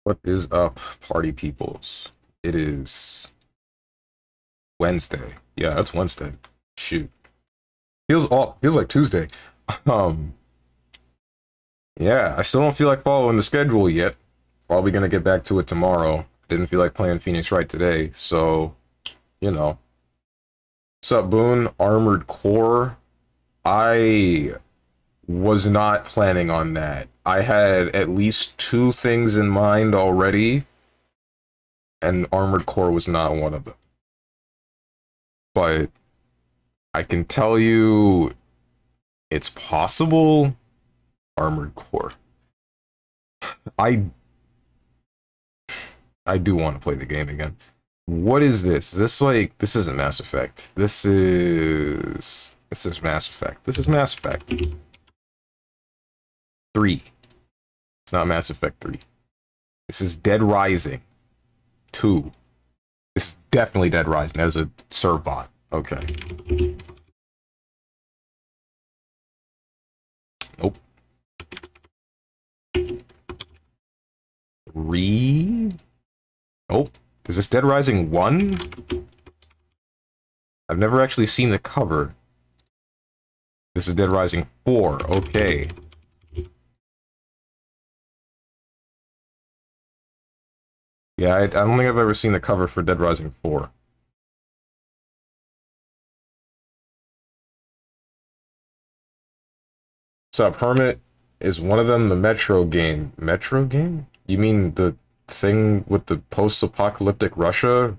What is up, party peoples? It is Wednesday. Yeah, that's Wednesday. Shoot. Feels like Tuesday. Um, yeah, I still don't feel like following the schedule yet. Probably gonna get back to it tomorrow. Didn't feel like playing Phoenix Wright today, so you know. What's up, Boone? Armored Core. I was not planning on that. I had at least two things in mind already, and Armored Core was not one of them. But I can tell you it's possible. Armored Core. I I do want to play the game again. What is this? This isn't Mass Effect. This is Mass Effect. This is Mass Effect 3. It's not Mass Effect 3. This is Dead Rising 2. This is definitely Dead Rising. That is a servbot. Okay. Nope. 3? Nope. Is this Dead Rising 1? I've never actually seen the cover. This is Dead Rising 4. Okay. Yeah, I don't think I've ever seen the cover for Dead Rising 4. So, Hermit is one of them, the Metro game. Metro game? You mean the thing with the post-apocalyptic Russia?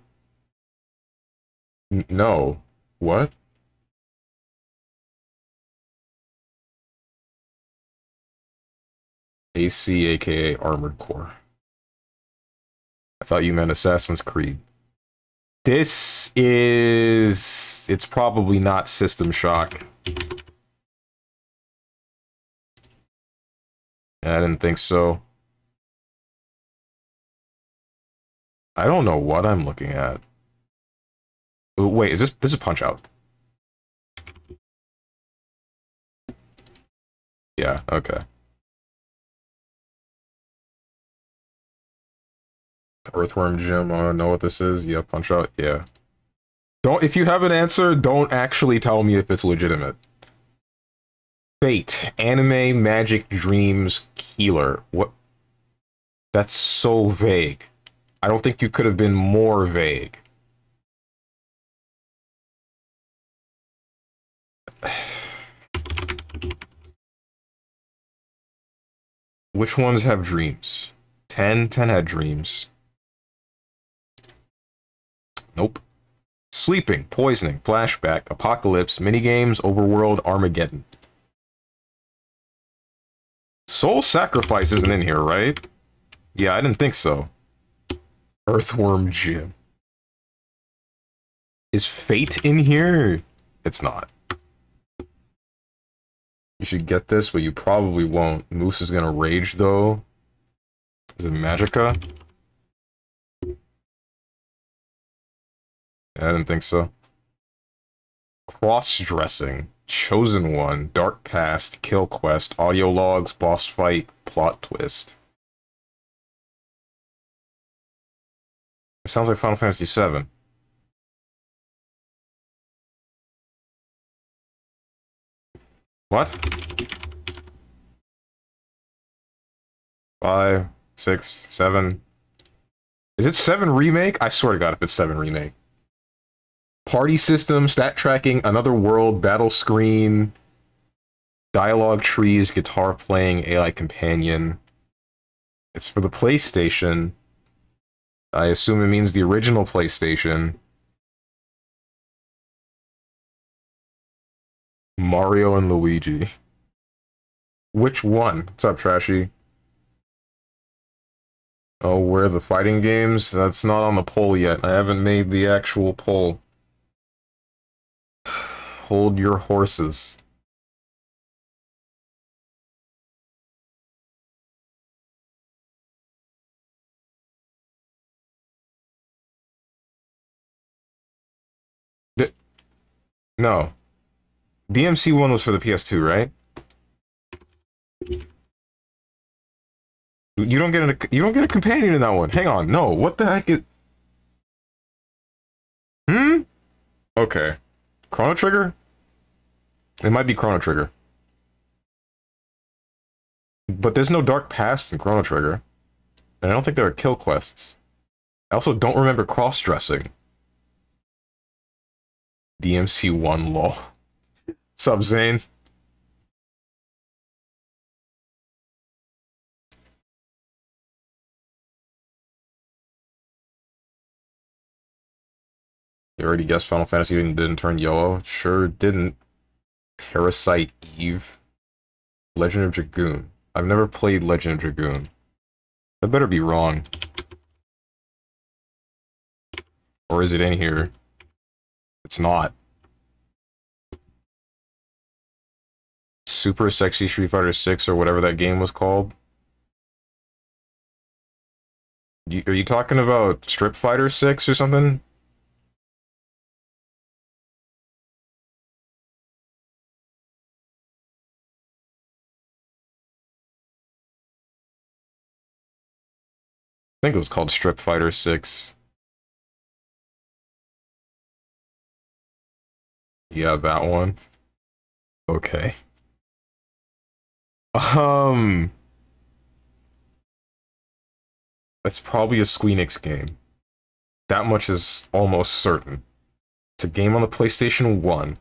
No. What? AC, aka Armored Core. I thought you meant Assassin's Creed. This is... It's probably not System Shock. I didn't think so. I don't know what I'm looking at. Wait, is this is Punch-Out? Yeah, okay. Earthworm Jim, I don't know what this is. Yeah, Punch-Out, yeah. If you have an answer, don't actually tell me if it's legitimate. Fate, Anime Magic Dreams Healer. What? That's so vague. I don't think you could have been more vague. Which ones have dreams? 10 had dreams. Nope. Sleeping, Poisoning, Flashback, Apocalypse, Minigames, Overworld, Armageddon. Soul Sacrifice isn't in here, right? Yeah, I didn't think so. Earthworm Jim. Is Fate in here? It's not. You should get this, but you probably won't. Moose is gonna rage, though. Is it Magica? I didn't think so. Cross-dressing. Chosen One. Dark Past. Kill Quest. Audio logs. Boss fight. Plot twist. It sounds like Final Fantasy VII. What? 5, 6, 7. Is it 7 Remake? I swear to God if it's 7 Remake. Party system, stat tracking, another world, battle screen, dialogue trees, guitar playing, AI companion. It's for the PlayStation. I assume it means the original PlayStation. Mario and Luigi. Which one? What's up, Trashy? Oh, where are the fighting games? That's not on the poll yet. I haven't made the actual poll. Hold your horses. No. DMC1 was for the PS2, right? You don't get a companion in that one. Hang on. No. What the heck is... Hmm? Okay. Chrono Trigger? It might be Chrono Trigger. But there's no Dark Past in Chrono Trigger. And I don't think there are kill quests. I also don't remember cross-dressing. DMC1 lol. Sub Zane. You already guessed Final Fantasy and didn't turn yellow? Sure didn't. Parasite Eve. Legend of Dragoon. I've never played Legend of Dragoon. That better be wrong. Or is it in here? It's not. Super Sexy Street Fighter 6 or whatever that game was called. Are you talking about Strip Fighter 6 or something? I think it was called Strip Fighter 6. Yeah, that one. Okay. That's probably a Squeenix game. That much is almost certain. It's a game on the PlayStation 1.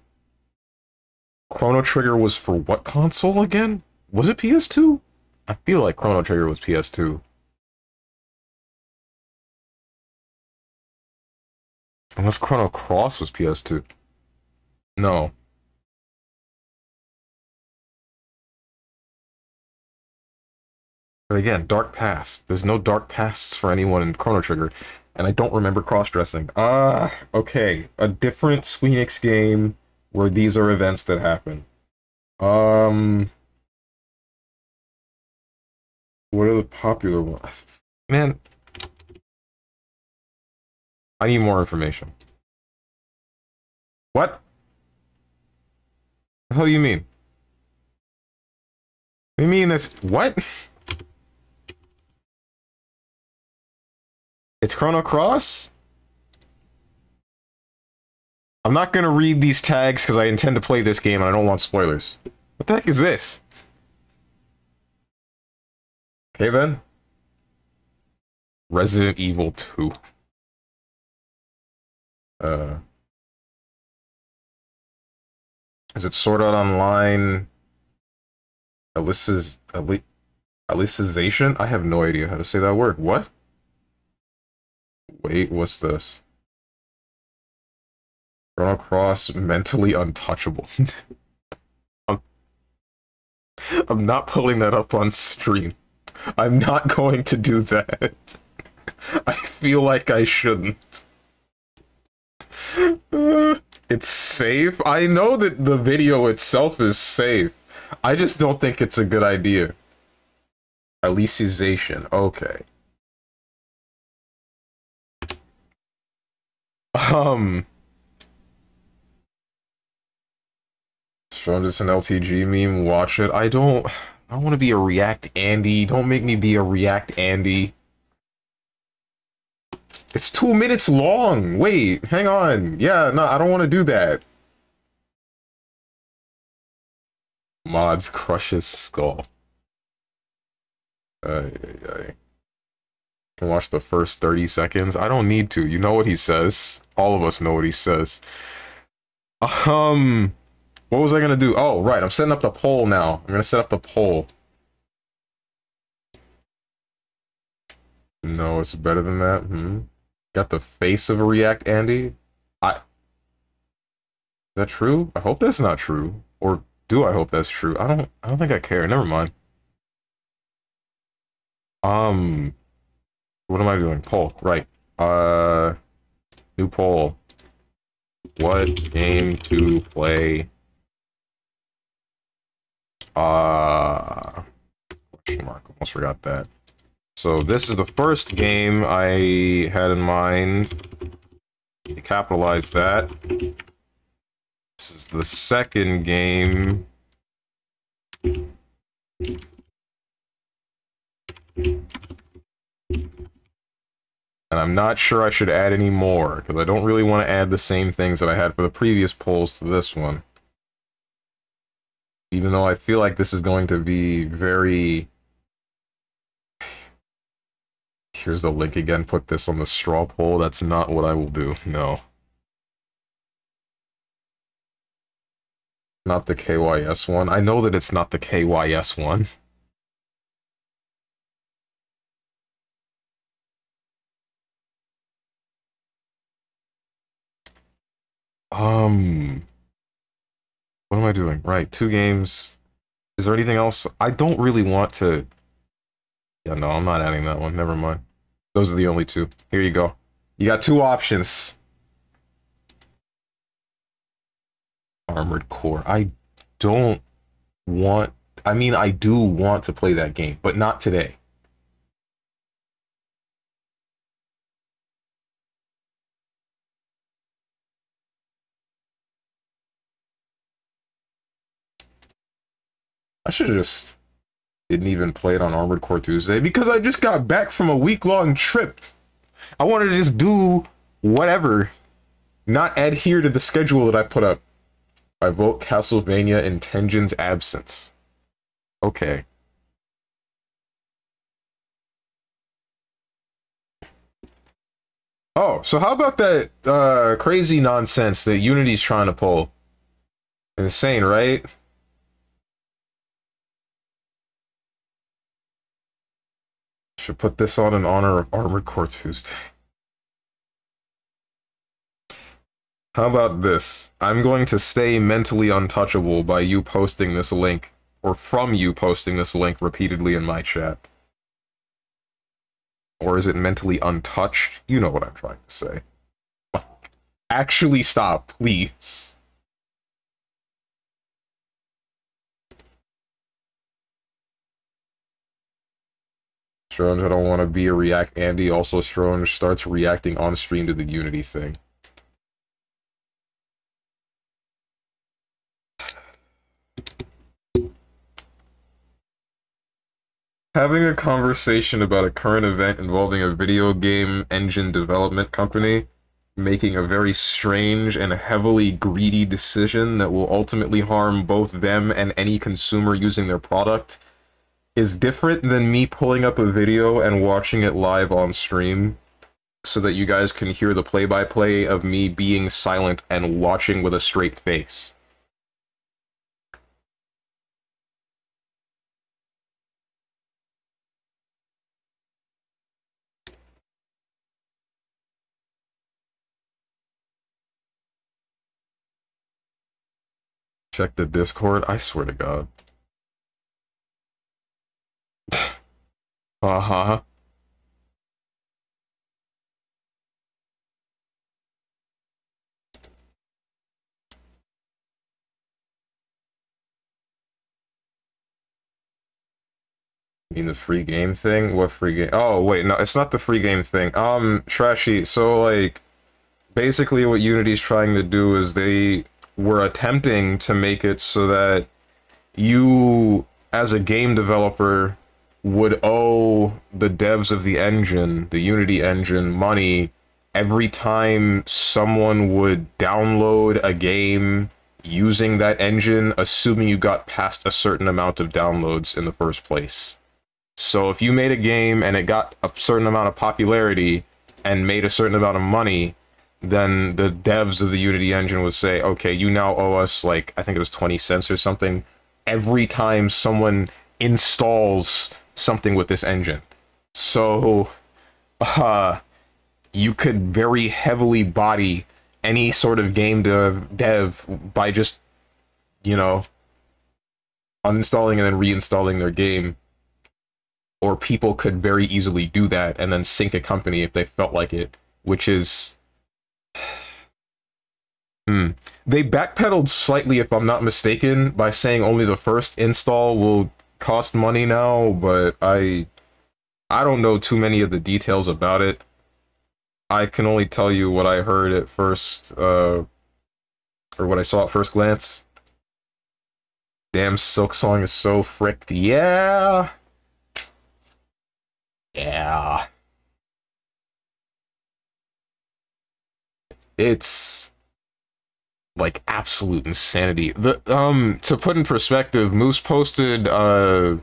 Chrono Trigger was for what console again? Was it PS2? I feel like Chrono Trigger was PS2. Unless Chrono Cross was PS2. No. But again, Dark Past. There's no Dark Pasts for anyone in Chrono Trigger. And I don't remember cross-dressing. Okay. A different Squeenix game where these are events that happen. What are the popular ones? Man, I need more information. What? The hell do you mean? What do you mean that's... What? It's Chrono Cross? I'm not gonna read these tags because I intend to play this game and I don't want spoilers. What the heck is this? Okay then. Resident Evil 2. Is it Sword Art Online? Alicization? I have no idea how to say that word. What? Wait, what's this? Chrono Cross, mentally untouchable. I'm not pulling that up on stream. I'm not going to do that. I feel like I shouldn't. It's safe? I know that the video itself is safe. I just don't think it's a good idea. Alicization. Okay. Show this an LTG meme, watch it. I don't want to be a React Andy. Don't make me be a React Andy. It's 2 minutes long. Wait, hang on. Yeah, no, I don't want to do that. Mods crushes skull. I can watch the first 30 seconds. I don't need to. You know what he says. All of us know what he says. What was I gonna do? Oh, right. I'm setting up the poll now. I'm gonna set up the poll. No, it's better than that. Got the face of a React Andy. Is that true? I hope that's not true. Or do I hope that's true? I don't think I care. Never mind. What am I doing? Poll. Right. New poll. What game to play? Question mark. Almost forgot that. So this is the first game I had in mind. Capitalize that. This is the second game. And I'm not sure I should add any more, because I don't really want to add the same things that I had for the previous polls to this one. Even though I feel like this is going to be very... Here's the link again, put this on the straw poll. That's not what I will do, no. Not the KYS one. I know that it's not the KYS one. What am I doing? Right, 2 games. Is there anything else? I don't really want to... Yeah, no, I'm not adding that one. Never mind. Those are the only 2. Here you go. You got 2 options. Armored Core. I don't want... I mean, I do want to play that game, but not today. I should have just didn't even play it on Armored Core Tuesday because I just got back from a week-long trip. I wanted to just do whatever, not adhere to the schedule that I put up. I vote Castlevania in Tenjin's absence. Okay. Oh, so how about that crazy nonsense that Unity's trying to pull? Insane, right? Should put this on in honor of Armored Core Tuesday. How about this? I'm going to stay mentally untouchable by you posting this link, or from you posting this link repeatedly in my chat. Or is it mentally untouched? You know what I'm trying to say. Actually stop, please. Strange, I don't want to be a React Andy. Also, Strange starts reacting on stream to the Unity thing. Having a conversation about a current event involving a video game engine development company making a very strange and heavily greedy decision that will ultimately harm both them and any consumer using their product is different than me pulling up a video and watching it live on stream so that you guys can hear the play-by-play of me being silent and watching with a straight face. Check the Discord, I swear to God. Uh-huh. You mean the free game thing? What free game? Oh, wait, no, it's not the free game thing. Trashy, so, like, basically what Unity's trying to do is they were attempting to make it so that you, as a game developer, would owe the devs of the engine, the Unity engine, money every time someone would download a game using that engine, assuming you got past a certain amount of downloads in the first place. So if you made a game and it got a certain amount of popularity and made a certain amount of money, then the devs of the Unity engine would say, okay, you now owe us, like, I think it was 20 cents or something, every time someone installs something with this engine. So, you could very heavily body any sort of game dev by just, you know, uninstalling and then reinstalling their game. Or people could very easily do that and then sink a company if they felt like it, which is... They backpedaled slightly, if I'm not mistaken, by saying only the first install will cost money now, but I don't know too many of the details about it. I can only tell you what I heard at first, or what I saw at first glance. Damn, Silksong is so fricked. Yeah! Yeah. It's like absolute insanity. The to put in perspective, Moose posted a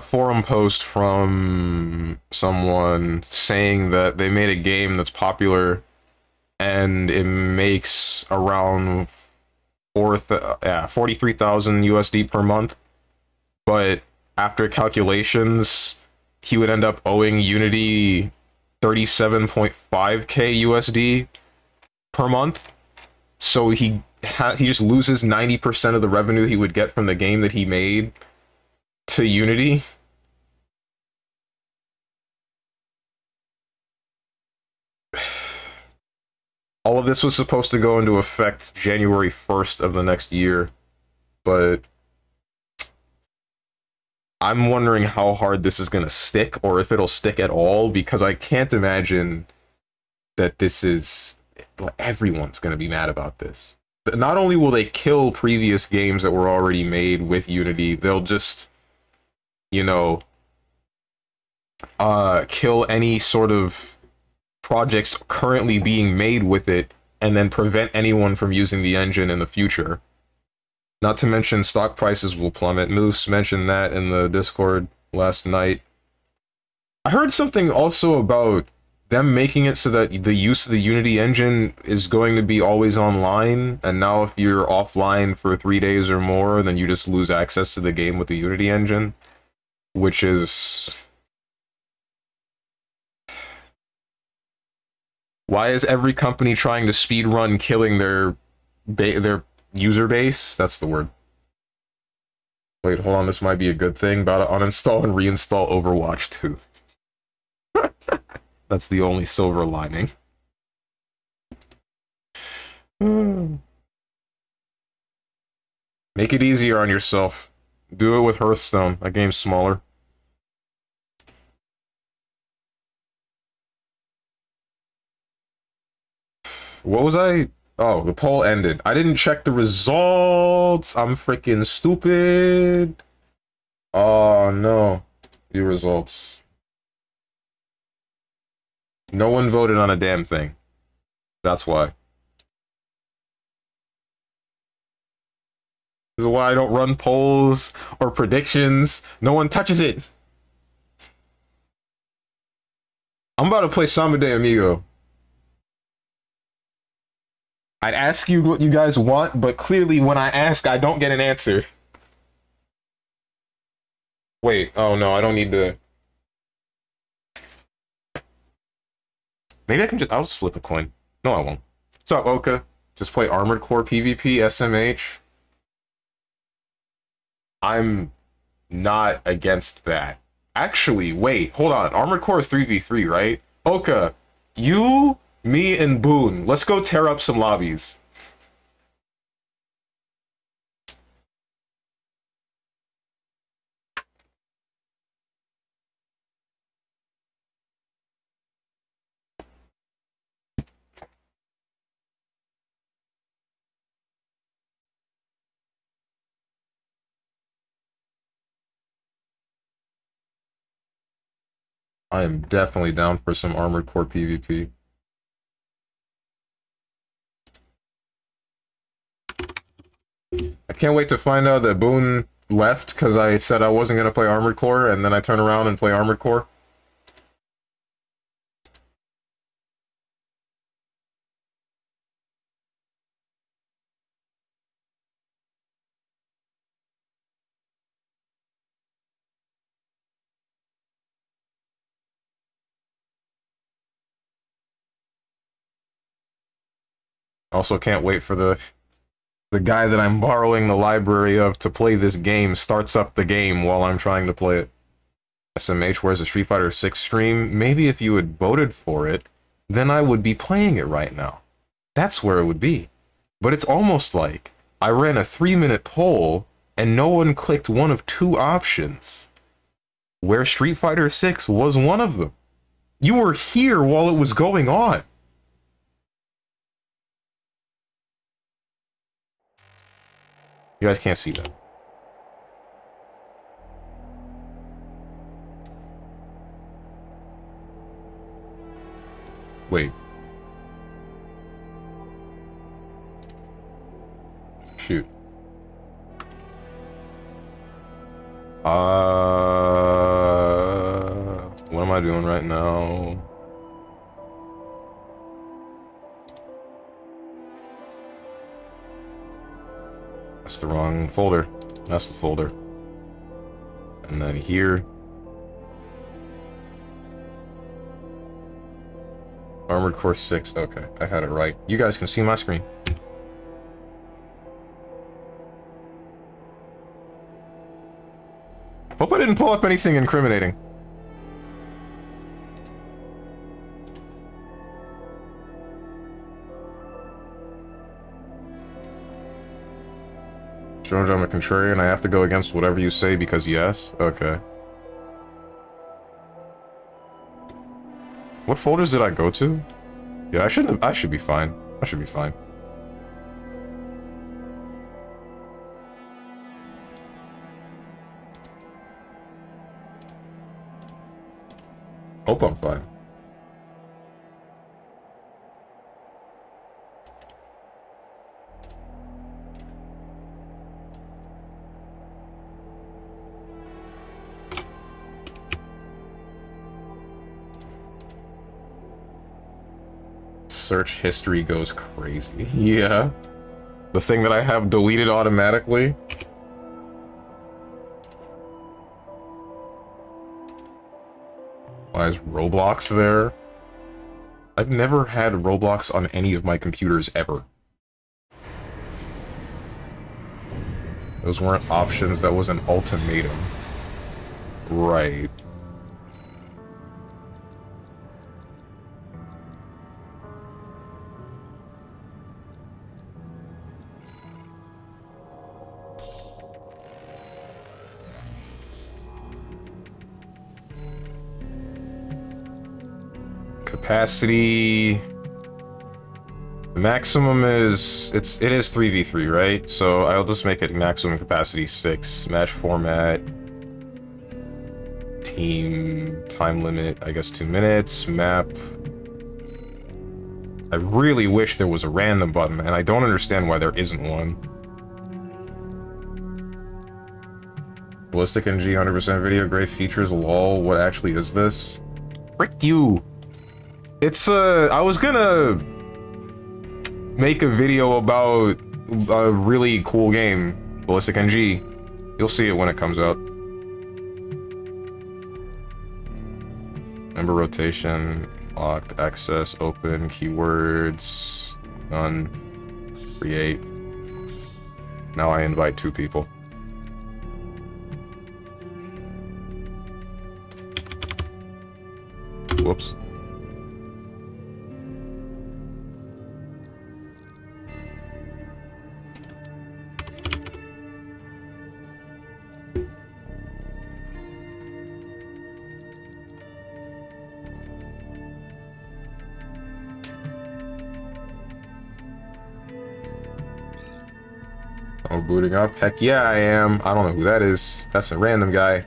forum post from someone saying that they made a game that's popular and it makes around 43,000 USD per month, but after calculations, he would end up owing Unity 37.5k USD per month. So he just loses 90% of the revenue he would get from the game that he made to Unity. All of this was supposed to go into effect January 1st of the next year, but I'm wondering how hard this is going to stick, or if it'll stick at all, because I can't imagine that this is... everyone's going to be mad about this. Not only will they kill previous games that were already made with Unity, they'll just, you know, kill any sort of projects currently being made with it, and then prevent anyone from using the engine in the future. Not to mention stock prices will plummet. Moose mentioned that in the Discord last night. I heard something also about them making it so that the use of the Unity engine is going to be always online, and now if you're offline for 3 days or more, then you just lose access to the game with the Unity engine, which is... why is every company trying to speedrun killing their user base? That's the word. Wait, hold on, this might be a good thing. About to uninstall and reinstall Overwatch 2. That's the only silver lining. Make it easier on yourself. Do it with Hearthstone. That game's smaller. What was I... oh, the poll ended. I didn't check the results. I'm freaking stupid. Oh, no. The results. No one voted on a damn thing. That's why. This is why I don't run polls or predictions. No one touches it. I'm about to play Samba de Amigo. I'd ask you what you guys want, but clearly when I ask, I don't get an answer. Wait, oh no, I don't need to... maybe I can just... I'll just flip a coin. No, I won't. What's up, Oka? Just play Armored Core PvP, SMH. I'm not against that. Actually, wait, hold on. Armored Core is 3v3, right? Oka, you, me, and Boone, let's go tear up some lobbies. I am definitely down for some Armored Core PvP. I can't wait to find out that Boone left because I said I wasn't going to play Armored Core, and then I turn around and play Armored Core. Also can't wait for the guy that I'm borrowing the library of to play this game starts up the game while I'm trying to play it. SMH, where's the Street Fighter 6 stream? Maybe if you had voted for it, then I would be playing it right now. That's where it would be. But it's almost like I ran a 3-minute poll and no one clicked one of 2 options, where Street Fighter 6 was one of them. You were here while it was going on. You guys can't see that. Wait. shoot. What am I doing right now? That's the wrong folder. That's the folder. And then here. Armored Core 6. Okay, I had it right. You guys can see my screen. Hope I didn't pull up anything incriminating. George, I'm a contrarian. I have to go against whatever you say because yes? Okay. What folders did I go to? Yeah, I should be fine. I should be fine. Hope I'm fine. Search history goes crazy. Yeah. The thing that I have deleted automatically. Why is Roblox there? I've never had Roblox on any of my computers ever. Those weren't options, that was an ultimatum. Right. Capacity. The maximum is it is 3v3, right? So I'll just make it maximum capacity 6. Match format. Team time limit, I guess 2 minutes. Map. I really wish there was a random button, and I don't understand why there isn't one. Ballistic NG 100% video, great features, lol, what actually is this? Frick you! It's, I was gonna make a video about a really cool game, Ballistic NG. You'll see it when it comes out. Member rotation, locked, access, open, keywords, none, create. Now I invite 2 people. Whoops. Oh, booting up? Heck yeah, I am. I don't know who that is. That's a random guy.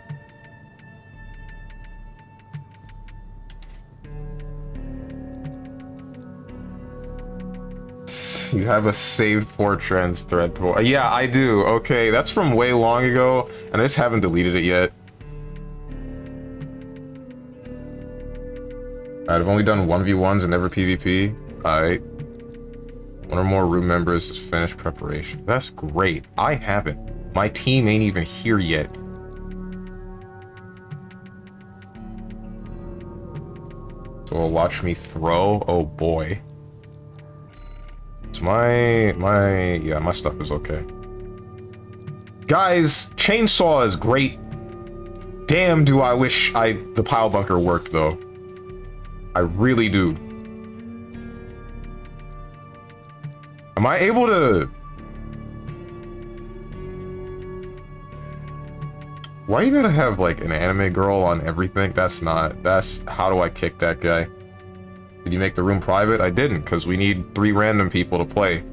You have a saved Fortress thread. Yeah, I do. Okay, that's from way long ago, and I just haven't deleted it yet. Alright, I've only done 1v1s and never PvP. Alright. 1 or more room members has finished preparation. That's great. I haven't. My team ain't even here yet. So will watch me throw? Oh boy. So my stuff is okay. Guys, chainsaw is great. Damn, do I wish the pile bunker worked though. I really do. Am I able to... Why you gotta have, like, an anime girl on everything? That's... How do I kick that guy? Did you make the room private? I didn't, because we need 3 random people to play.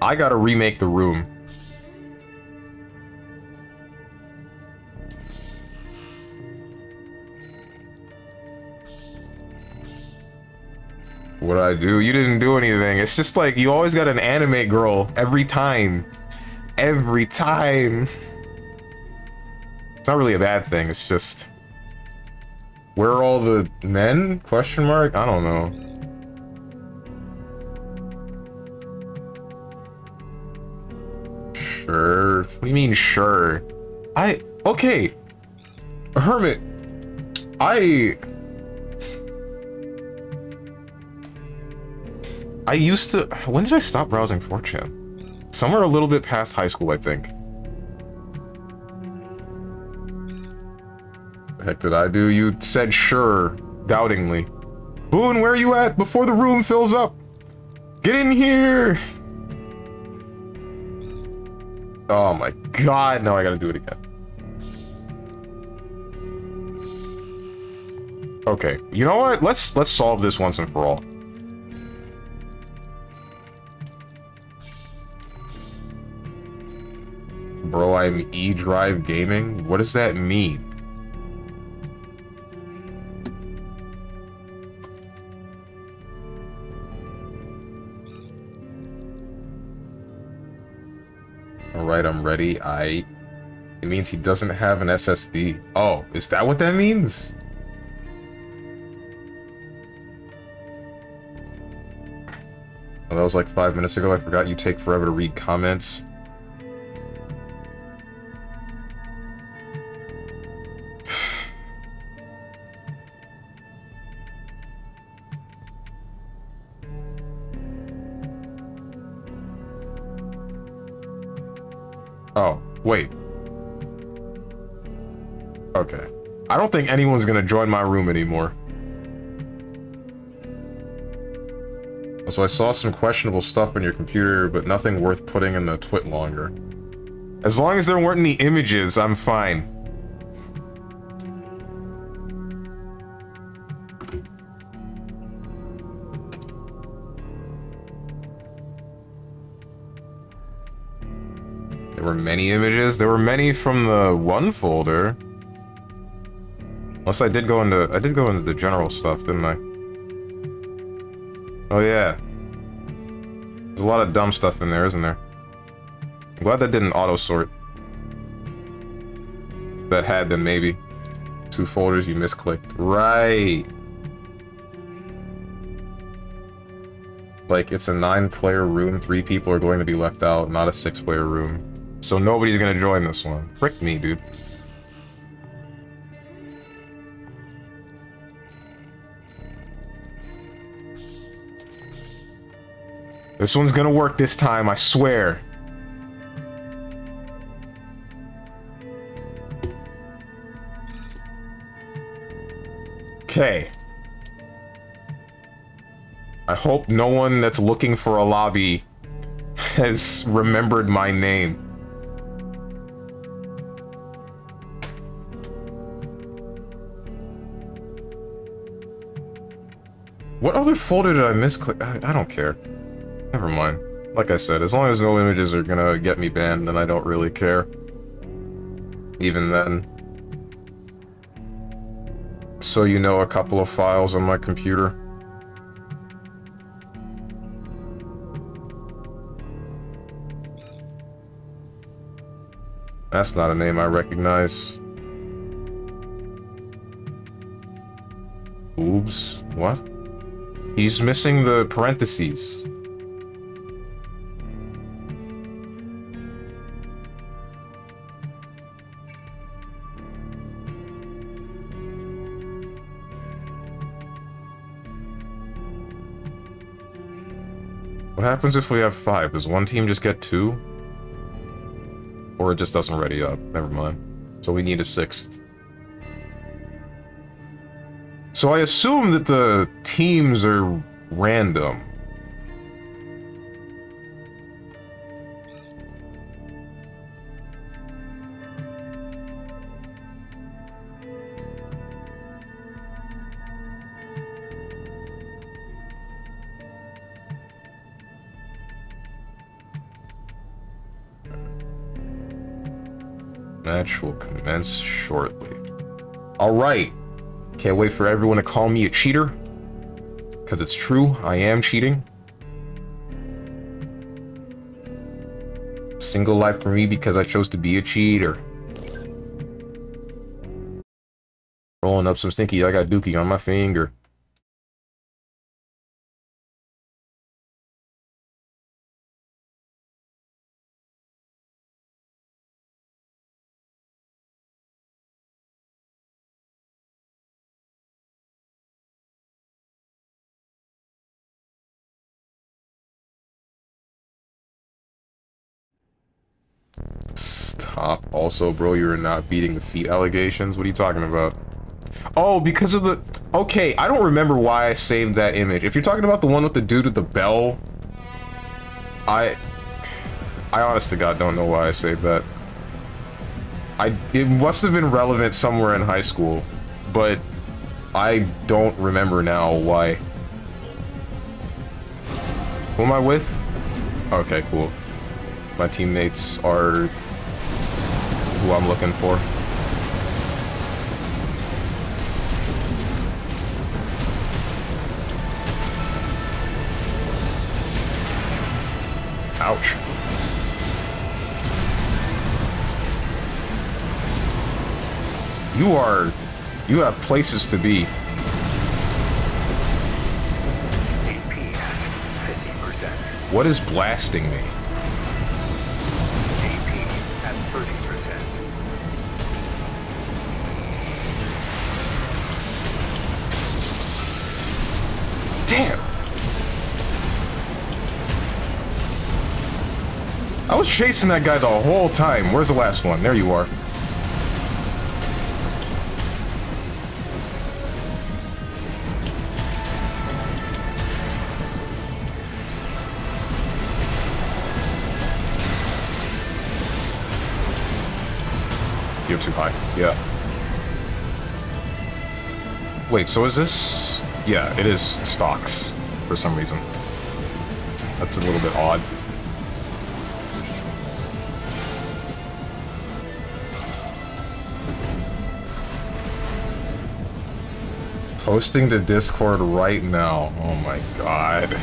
I gotta remake the room. What'd I do? You didn't do anything. It's just like, you always got an anime girl every time. Every time. It's not really a bad thing, it's just... Where are all the men? Question mark? I don't know. Sure. What do you mean, sure? Okay. Hermit. I used to... When did I stop browsing 4chan? Somewhere a little bit past high school, I think. The heck did I do? You said sure, doubtingly. Boone, where are you at? Before the room fills up! Get in here! Oh my god, now I gotta do it again. Okay, you know what? Let's solve this once and for all. Bro, I'm E-Drive Gaming? What does that mean? Alright, I'm ready. It means he doesn't have an SSD. Oh, is that what that means? Oh, that was like 5 minutes ago. I forgot you take forever to read comments. Oh, wait. Okay. I don't think anyone's gonna join my room anymore. So I saw some questionable stuff on your computer, but nothing worth putting in the twit longer. As long as there weren't any images, I'm fine. There were many images? There were many from the one folder. Unless I did go into the general stuff, didn't I? Oh yeah. There's a lot of dumb stuff in there, isn't there? I'm glad that didn't auto-sort. That had them, maybe. 2 folders you misclicked. Right! Like, it's a 9-player room, 3 people are going to be left out, not a 6-player room. So nobody's gonna join this one. Frick me, dude. This one's gonna work this time, I swear. Okay. I hope no one that's looking for a lobby has remembered my name. What other folder did I misclick? I don't care. Never mind. Like I said, as long as no images are gonna get me banned, then I don't really care. Even then. So you know, a couple of files on my computer. That's not a name I recognize. Oops. What? He's missing the parentheses. What happens if we have 5? Does one team just get 2? Or it just doesn't ready up? Never mind. So we need a 6th. So I assume that the teams are random. Match will commence shortly. All right. Can't wait for everyone to call me a cheater. Because it's true, I am cheating. Single life for me because I chose to be a cheater. Rolling up some stinky, I got dookie on my finger. Stop. Also, bro, you're not beating the feet allegations. What are you talking about? Oh, because of the... Okay, I don't remember why I saved that image. If you're talking about the one with the dude with the bell... I honest to God don't know why I saved that. It must have been relevant somewhere in high school, but I don't remember now why. Who am I with? Okay, cool. My teammates are who I'm looking for. Ouch. You have places to be. AP at 50%. What is blasting me? AP at 30%. Damn! I was chasing that guy the whole time. Where's the last one? There you are. You're too high. Yeah. Wait, so is this... Yeah, it is stocks, for some reason. That's a little bit odd. Posting to Discord right now. Oh my god.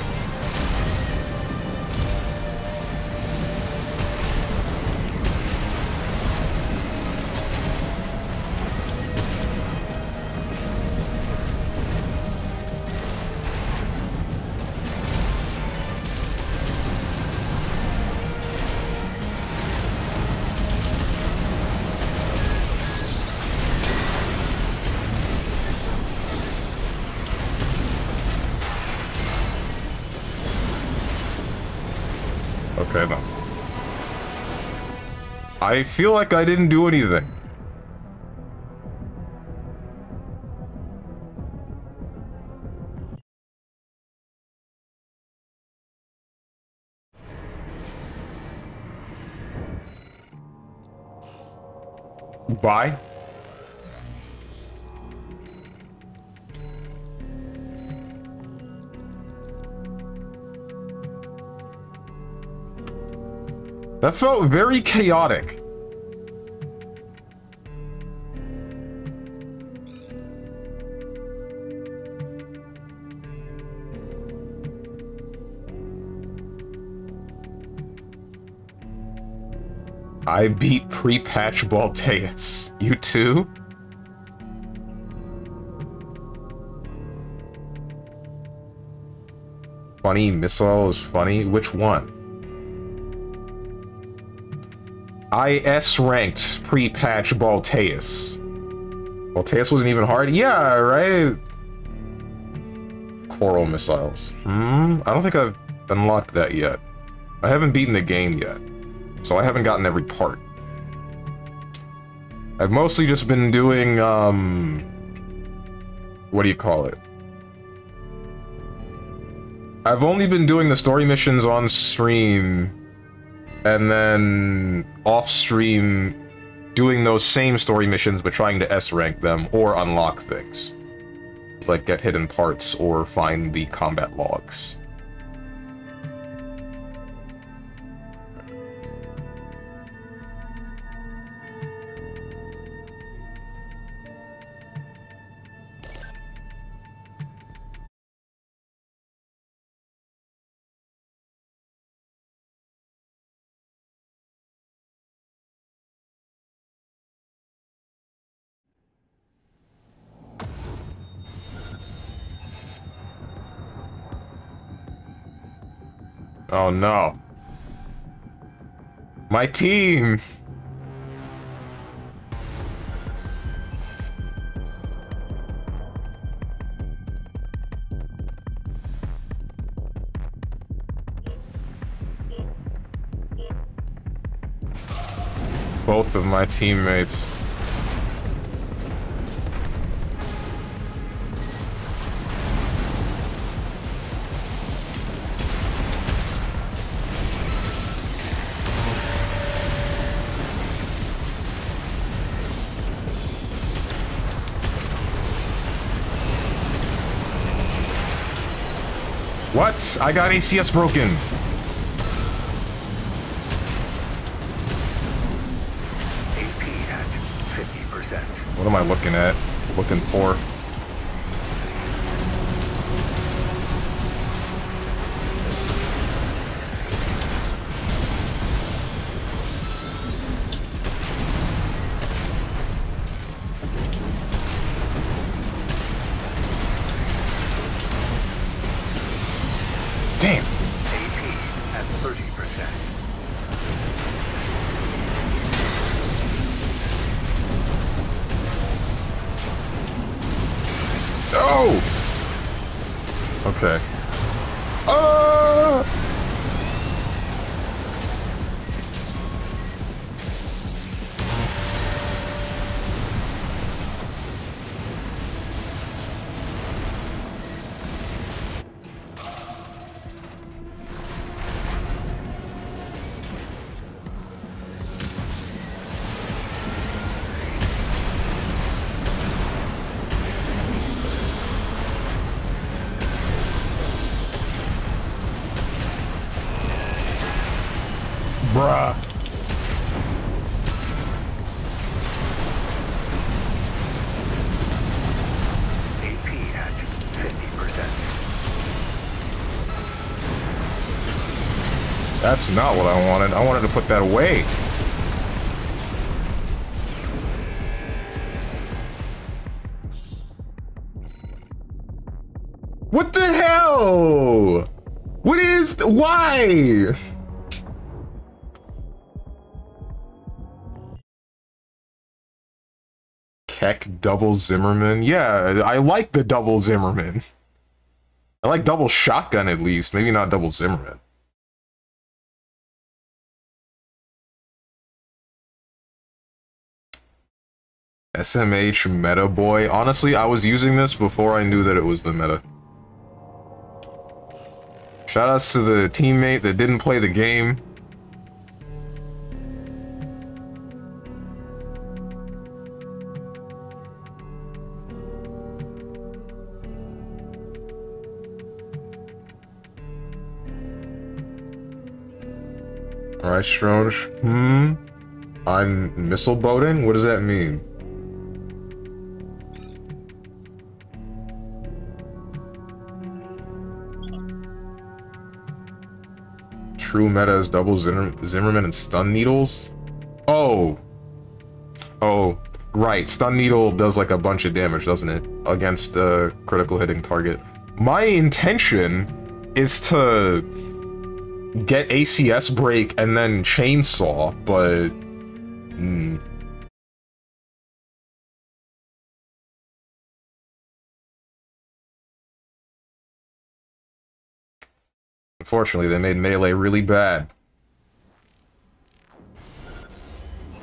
Okay, then. I feel like I didn't do anything. Bye. That felt very chaotic. I beat pre-patch Balteus. You too? Funny missile is funny? Which one? I S-ranked pre-patch Balteus. Balteus wasn't even hard? Yeah, right? Coral missiles. I don't think I've unlocked that yet. I haven't beaten the game yet, so I haven't gotten every part. I've mostly just been doing, what do you call it? I've only been doing the story missions on stream, and then off-stream doing those same story missions but trying to S-rank them or unlock things. Like get hidden parts or find the combat logs. Oh no. My team! Both of my teammates. What? I got ACS broken. AP at 50%. What am I looking at? Looking for? Damn. AP at 30%. Oh! Okay. Bruh. AP at 50%. That's not what I wanted. I wanted to put that away. What the hell? What is... Why? Keck double Zimmerman? Yeah, I like the double Zimmerman. I like double shotgun at least, maybe not double Zimmerman. SMH meta boy. Honestly, I was using this before I knew that it was the meta. Shoutouts to the teammate that didn't play the game. Alright, Stronge. I'm missile boating? What does that mean? True meta is double Zimmerman and stun needles? Oh! Oh, right. Stun needle does like a bunch of damage, doesn't it? Against a critical hitting target. My intention is to get ACS break and then chainsaw, but... Unfortunately, they made melee really bad.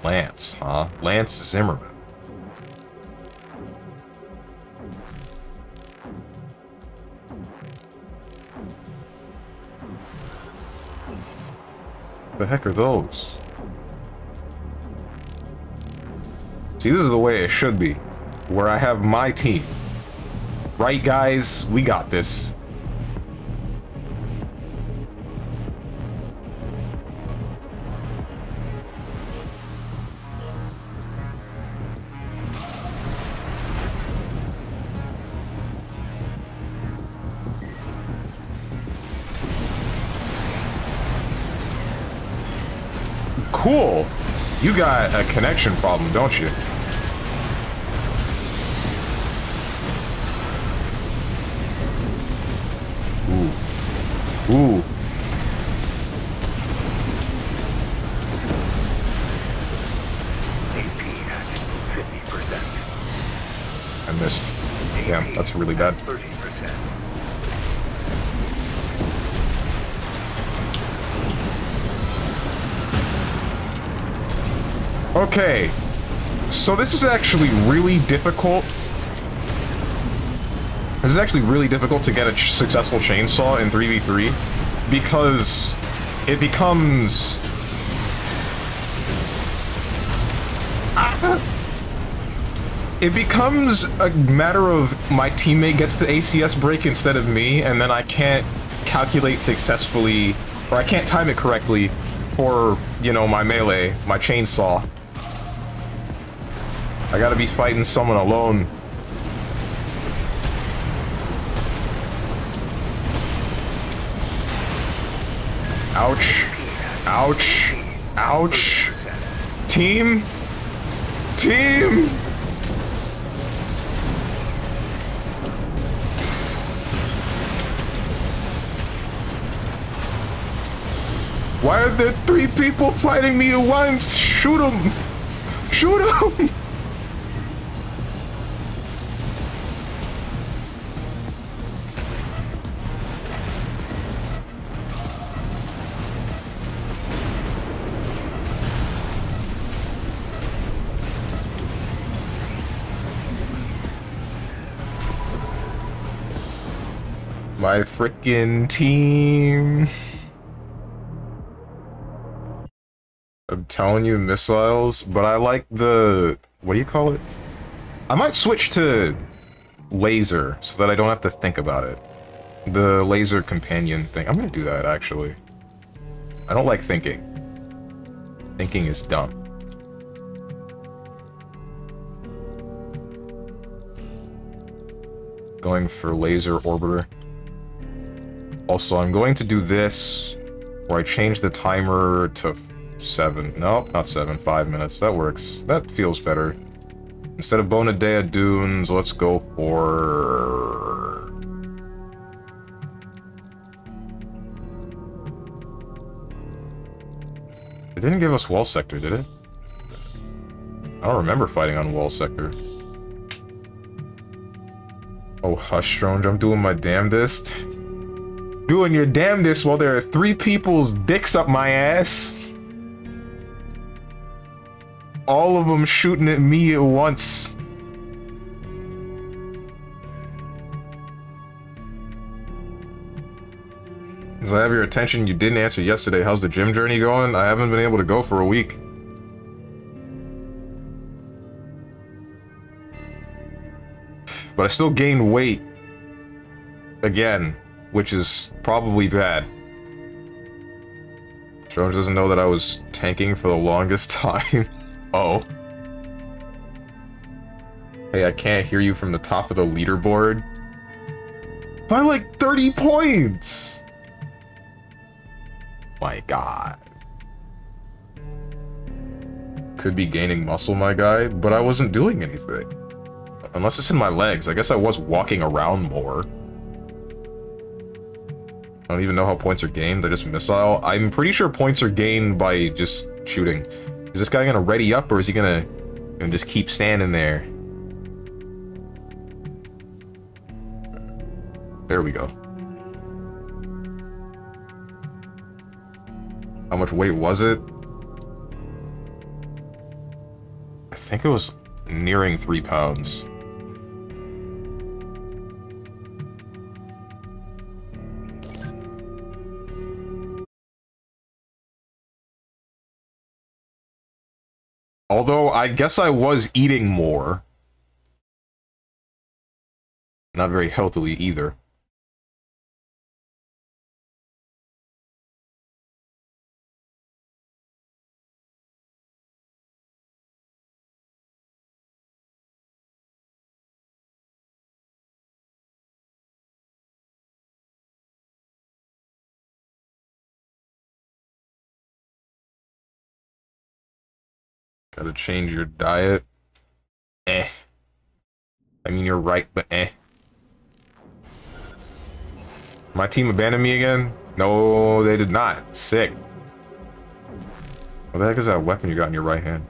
Lance, huh? Lance Zimmerman. The heck are those? See, this is the way it should be. Where I have my team. Right, guys? We got this. Cool. You got a connection problem, don't you? Ooh. Ooh. missed. Damn, that's really bad. 30%. Okay, so this is actually really difficult. This is actually really difficult to get a successful chainsaw in 3v3 because it becomes... It becomes a matter of my teammate gets the ACS break instead of me, and then I can't calculate successfully, or I can't time it correctly for, you know, my melee, my chainsaw. I gotta be fighting someone alone. Ouch. Ouch. Ouch. Team. Team. Why are there 3 people fighting me at once? Shoot them. Shoot them. My frickin' team. I'm telling you, missiles, but I like the... what do you call it? I might switch to laser so that I don't have to think about it. The laser companion thing. I'm gonna do that, actually. I don't like thinking. Thinking is dumb. Going for laser orbiter. Also, I'm going to do this, where I change the timer to 7. No, not 7, 5 minutes. That works. That feels better. Instead of Bonadea Dunes, let's go for... It didn't give us wall sector, did it? I don't remember fighting on wall sector. Oh, hush, Stronge, I'm doing my damnedest. Doing your damnedest while there are 3 people's dicks up my ass. All of them shooting at me at once. So I have your attention. You didn't answer yesterday. How's the gym journey going? I haven't been able to go for a week. But I still gained weight. Again. Which is probably bad. Jones doesn't know that I was tanking for the longest time. Oh. Hey, I can't hear you from the top of the leaderboard. By like 30 points! My god. Could be gaining muscle, my guy, but I wasn't doing anything. Unless it's in my legs. I guess I was walking around more. I don't even know how points are gained. They're just missile. I'm pretty sure points are gained by just shooting. Is this guy gonna ready up, or is he gonna just keep standing there? There we go. How much weight was it? I think it was nearing 3 pounds. Although, I guess I was eating more. Not very healthily either. Gotta change your diet. Eh. I mean, you're right, but eh. My team abandoned me again? No, they did not. Sick. What the heck is that weapon you got in your right hand?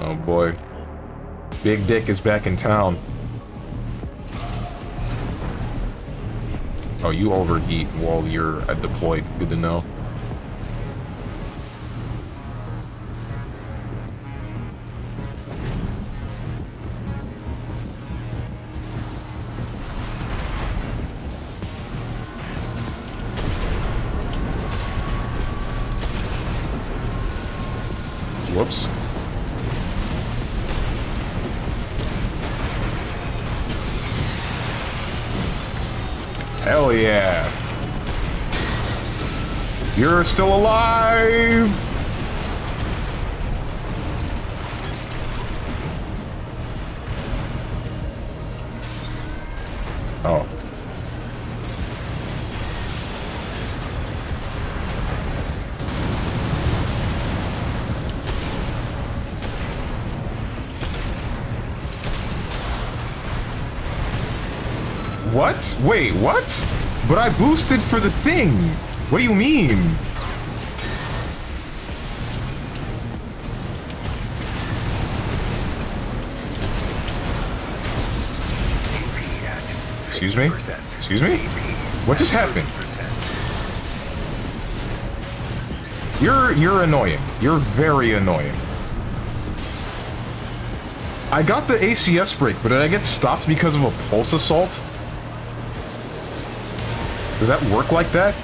Oh boy. Big Dick is back in town. Oh, you overheat while you're deployed. Good to know. Whoops. Hell yeah. You're still alive! Oh. What? Wait, what? But I boosted for the thing. What do you mean? Excuse me? Excuse me? What just happened? You're annoying. You're very annoying. I got the ACS break, but did I get stopped because of a pulse assault? Does that work like that?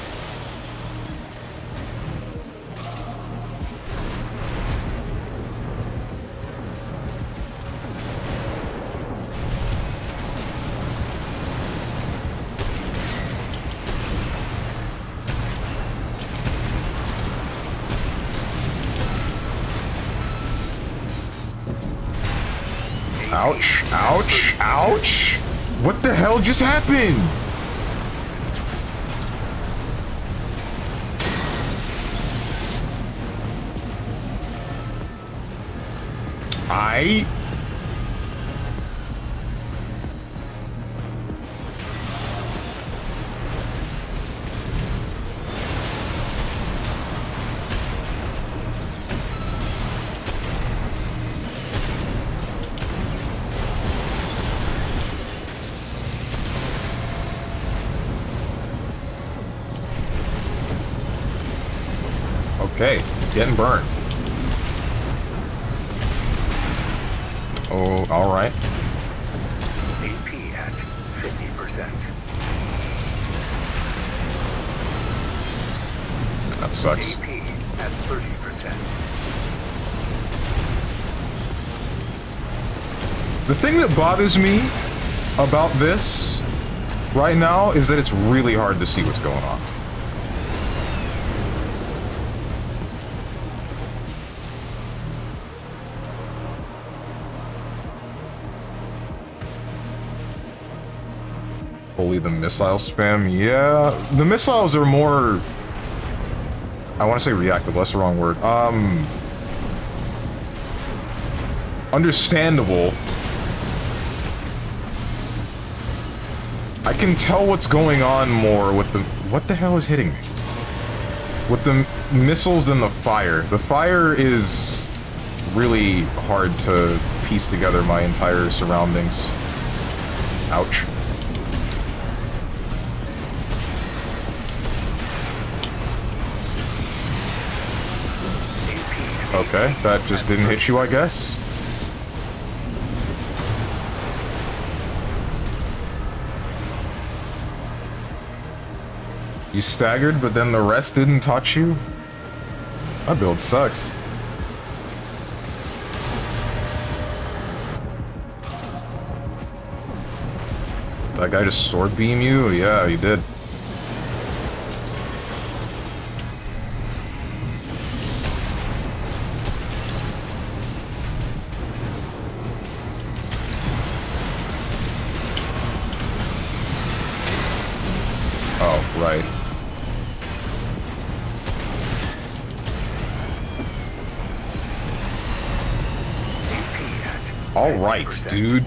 Ouch, ouch, ouch! What the hell just happened? Okay, getting burned. Oh, alright. AP at 50%. That sucks. AP at 30%. The thing that bothers me about this right now is that it's really hard to see what's going on. Holy, the missile spam. Yeah, the missiles are more... I want to say reactive, that's the wrong word. Understandable. I can tell what's going on more with the... What the hell is hitting me? With the missiles and the fire. The fire is really hard to piece together my entire surroundings. Ouch. Okay, that just didn't hit you, I guess. You staggered, but then the rest didn't touch you? My build sucks. That guy just sword beam you? Yeah, he did. Oh, right. All right, dude.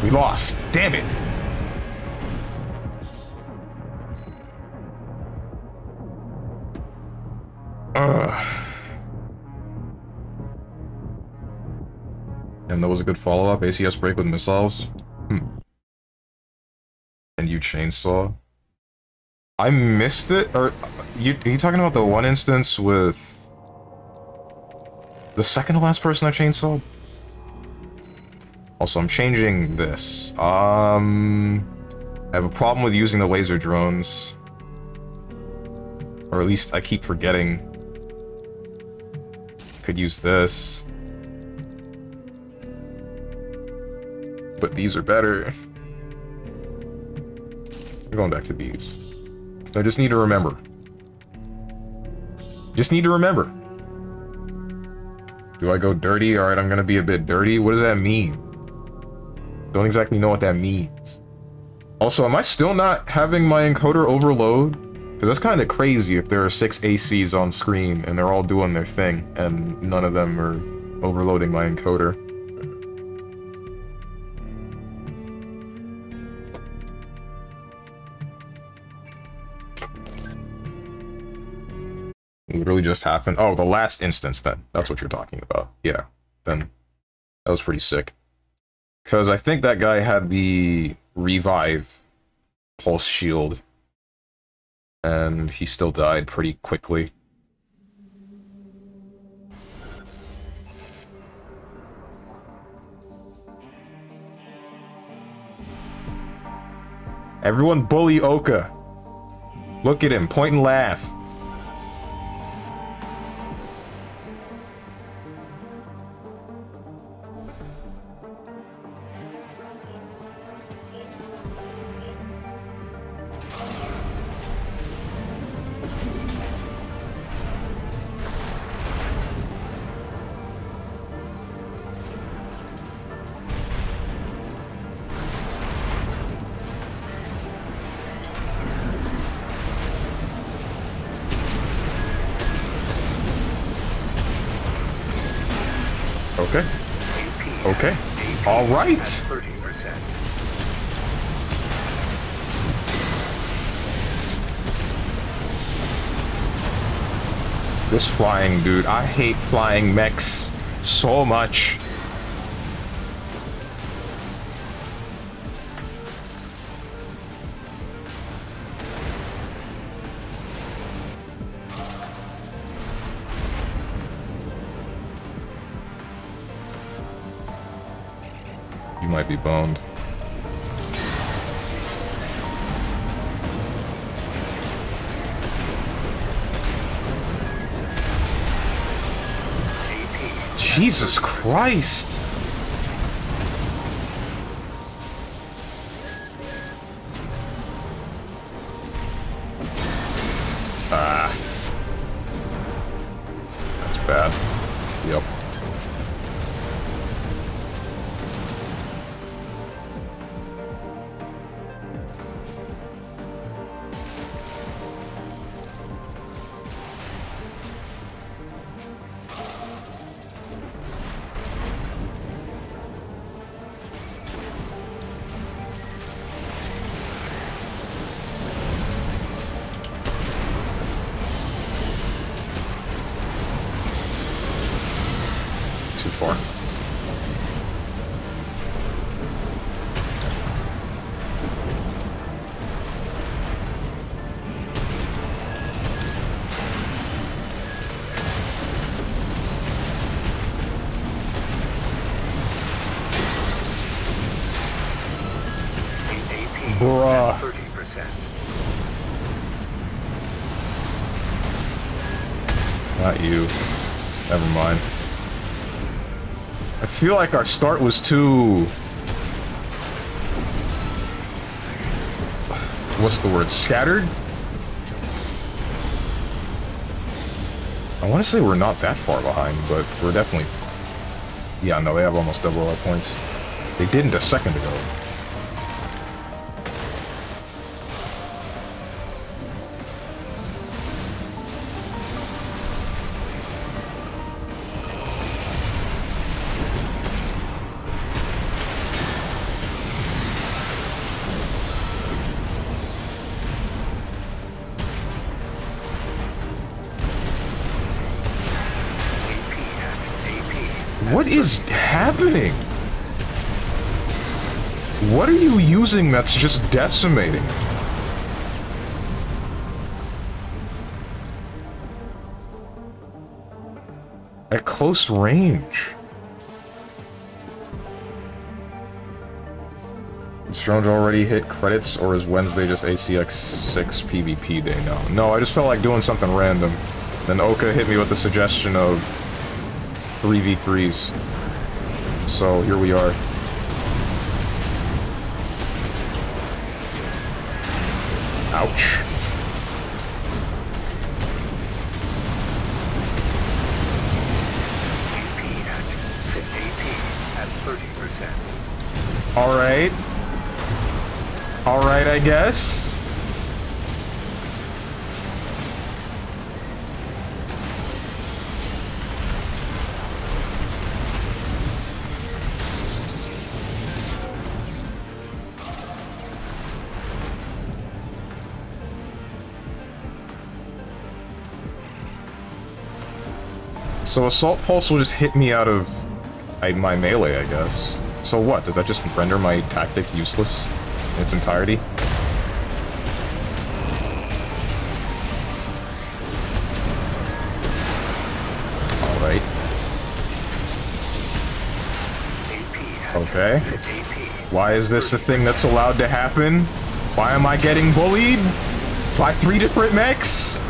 We lost. Damn it. And that was a good follow-up. ACS break with missiles. And you chainsaw. I missed it? Or are you talking about the one instance with the second to last person I chainsawed? Also, I'm changing this. I have a problem with using the laser drones. Or at least I keep forgetting. Could use this. But these are better. We're going back to these. I just need to remember. Just need to remember. Do I go dirty? Alright, I'm gonna be a bit dirty. What does that mean? Don't exactly know what that means. Also, am I still not having my encoder overload? Because that's kind of crazy if there are 6 ACs on screen and they're all doing their thing and none of them are overloading my encoder. Literally just happened. Oh, the last instance then. That's what you're talking about. Yeah, then that was pretty sick. Because I think that guy had the revive pulse shield. And he still died pretty quickly. Everyone bully Oka. Look at him, point and laugh. Okay. Okay. All right. 30%. This flying dude, I hate flying mechs so much. You might be boned. Jesus Christ! Ah. That's bad. Yep. Too far. Bruh. 30%. Not you. Never mind. I feel like our start was too... What's the word? Scattered? I want to say we're not that far behind, but we're definitely... Yeah, no, they have almost double our points. They didn't a second ago. What is happening? What are you using that's just decimating? At close range. Is Strong already hit credits, or is Wednesday just ACX 6 PvP day now? No, I just felt like doing something random. Then Oka hit me with the suggestion of 3v3s. So here we are. Ouch. AP at 30%. Alright. Alright, I guess. So Assault Pulse will just hit me out of my melee, I guess. So what? Does that just render my tactic useless in its entirety? Alright. Okay. Why is this a thing that's allowed to happen? Why am I getting bullied? By 3 different mechs?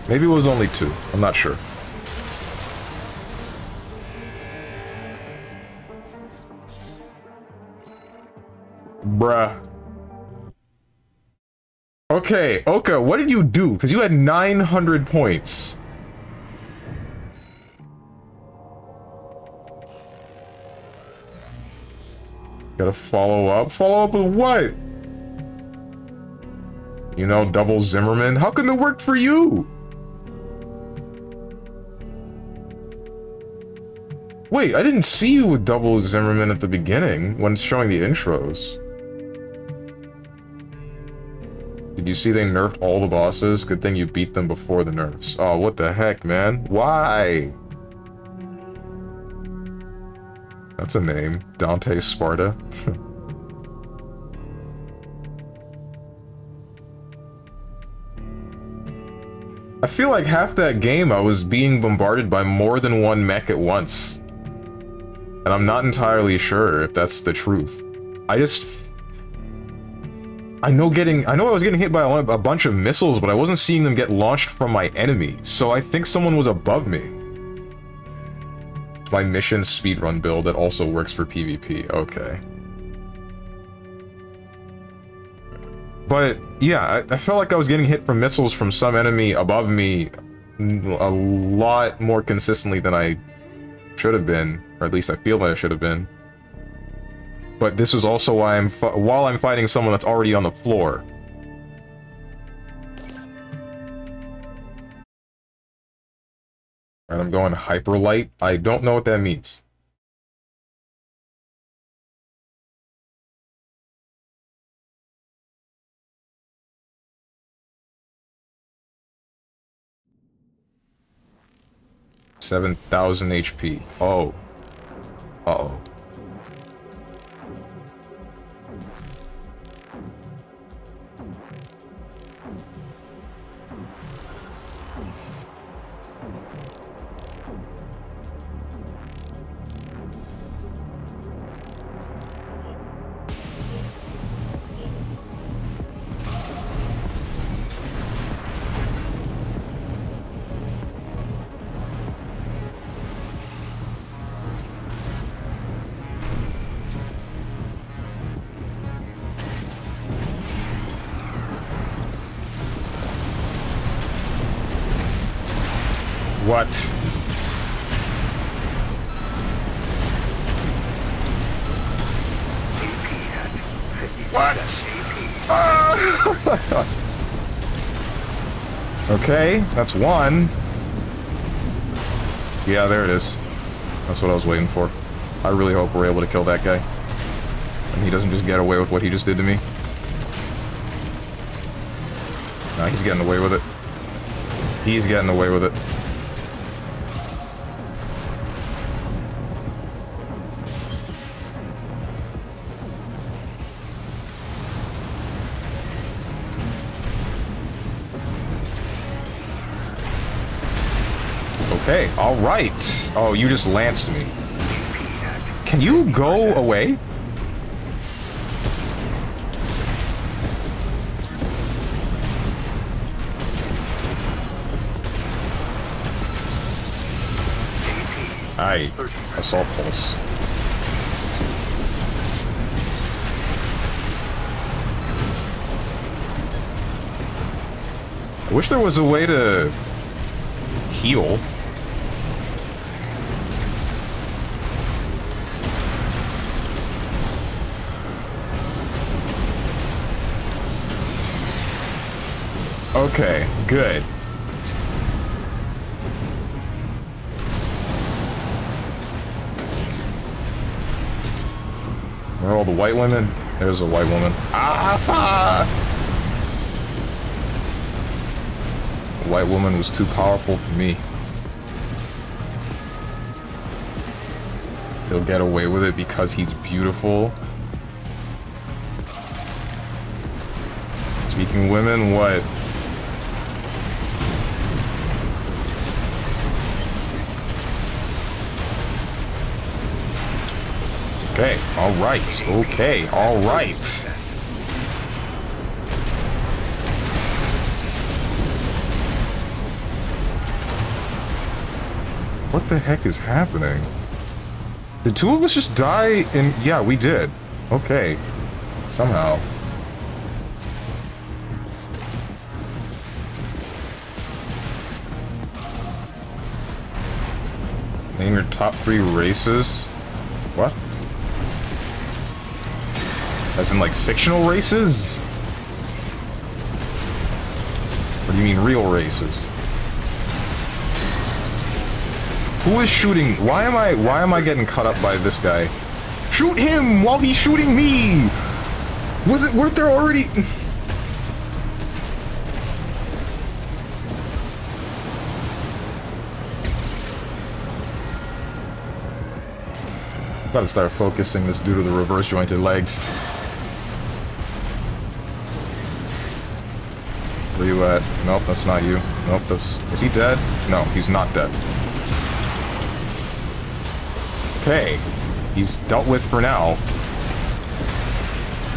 Maybe it was only 2. I'm not sure. Bruh. Okay, Oka, what did you do? Because you had 900 points. Gotta follow up? Follow up with what? You know, double Zimmerman? How come it worked for you? Wait, I didn't see you with double Zimmerman at the beginning, when showing the intros. Did you see they nerfed all the bosses? Good thing you beat them before the nerfs. Oh, what the heck, man? Why? That's a name. Dante Sparta. I feel like half that game I was being bombarded by more than one mech at once. And I'm not entirely sure if that's the truth. I know I was getting hit by a bunch of missiles, but I wasn't seeing them get launched from my enemy. So I think someone was above me. My mission speedrun build that also works for PvP. Okay. But yeah, I felt like I was getting hit from missiles from some enemy above me a lot more consistently than I should have been, or at least I feel that I should have been. But this is also why while I'm fighting someone that's already on the floor. And I'm going hyper light. I don't know what that means. $7,000 HP. Oh. Uh-oh. What? What? Okay, that's one. Yeah, there it is. That's what I was waiting for. I really hope we're able to kill that guy. And he doesn't just get away with what he just did to me. No, he's getting away with it. He's getting away with it. Okay, alright. Oh, you just lanced me. Can you go away? Aye, assault pulse. I wish there was a way to heal. Okay, good. Where are all the white women? There's a white woman. Ah! The white woman was too powerful for me. He'll get away with it because he's beautiful. Speaking of women, what? Okay, alright, okay, alright. What the heck is happening? Did two of us just die in... Yeah, we did. Okay. Somehow. Name your top 3 races? What? As in, like, fictional races? Or do you mean real races? Who is shooting? Why am I getting cut up by this guy? Shoot him while he's shooting me! Weren't there already... Gotta start focusing this due to the reverse jointed legs. Where you at? Nope, that's not you. Nope, that's... Is he dead? No, he's not dead. Okay. He's dealt with for now.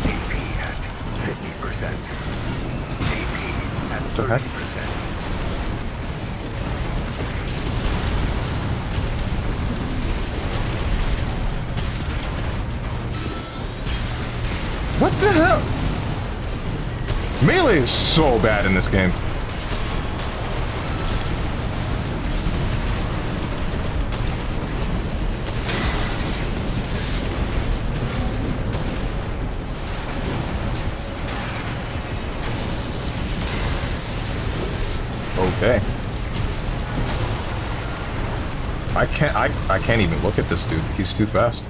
AP at 50%. AP at 30%. What the hell? Melee is so bad in this game. Okay. I can't even look at this dude. He's too fast.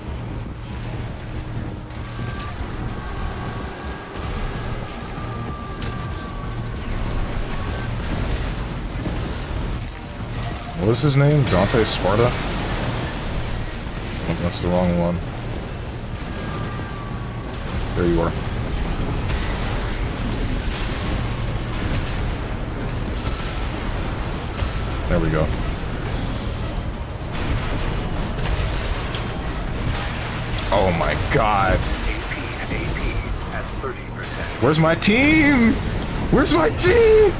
What is his name? Dante Sparta? Oh, that's the wrong one. There you are. There we go. Oh my god. AP at 30%. Where's my team? Where's my team?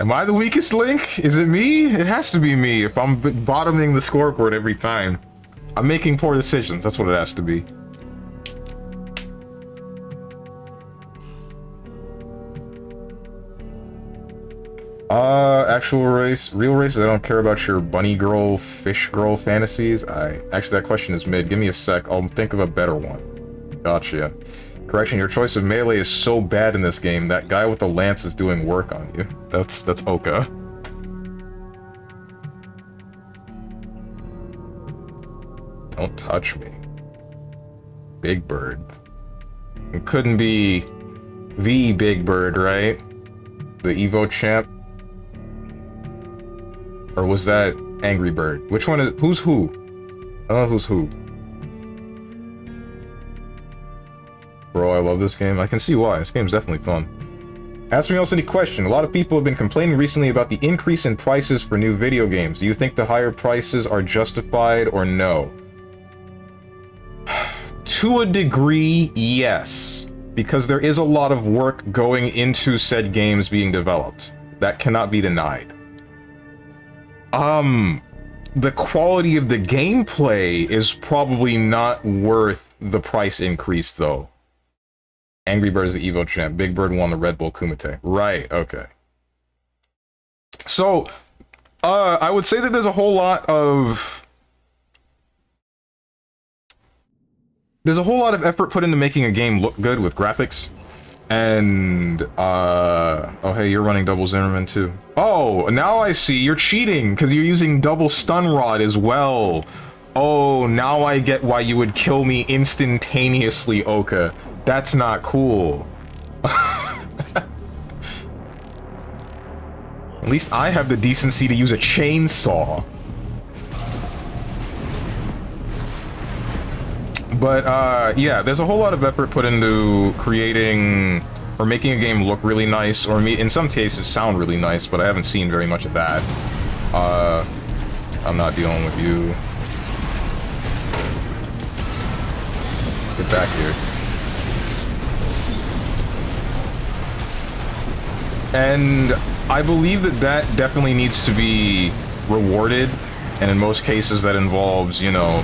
Am I the weakest link? Is it me? It has to be me if I'm bottoming the scoreboard every time. I'm making poor decisions, that's what it has to be. Actual race, real races, I don't care about your bunny girl, fish girl fantasies. Actually, that question is mid. Give me a sec, I'll think of a better one. Gotcha. Correction, your choice of melee is so bad in this game. That guy with the lance is doing work on you. That's Oka. Don't touch me. Big Bird. It couldn't be the Big Bird, right? The Evo champ? Or was that Angry Bird? Which one is... Who's who? I don't know who's who. Bro, I love this game. I can see why. This game's definitely fun. Ask me else any question. A lot of people have been complaining recently about the increase in prices for new video games. Do you think the higher prices are justified or no? To a degree, yes. Because there is a lot of work going into said games being developed. That cannot be denied. The quality of the gameplay is probably not worth the price increase, though. Angry Bird is the Evo champ. Big Bird won the Red Bull Kumite. Right, okay. So, I would say that there's a whole lot of... There's a whole lot of effort put into making a game look good with graphics. And, oh hey, you're running double Zimmerman too. Oh, now I see, you're cheating, because you're using double stun rod as well. Oh, now I get why you would kill me instantaneously, Oka. That's not cool. At least I have the decency to use a chainsaw. But, yeah, there's a whole lot of effort put into creating or making a game look really nice, or in some cases sound really nice, but I haven't seen very much of that. I'm not dealing with you. Get back here. And I believe that that definitely needs to be rewarded, and in most cases that involves, you know,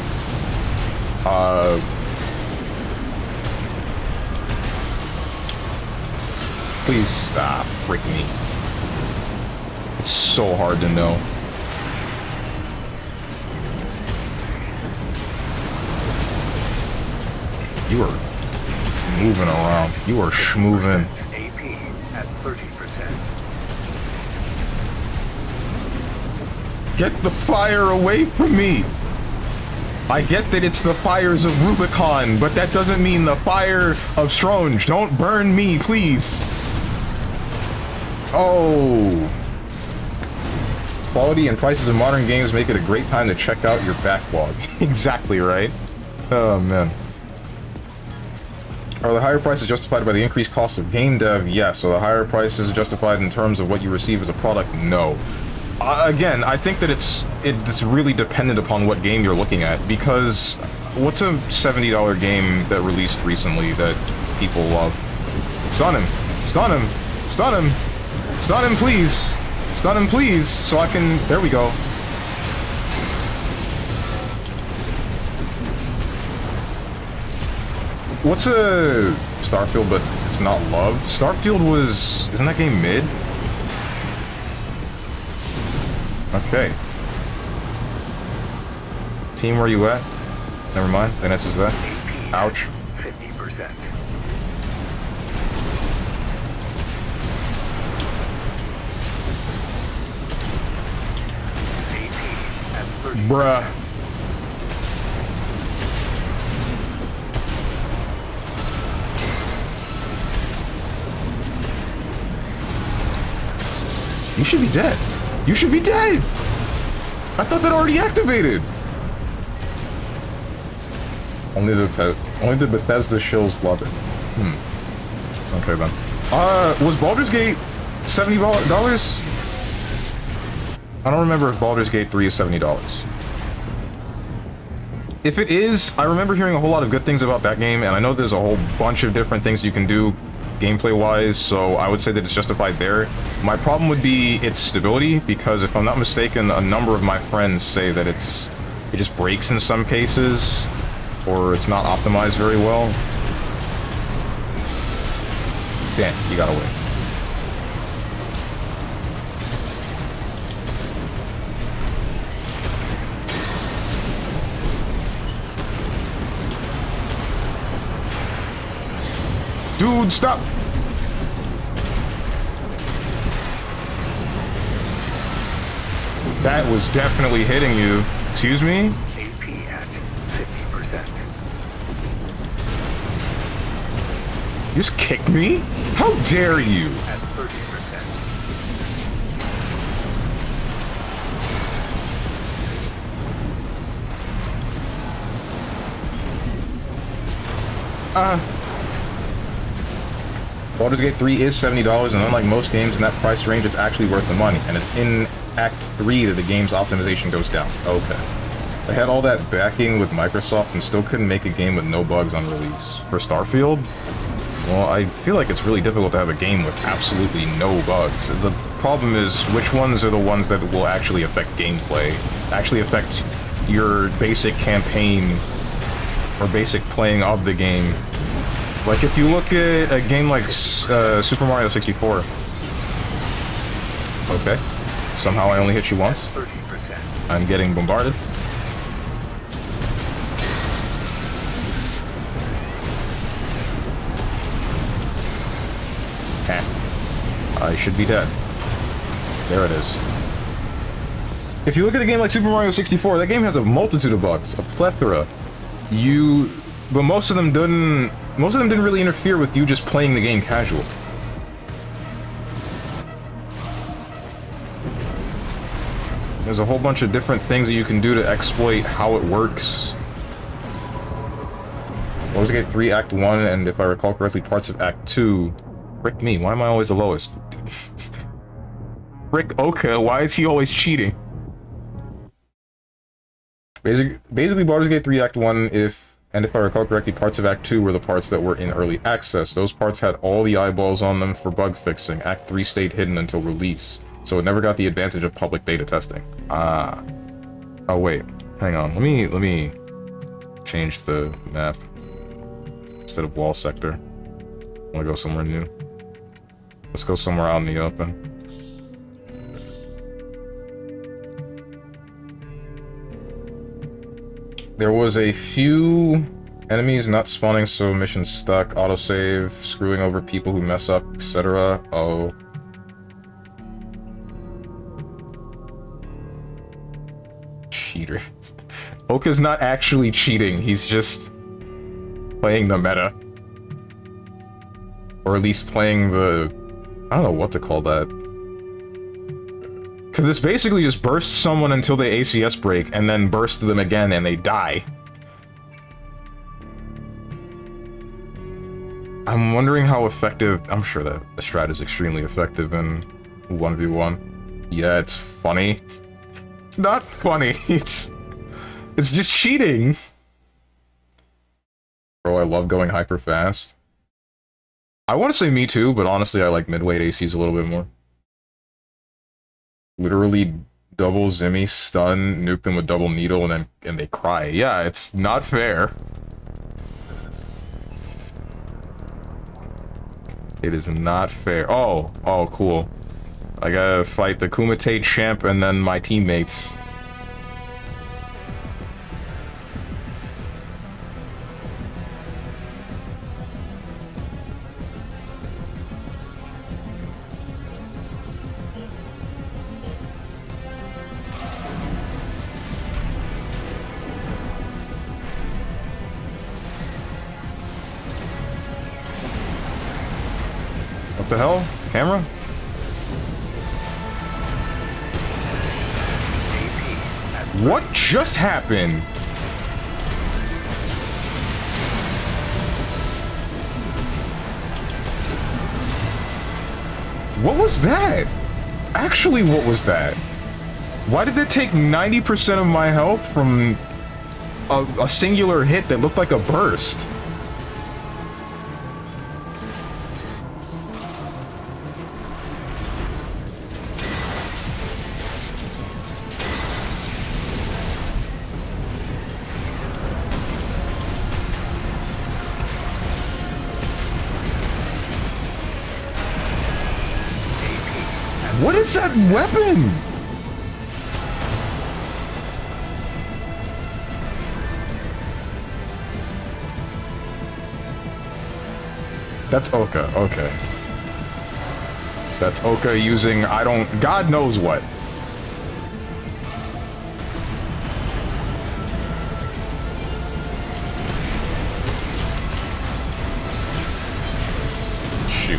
please stop, frick me. It's so hard to know. You are moving around. You are schmoving. AP at 30%. Get the fire away from me! I get that it's the fires of Rubicon, but that doesn't mean the fire of Strange. Don't burn me, please! Oh. Quality and prices of modern games make it a great time to check out your backlog. Exactly right. Oh, man. Are the higher prices justified by the increased cost of game dev? Yes. So the higher prices justified in terms of what you receive as a product? No. Again, I think that it's really dependent upon what game you're looking at, because what's a $70 game that released recently that people love? Stun him! Stun him! Stun him! Stun him, please! Stun him, please! So I can... There we go. What's a... Starfield, but it's not loved? Starfield was... Isn't that game mid? Okay. Team, where you at? Never mind. Then that's just that. Ouch. 50%. AP at 30%. Bruh. You should be dead. You should be dead! I thought that already activated! Only the Bethesda shills love it. Okay then. Was Baldur's Gate $70? I don't remember if Baldur's Gate 3 is $70. If it is, I remember hearing a whole lot of good things about that game, and I know there's a whole bunch of different things you can do gameplay-wise, so I would say that it's justified there. My problem would be its stability, because if I'm not mistaken, a number of my friends say that it just breaks in some cases, or it's not optimized very well. Damn, you got away. Dude, stop! That was definitely hitting you. Excuse me? AP at 50%. You just kicked me? How dare you? At 30%. Baldur's Gate 3 is $70, and unlike most games in that price range, it's actually worth the money. And it's in Act 3 that the game's optimization goes down. Okay. They had all that backing with Microsoft and still couldn't make a game with no bugs on release. For Starfield? Well, I feel like it's really difficult to have a game with absolutely no bugs. The problem is, which ones are the ones that will actually affect gameplay? Actually affect your basic campaign or basic playing of the game. Like, if you look at a game like Super Mario 64... Okay. Somehow I only hit you once. 30%. I'm getting bombarded. Heh. I should be dead. There it is. If you look at a game like Super Mario 64, that game has a multitude of bugs, a plethora. But most of them didn't really interfere with you just playing the game casual. There's a whole bunch of different things that you can do to exploit how it works. Baldur's Gate 3 Act 1, and if I recall correctly, parts of Act 2. Frick me, why am I always the lowest? Frick Oka, why is he always cheating? Basically, Baldur's Gate 3 Act 1, if I recall correctly, parts of Act 2 were the parts that were in early access. Those parts had all the eyeballs on them for bug fixing. Act 3 stayed hidden until release, so it never got the advantage of public beta testing. Oh wait, hang on. Let me change the map instead of wall sector. I want to go somewhere new. Let's go somewhere out in the open. There was a few enemies not spawning, so missions stuck, autosave, screwing over people who mess up, etc. Oh. Cheater. Oka's not actually cheating, he's just playing the meta. Or at least playing the... I don't know what to call that. Because it's basically just burst someone until they ACS break, and then burst them again and they die. I'm wondering how effective... I'm sure that the strat is extremely effective in 1v1. Yeah, it's funny. It's not funny, it's just cheating! Bro, I love going hyper fast. I want to say me too, but honestly I like mid-weight ACs a little bit more. Literally double Zimmy, stun, nuke them with double needle, and they cry. Yeah, it's not fair. It is not fair. Oh, cool. I gotta fight the Kumite champ and then my teammates. What the hell? Camera? What just happened? What was that? Actually, what was that? Why did that take 90% of my health from a singular hit that looked like a burst? What is that weapon? That's Oka, okay. That's Oka using, I don't... God knows what. Shoot.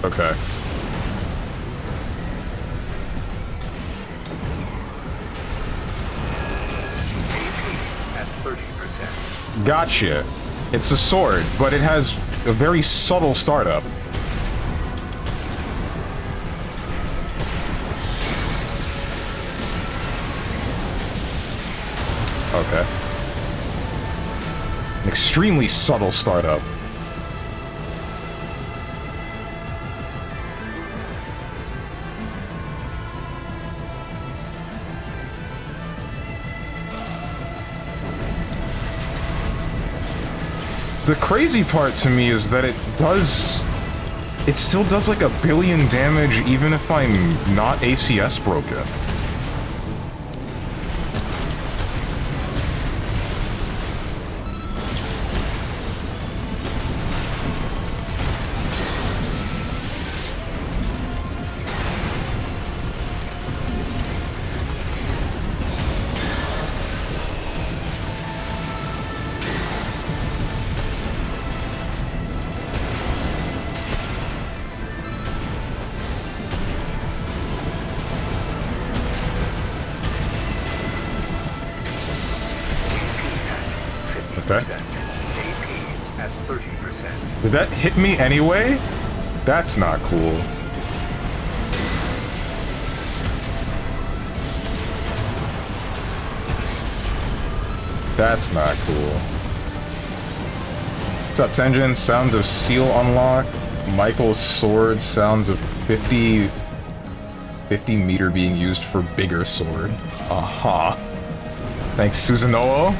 Okay. At 30%. Gotcha. It's a sword, but it has a very subtle startup. Okay. An extremely subtle startup. The crazy part to me is that it still does like 1 billion damage even if I'm not ACS broken. Okay. AP at 30%. Did that hit me anyway? That's not cool. That's not cool. What's up, Tenjin? Sounds of seal unlock. Michael's sword. Sounds of 50 meter being used for bigger sword. Aha. Thanks, Susanoo.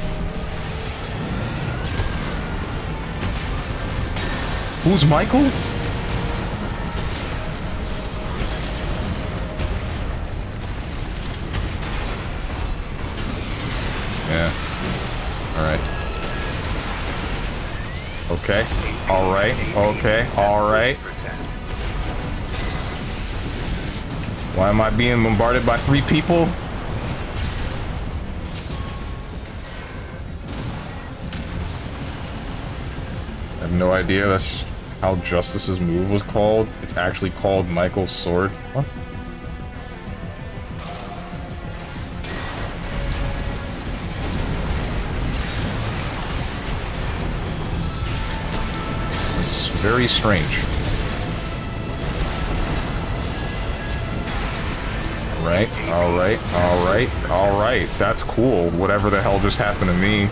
Who's Michael? Yeah. Alright. Okay. Alright. Okay. Alright. Why am I being bombarded by 3 people? I have no idea. That's how Justice's move was called. It's actually called Michael's sword. What? It's very strange. Alright, alright, alright, alright. That's cool. Whatever the hell just happened to me.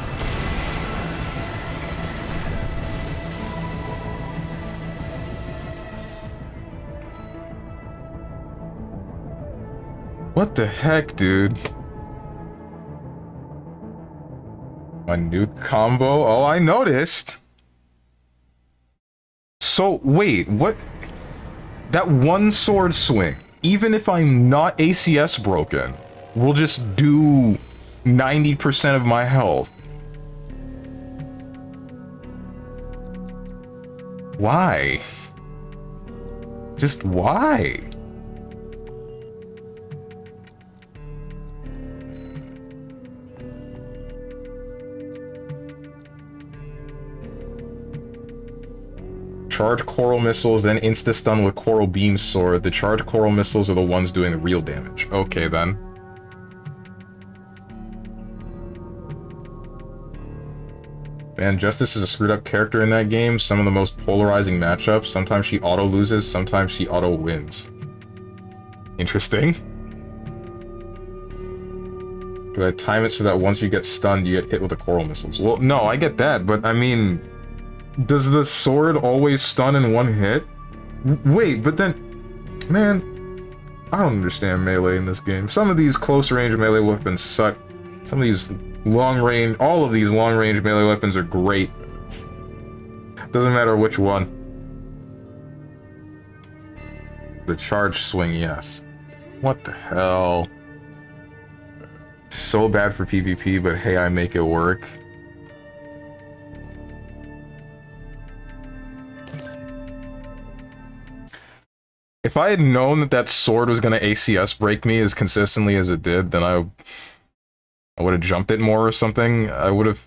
What the heck, dude? My new combo? Oh, I noticed! So, wait, what? That one sword swing, even if I'm not ACS broken, will just do 90% of my health. Why? Just why? Charge coral missiles, then insta-stun with coral beam sword. The charged coral missiles are the ones doing the real damage. Okay, then. Man, Justice is a screwed up character in that game. Some of the most polarizing matchups. Sometimes she auto-loses, sometimes she auto-wins. Interesting. Do I time it so that once you get stunned, you get hit with the coral missiles? Well, no, I get that, but I mean... Does the sword always stun in one hit? Wait, but then... Man, I don't understand melee in this game. Some of these close-range melee weapons suck. Some of these long-range... All of these long-range melee weapons are great. Doesn't matter which one. The charge swing, yes. What the hell? So bad for PvP, but hey, I make it work. If I had known that that sword was gonna ACS break me as consistently as it did, then I would have jumped it more or something. I would have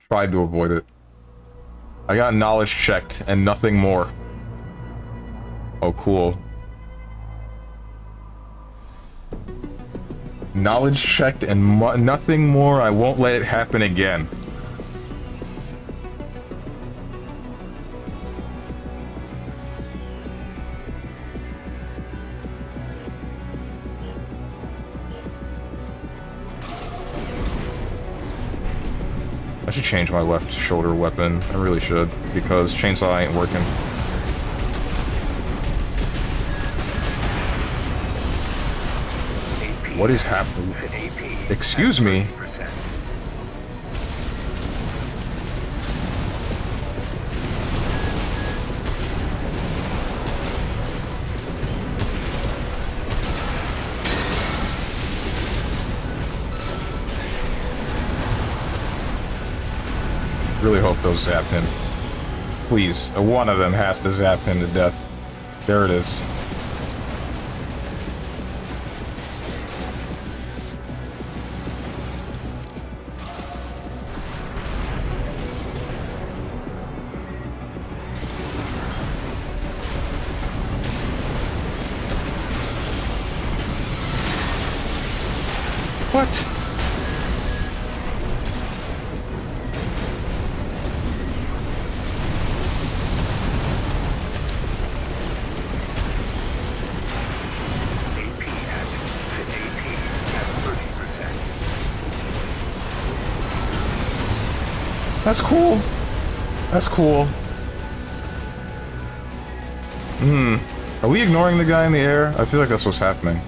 tried to avoid it. I got knowledge checked and nothing more. Oh, cool. Knowledge checked and nothing more. I won't let it happen again. I should change my left shoulder weapon. I really should, because chainsaw ain't working. What is happening? Excuse me? Really hope those zap him. Please, one of them has to zap him to death. There it is. What? That's cool. That's cool. Are we ignoring the guy in the air? I feel like that's what's happening.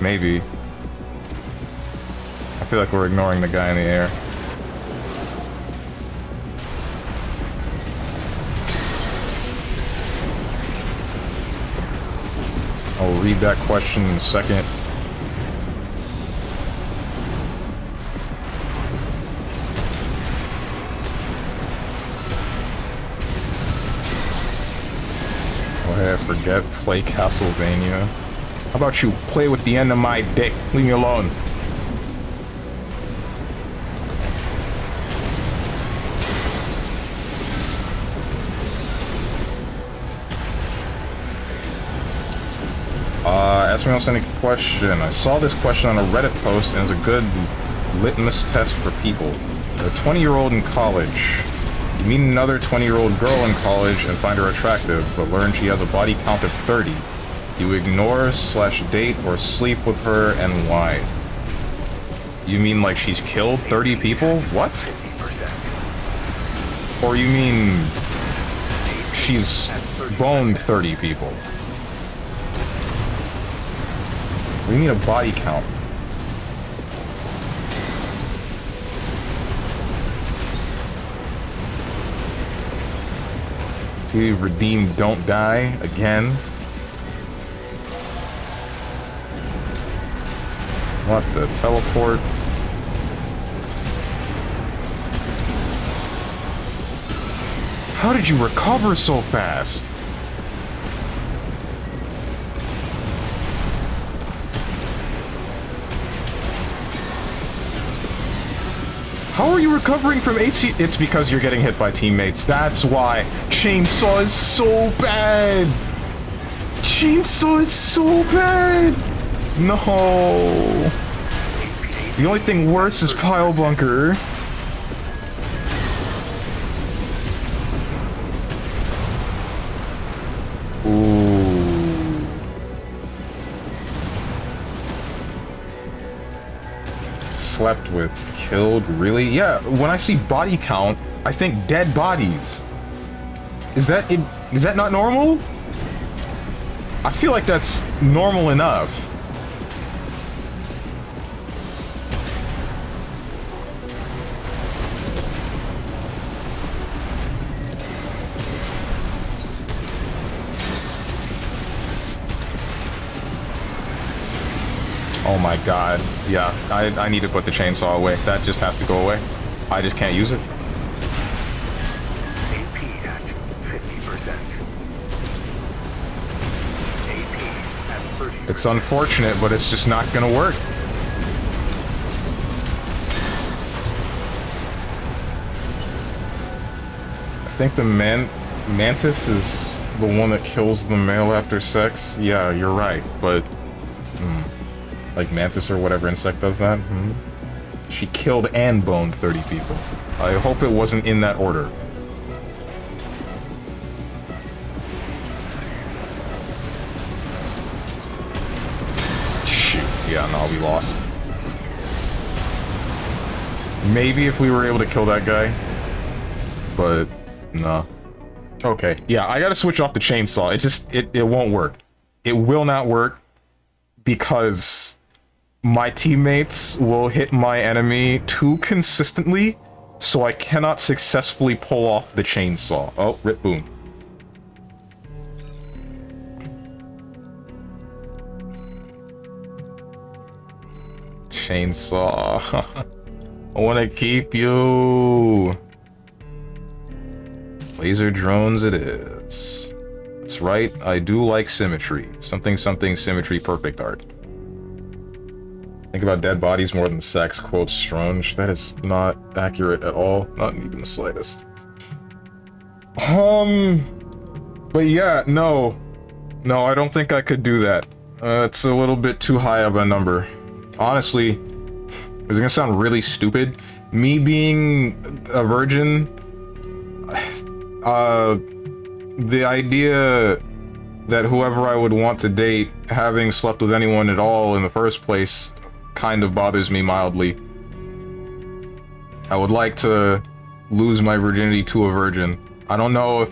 Maybe. I feel like we're ignoring the guy in the air. I'll read that question in a second. I forget, play Castlevania. How about you play with the end of my dick? Leave me alone. Ask me else any question. I saw this question on a Reddit post and it's a good litmus test for people. A 20-year-old in college. You meet another 20-year-old girl in college and find her attractive, but learn she has a body count of 30. You ignore / date or sleep with her, and why? You mean like she's killed 30 people? What? Or you mean she's boned 30 people? We need a body count. See, redeem, don't die again. What the teleport? How did you recover so fast? How are you recovering from AC? It's because you're getting hit by teammates. That's why. Chainsaw is so bad. Chainsaw is so bad. No. The only thing worse is Pile Bunker. Ooh. slept with, killed, really? Yeah, when I see body count, I think dead bodies. Is that not normal? I feel like that's normal enough. Oh my god. Yeah, I need to put the chainsaw away. That just has to go away. I just can't use it. AP at 50%. AP at 30%. It's unfortunate, but it's just not gonna work. I think the mantis is the one that kills the male after sex. Yeah, you're right, but... like mantis or whatever insect does that. She killed and boned 30 people. I hope it wasn't in that order. Shoot. Yeah, no, we lost. Maybe if we were able to kill that guy. But, no. Okay, yeah, I gotta switch off the chainsaw. It won't work. It will not work because my teammates will hit my enemy too consistently, so I cannot successfully pull off the chainsaw. Oh, rip boom. Chainsaw. I want to keep you. Laser drones it is. That's right, I do like symmetry. Something symmetry perfect art. Think about dead bodies more than sex, quotes Stronge. That is not accurate at all. Not even the slightest. But yeah, no. No, I don't think I could do that. It's a little bit too high of a number. Honestly, it's gonna sound really stupid. Me being a virgin, the idea that whoever I would want to date, having slept with anyone at all in the first place, kind of bothers me mildly. I would like to lose my virginity to a virgin. I don't know if...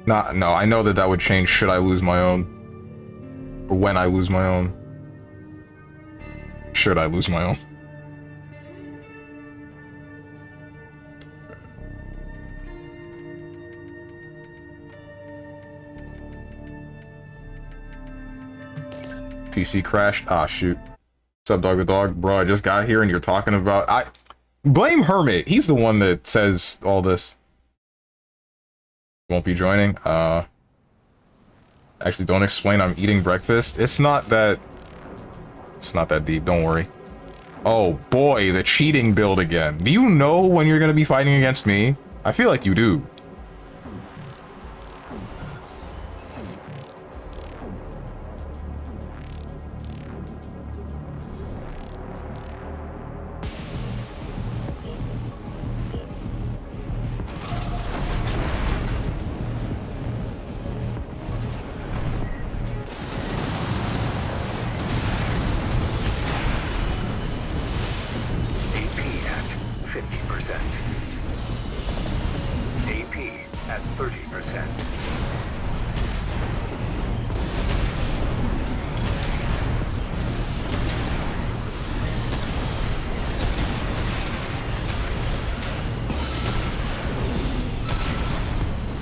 No, I know that would change should I lose my own. Or when I lose my own. Should I lose my own. PC crashed. Ah, shoot. What's up, Dog the Dog? Bro, I just got here and you're talking about... Blame Hermit. He's the one that says all this. Won't be joining. Actually, don't explain. I'm eating breakfast. It's not that deep. Don't worry. Oh, boy. The cheating build again. Do you know when you're going to be fighting against me? I feel like you do.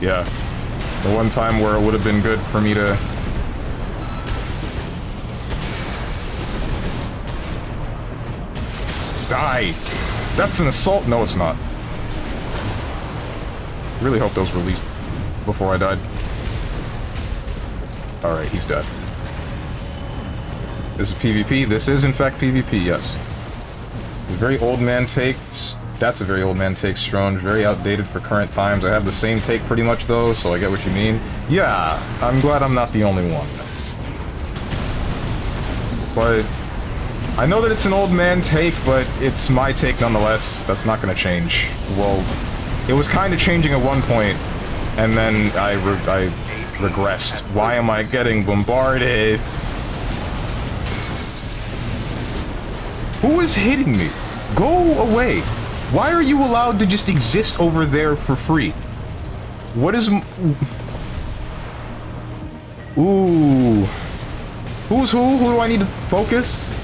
Yeah. The one time where it would have been good for me to... Die! That's an assault? No, it's not. Really hope those released before I died. Alright, he's dead. This is PvP? This is in fact PvP, yes. It's a very old man take. That's a very old man take, Stronge. Very outdated for current times. I have the same take pretty much though, so I get what you mean. Yeah, I'm glad I'm not the only one. But I know that it's an old man take, but it's my take nonetheless. That's not gonna change. Well, it was kind of changing at one point, and then I regressed. Why am I getting bombarded? Who is hitting me? Go away. Why are you allowed to just exist over there for free? What is... Ooh. Who's who? Who do I need to focus?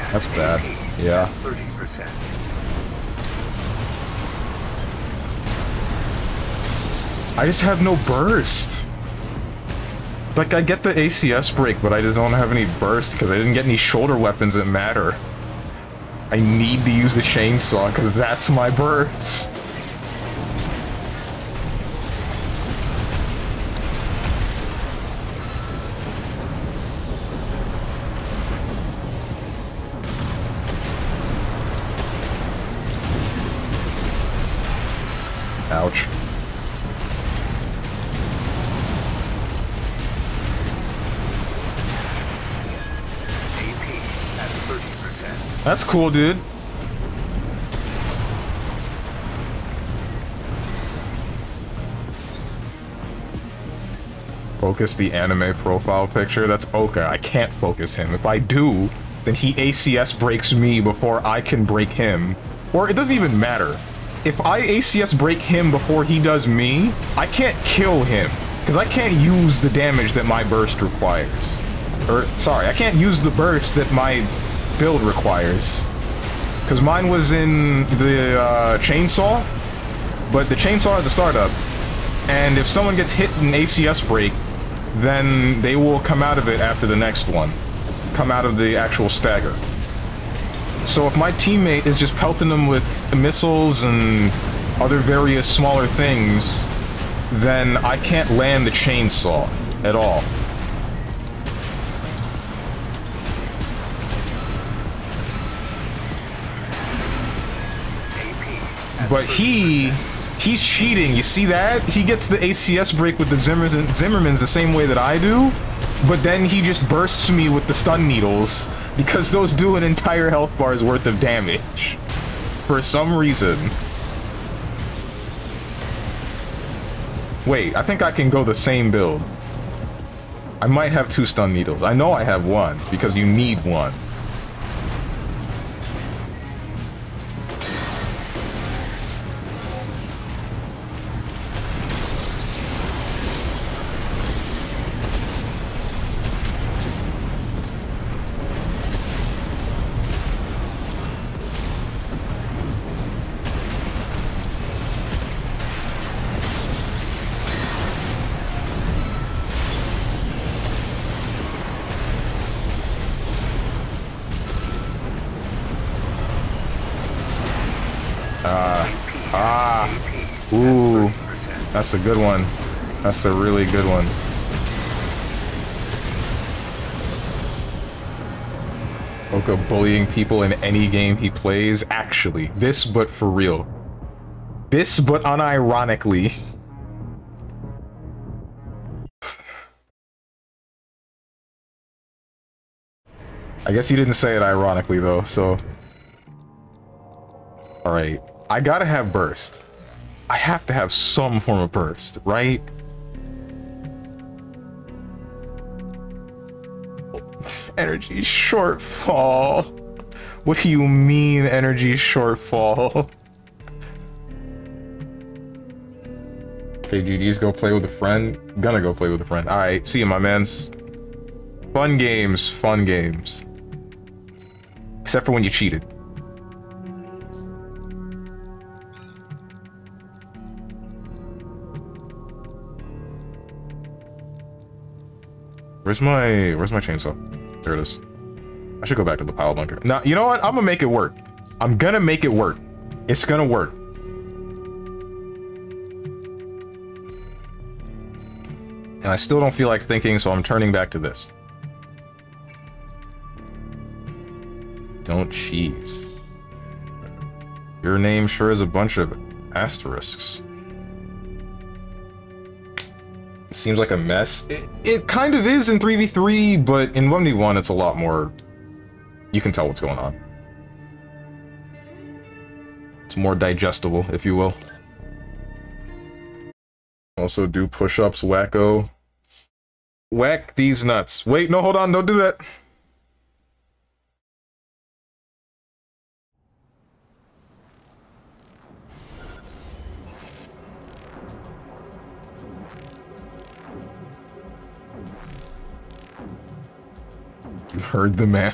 That's bad. Yeah. 30%. I just have no burst. Like, I get the ACS break, but I just don't have any burst because I didn't get any shoulder weapons that matter. I need to use the chainsaw because that's my burst. Ouch. AP at 30%. That's cool, dude. Focus the anime profile picture. That's Oka. I can't focus him. If I do, then he ACS breaks me before I can break him. Or it doesn't even matter. If I ACS break him before he does me, I can't kill him. Because I can't use the damage that my burst requires. Or, sorry, I can't use the burst that my build requires. Because mine was in the chainsaw, but the chainsaw has a startup. And if someone gets hit in ACS break, then they will come out of it after the next one. Come out of the actual stagger. So if my teammate is just pelting them with missiles and other various smaller things, then I can't land the chainsaw at all. But he's cheating, you see that? He gets the ACS break with the Zimmermans the same way that I do, but then he just bursts me with the stun needles, because those do an entire health bar's worth of damage. For some reason. Wait, I think I can go the same build. I might have 2 stun needles. I know I have 1, because you need 1. Ooh, that's a good one. That's a really good one. Oka bullying people in any game he plays. Actually, this but for real. This but unironically. I guess he didn't say it ironically though, so... Alright, I gotta have burst. I have to have some form of burst, right? Energy shortfall. What do you mean, energy shortfall? Okay, GG's go play with a friend. Gonna go play with a friend. Alright, see you, my mans. Fun games, fun games. Except for when you cheated. Where's my chainsaw? There it is. I should go back to the power bunker. Now, you know what? I'm gonna make it work. I'm gonna make it work. It's gonna work. And I still don't feel like thinking, so I'm turning back to this. Don't cheese. Your name sure is a bunch of asterisks. seems like a mess. It kind of is in 3v3, but in 1v1 it's a lot more... You can tell what's going on. It's more digestible, if you will. Also do push-ups, wacko. Whack these nuts. Wait, no, hold on, don't do that. You heard the man.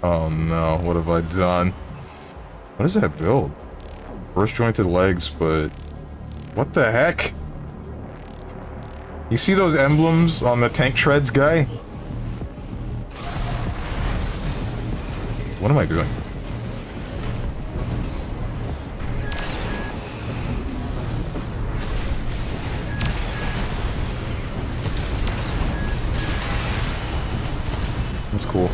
Oh no, what have I done? What is that build? First jointed legs, but... What the heck? You see those emblems on the tank treads guy? What am I doing? That's cool.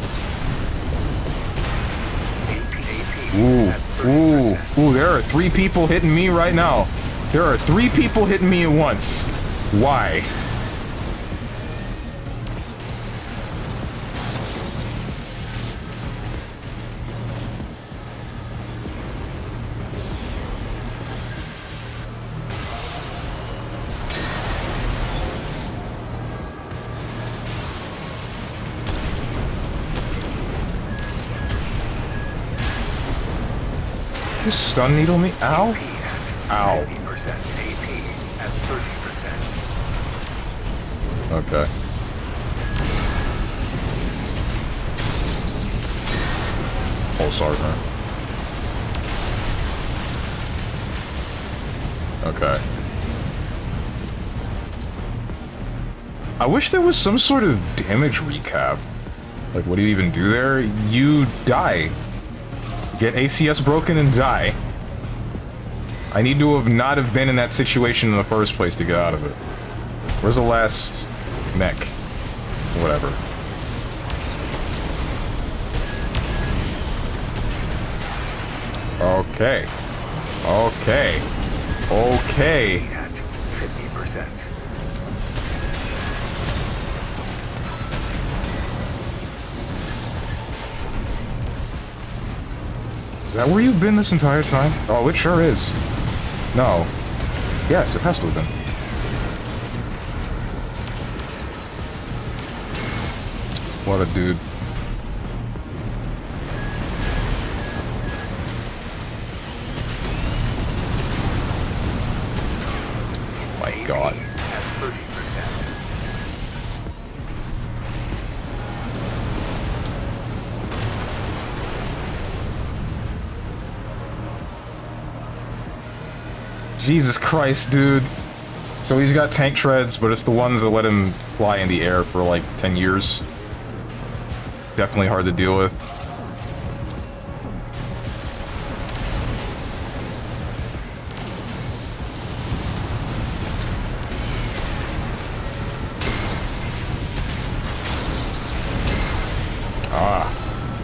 Ooh, there are 3 people hitting me right now. There are 3 people hitting me at once. Why? You stun needle me? Ow. Ow. 50% AP at 30%. Okay. Oh, sorry, man. Okay. I wish there was some sort of damage recap. Like, what do you even do there? You die. Get ACS broken and die. I need to have not have been in that situation in the first place to get out of it. Where's the last mech? Whatever. Okay. Okay. Okay. At 50%. Is that where you've been this entire time? Oh, it sure is. No. Yes, it has to have been. What a dude. My God. At 30%. Jesus Christ, dude. So he's got tank treads, but it's the ones that let him fly in the air for like 10 years. Definitely hard to deal with. Ah,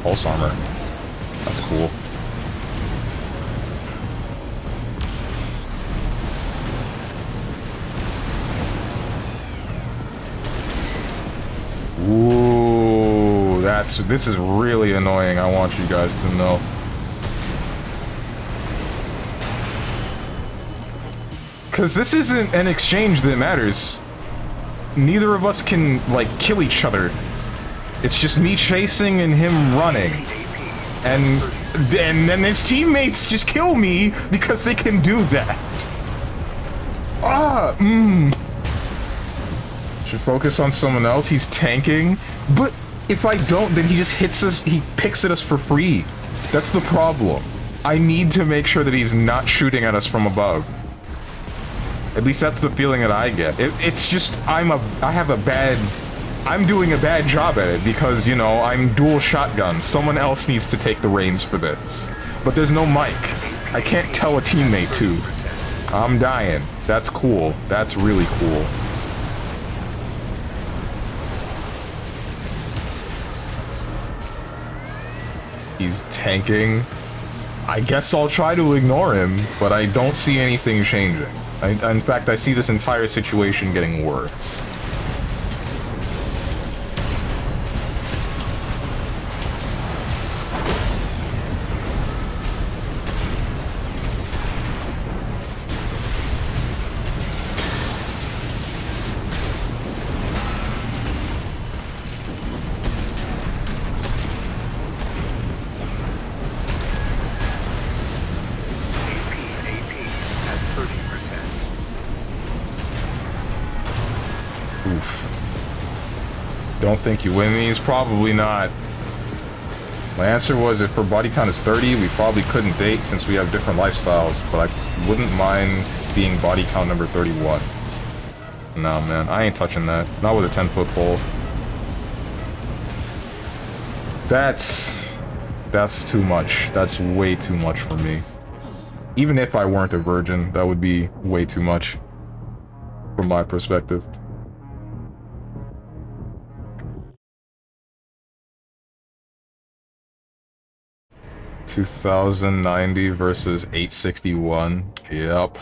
pulse armor. That's cool. Ooh, this is really annoying. I want you guys to know. Because this isn't an exchange that matters. Neither of us can, like, kill each other. It's just me chasing and him running. And then his teammates just kill me because they can do that. Should focus on someone else. He's tanking. But if I don't, then he just hits us. He picks at us for free. That's the problem. I need to make sure that he's not shooting at us from above. At least that's the feeling that I get. It's just I'm doing a bad job at it because, you know, I'm dual shotgun. Someone else needs to take the reins for this. But there's no mic. I can't tell a teammate to. I'm dying. That's cool. That's really cool. He's tanking. I guess I'll try to ignore him, but I don't see anything changing. In fact, I see this entire situation getting worse. Don't think you win these? Probably not. My answer was if her body count is 30, we probably couldn't date since we have different lifestyles, but I wouldn't mind being body count number 31. No, man, I ain't touching that. Not with a 10-foot pole. That's too much. That's way too much for me. Even if I weren't a virgin, that would be way too much from my perspective. 2090 versus 861. Yep.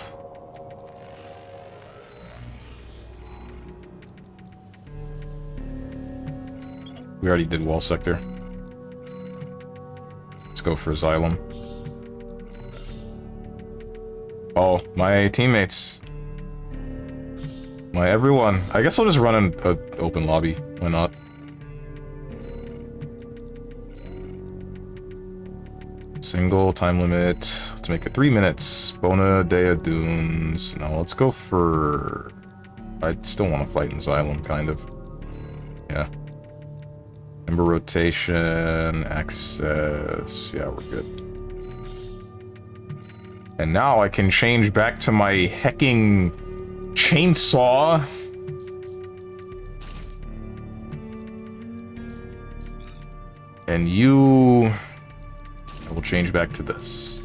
We already did wall sector. Let's go for Xylem. Oh, my teammates. My everyone. I guess I'll just run an open lobby. Why not? Single time limit. Let's make it 3 minutes. Bona Dea Dunes. Now let's go for... I still want to fight in Xylem, kind of. Yeah. Ember rotation, access. Yeah, we're good. And now I can change back to my hecking chainsaw. And you... I will change back to this.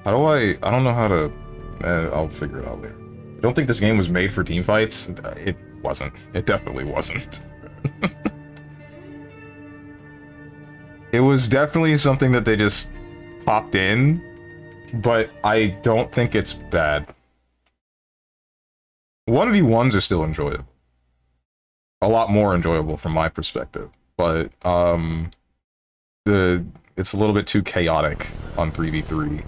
How do I don't know how to... I'll figure it out later. I don't think this game was made for team fights. It wasn't. It definitely wasn't. It was definitely something that they just popped in, but I don't think it's bad. 1v1s are still enjoyable. A lot more enjoyable from my perspective, but it's a little bit too chaotic on 3v3.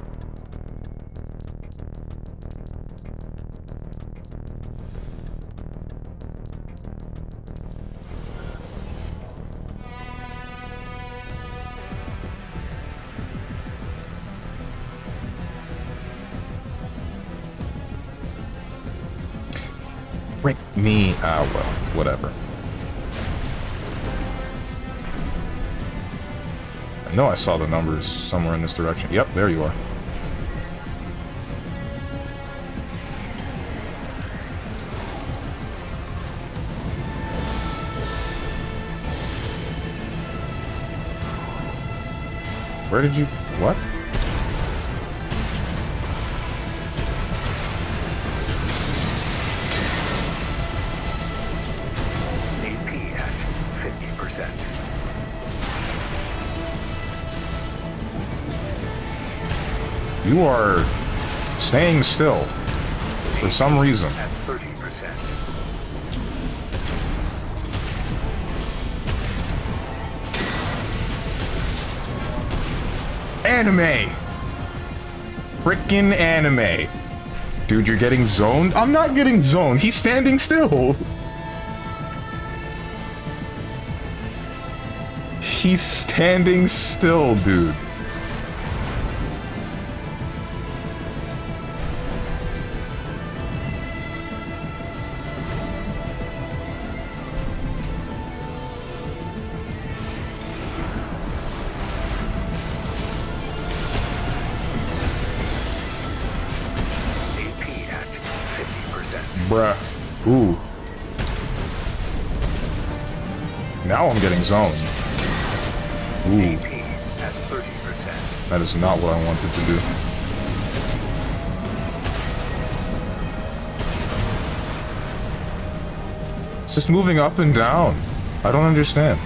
Break me. Ah, well, whatever. I know I saw the numbers somewhere in this direction. Yep, there you are. Where did you... what? You are staying still for some reason. At 30%. Anime! Frickin' anime. Dude, you're getting zoned? I'm not getting zoned. He's standing still. He's standing still, dude. Bruh. Ooh. Now I'm getting zoned. Ooh. At 30%. That is not what I wanted to do. It's just moving up and down. I don't understand.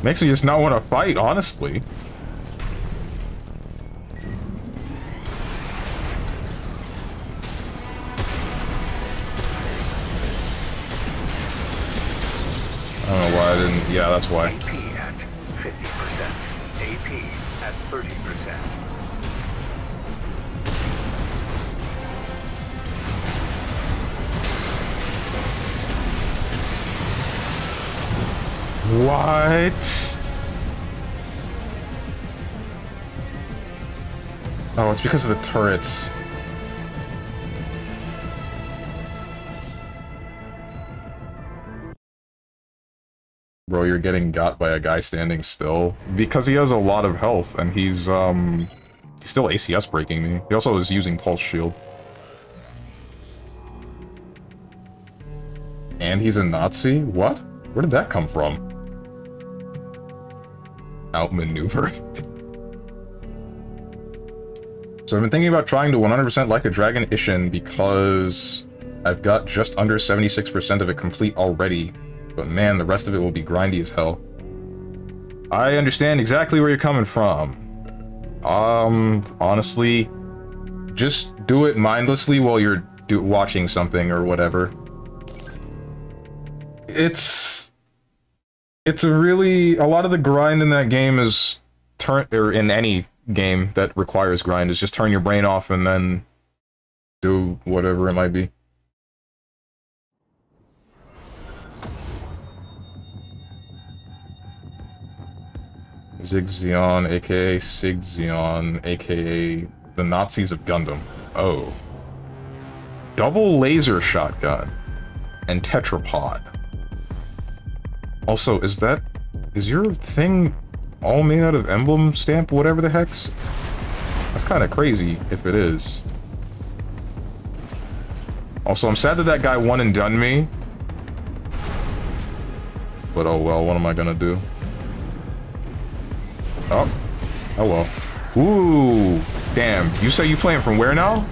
Makes me just not want to fight, honestly. I don't know why I didn't... Yeah, that's why. AP at 50%. AP at 30%. What? Oh, it's because of the turrets. Bro, you're getting got by a guy standing still. Because he has a lot of health, and he's still ACS breaking me. He also is using Pulse Shield. And he's a Nazi? What? Where did that come from? Outmaneuvered. So I've been thinking about trying to 100% like a Dragon Ishin because I've got just under 76% of it complete already. But man, the rest of it will be grindy as hell. I understand exactly where you're coming from. Honestly, just do it mindlessly while you're watching something or whatever. It's a lot of the grind in that game is or in any game that requires grind is just turn your brain off and then do whatever it might be. Zigxion, aka Sigxion, aka the Nazis of Gundam. Oh. Double laser shotgun. And tetrapod. Also, is your thing all made out of emblem stamp, whatever the heck's? That's kind of crazy, if it is. Also, I'm sad that that guy one and done me. But oh well, what am I gonna do? Oh. Oh well. Ooh. Damn. You say you playing from where now?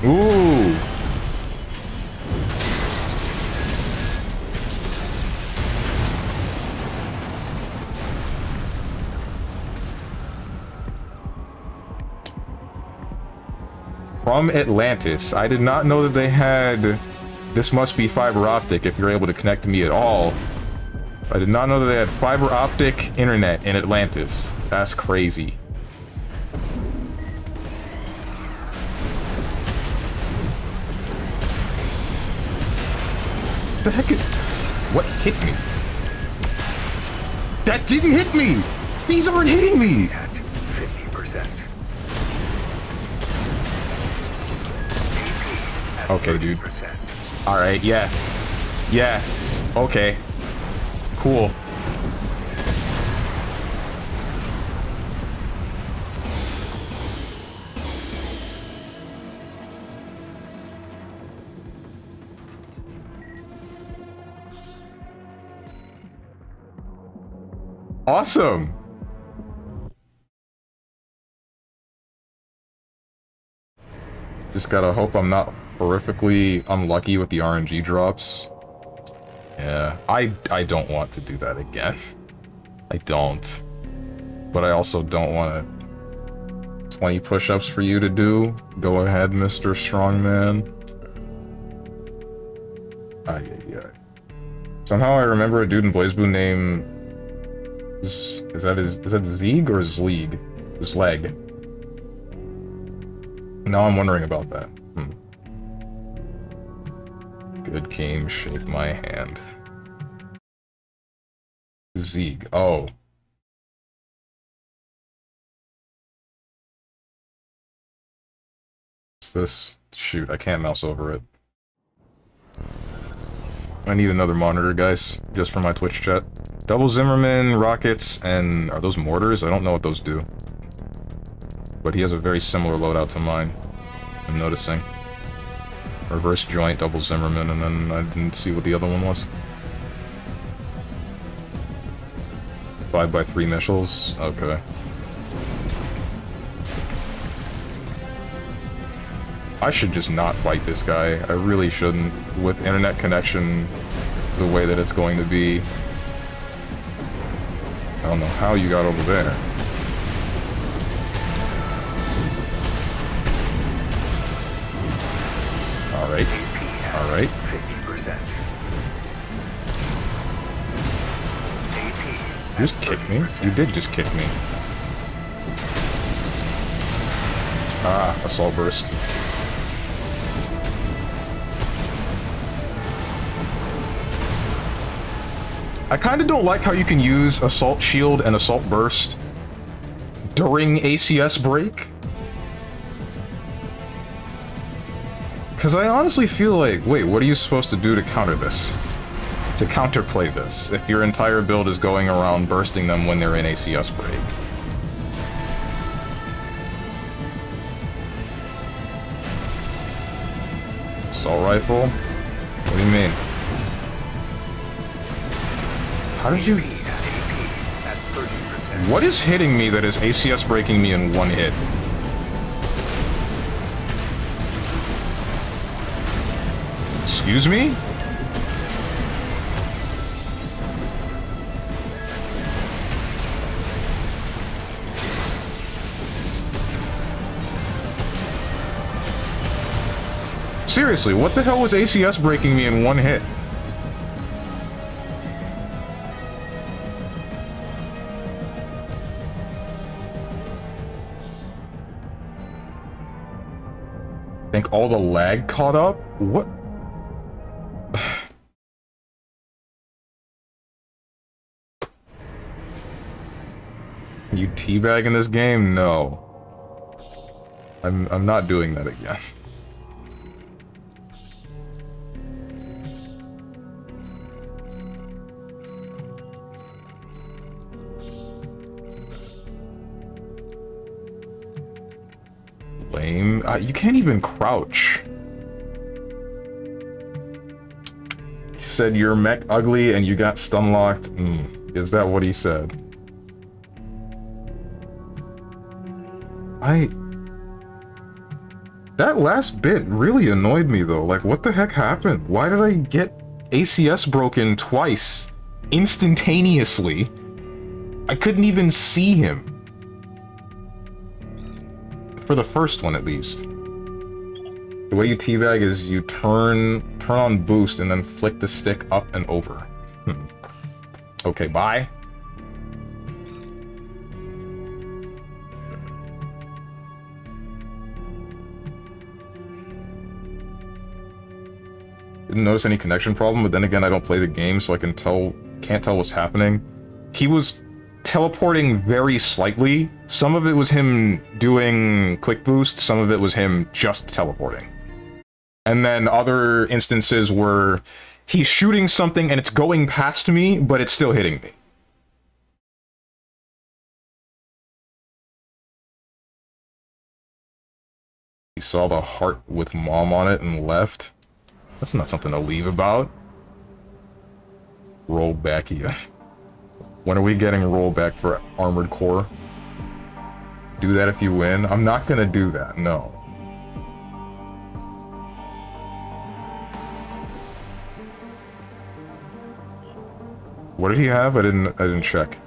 Ooh. From Atlantis. I did not know that they had... This must be fiber optic if you're able to connect to me at all. I did not know that they had fiber optic internet in Atlantis. That's crazy. The heck is... What hit me? That didn't hit me! These aren't hitting me! At 50%. Okay, dude. Alright, yeah. Yeah. Okay. Cool. Awesome! Just gotta hope I'm not horrifically unlucky with the RNG drops. Yeah, I don't want to do that again. I don't. But I also don't want 20 push-ups for you to do. Go ahead, Mr. Strongman. Yeah. Somehow I remember a dude in BlazBlue named... Is that Zeeg or Zleeg? Zleg. Now I'm wondering about that. Good game, shake my hand. Zeeg. Oh. What's this? Shoot, I can't mouse over it. I need another monitor, guys, just for my Twitch chat. Double Zimmerman, rockets, and... Are those mortars? I don't know what those do. But he has a very similar loadout to mine. I'm noticing. Reverse joint, double Zimmerman, and then I didn't see what the other one was. 5x3 missiles? Okay. I should just not fight this guy. I really shouldn't. With internet connection the way that it's going to be. I don't know how you got over there. Alright. Alright. 50%. You just kicked me? You did just kick me. Ah, assault burst. I kind of don't like how you can use assault shield and assault burst during ACS break. Because I honestly feel like, wait, what are you supposed to do to counter this? To counterplay this, if your entire build is going around bursting them when they're in ACS break. Assault rifle? What do you mean? How did you... What is hitting me that is ACS breaking me in one hit? Excuse me? Seriously, what the hell was ACS breaking me in one hit? Think all the lag caught up? What? You teabag in this game? No. I'm not doing that again. Lame. You can't even crouch. He said your mech ugly and you got stun locked. Is that what he said? That last bit really annoyed me though. Like, what the heck happened? Why did I get ACS broken twice? Instantaneously? I couldn't even see him. For the first one, at least. The way you teabag is you turn on boost and then flick the stick up and over. Okay, bye. Didn't notice any connection problem, but then again, I don't play the game, so I can't tell what's happening. He was teleporting very slightly. Some of it was him doing quick boost, some of it was him just teleporting. And then other instances where he's shooting something and it's going past me, but it's still hitting me. He saw the heart with mom on it and left. That's not something to leave about. Roll back here. When are we getting rollback for Armored Core? Do that if you win? I'm not gonna do that, no. What did he have? I didn't check.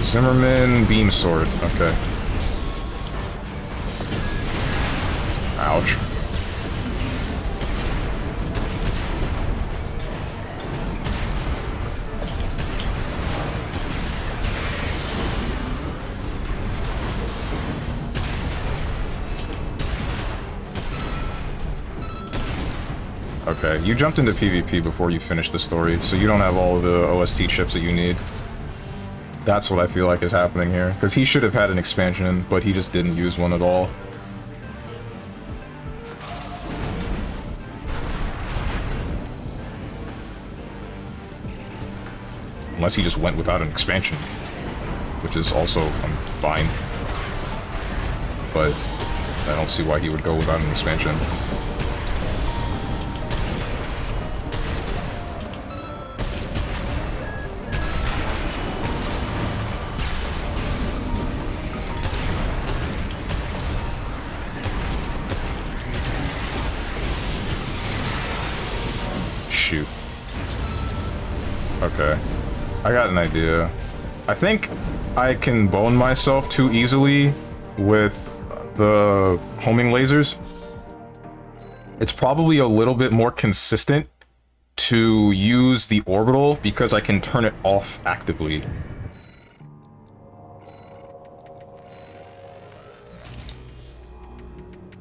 Zimmerman beam sword. Okay. Ouch. Okay, you jumped into PvP before you finished the story, so you don't have all of the OST chips that you need. That's what I feel like is happening here. Because he should have had an expansion, but he just didn't use one at all. Unless he just went without an expansion. Which is also fine. But I don't see why he would go without an expansion. shoot. Okay. I got an idea. I think I can bone myself too easily with the homing lasers. It's probably a little bit more consistent to use the orbital because I can turn it off actively.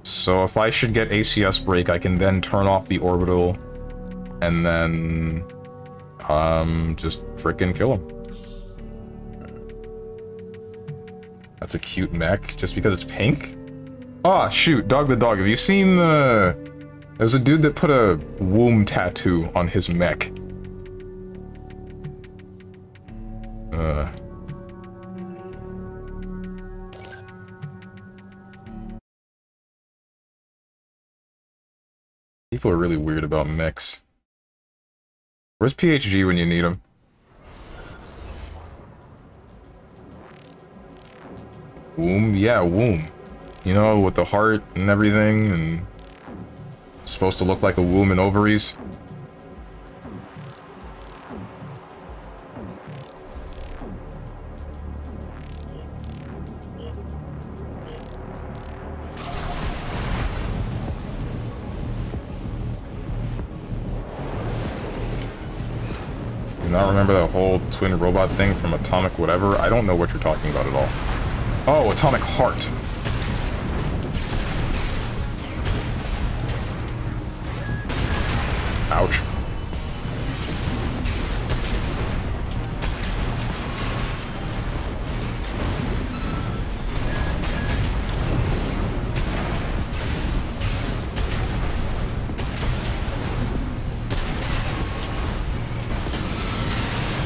So if I should get ACS break, I can then turn off the orbital and then just frickin' kill him. That's a cute mech, just because it's pink? Ah, shoot, Dog the Dog, have you seen the... There's a dude that put a womb tattoo on his mech. People are really weird about mechs. Where's PHG when you need him? Womb? Yeah, womb. You know, with the heart and everything, and... supposed to look like a womb and ovaries. Do not remember that whole twin robot thing from Atomic whatever. I don't know what you're talking about at all. Oh, Atomic Heart. Ouch.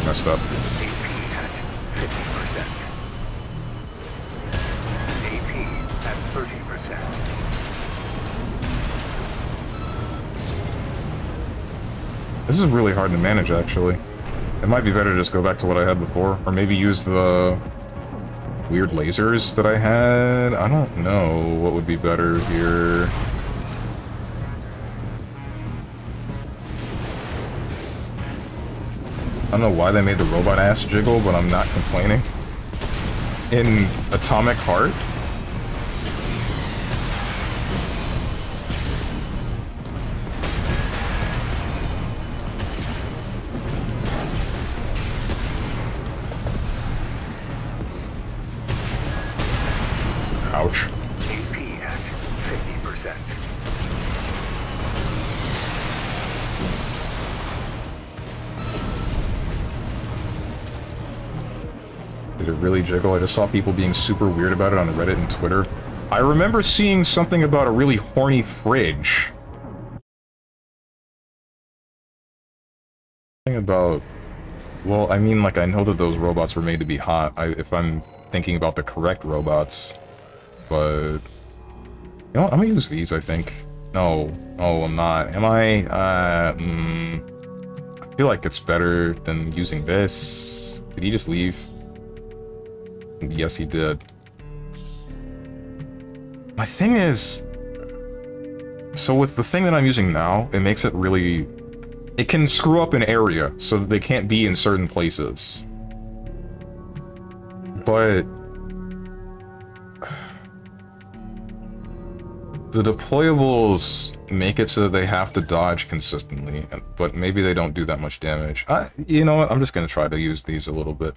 Messed up. AP at 50%. AP at 30%. This is really hard to manage, actually. It might be better to just go back to what I had before, or maybe use the weird lasers that I had. I don't know what would be better here. I don't know why they made the robot ass jiggle, but I'm not complaining. In Atomic Heart, ouch. AP at 50%. Did it really jiggle? I just saw people being super weird about it on Reddit and Twitter. I remember seeing something about a really horny fridge. Something about... Well, I mean, like, I know that those robots were made to be hot, if I'm thinking about the correct robots. But... You know what? I'm gonna use these, I think. No. Oh, I'm not. Am I? I feel like it's better than using this. Did he just leave? Yes, he did. My thing is... So with the thing that I'm using now, it makes it really... It can screw up an area, so that they can't be in certain places. But... The deployables make it so that they have to dodge consistently, but maybe they don't do that much damage. You know what? I'm just gonna try to use these a little bit.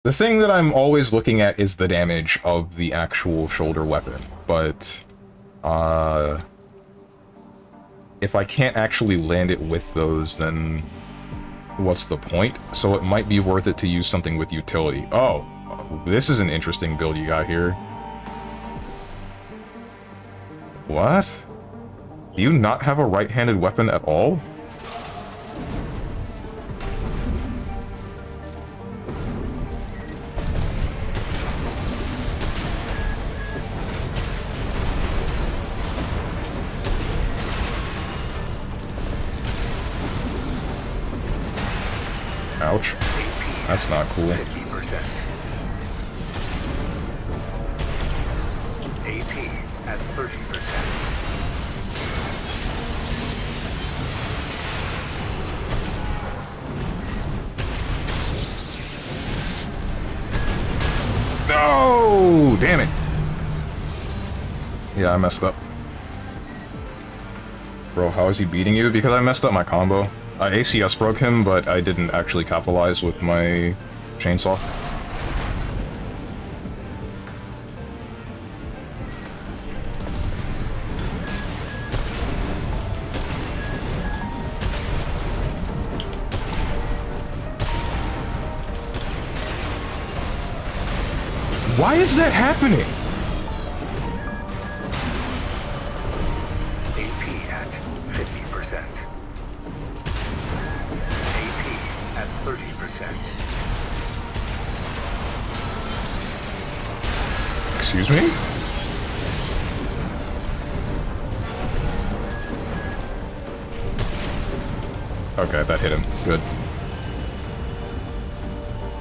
The thing that I'm always looking at is the damage of the actual shoulder weapon, but if I can't actually land it with those, then what's the point? So it might be worth it to use something with utility. Oh, this is an interesting build you got here. What? Do you not have a right-handed weapon at all? Ouch. That's not cool. 50%. AP at 30%. damn it. Yeah, I messed up. Bro, how is he beating you? Because I messed up my combo. I ACS broke him, but I didn't actually capitalize with my chainsaw. Why is that happening? AP at 50%. AP at 30%. Excuse me? Okay, that hit him. Good.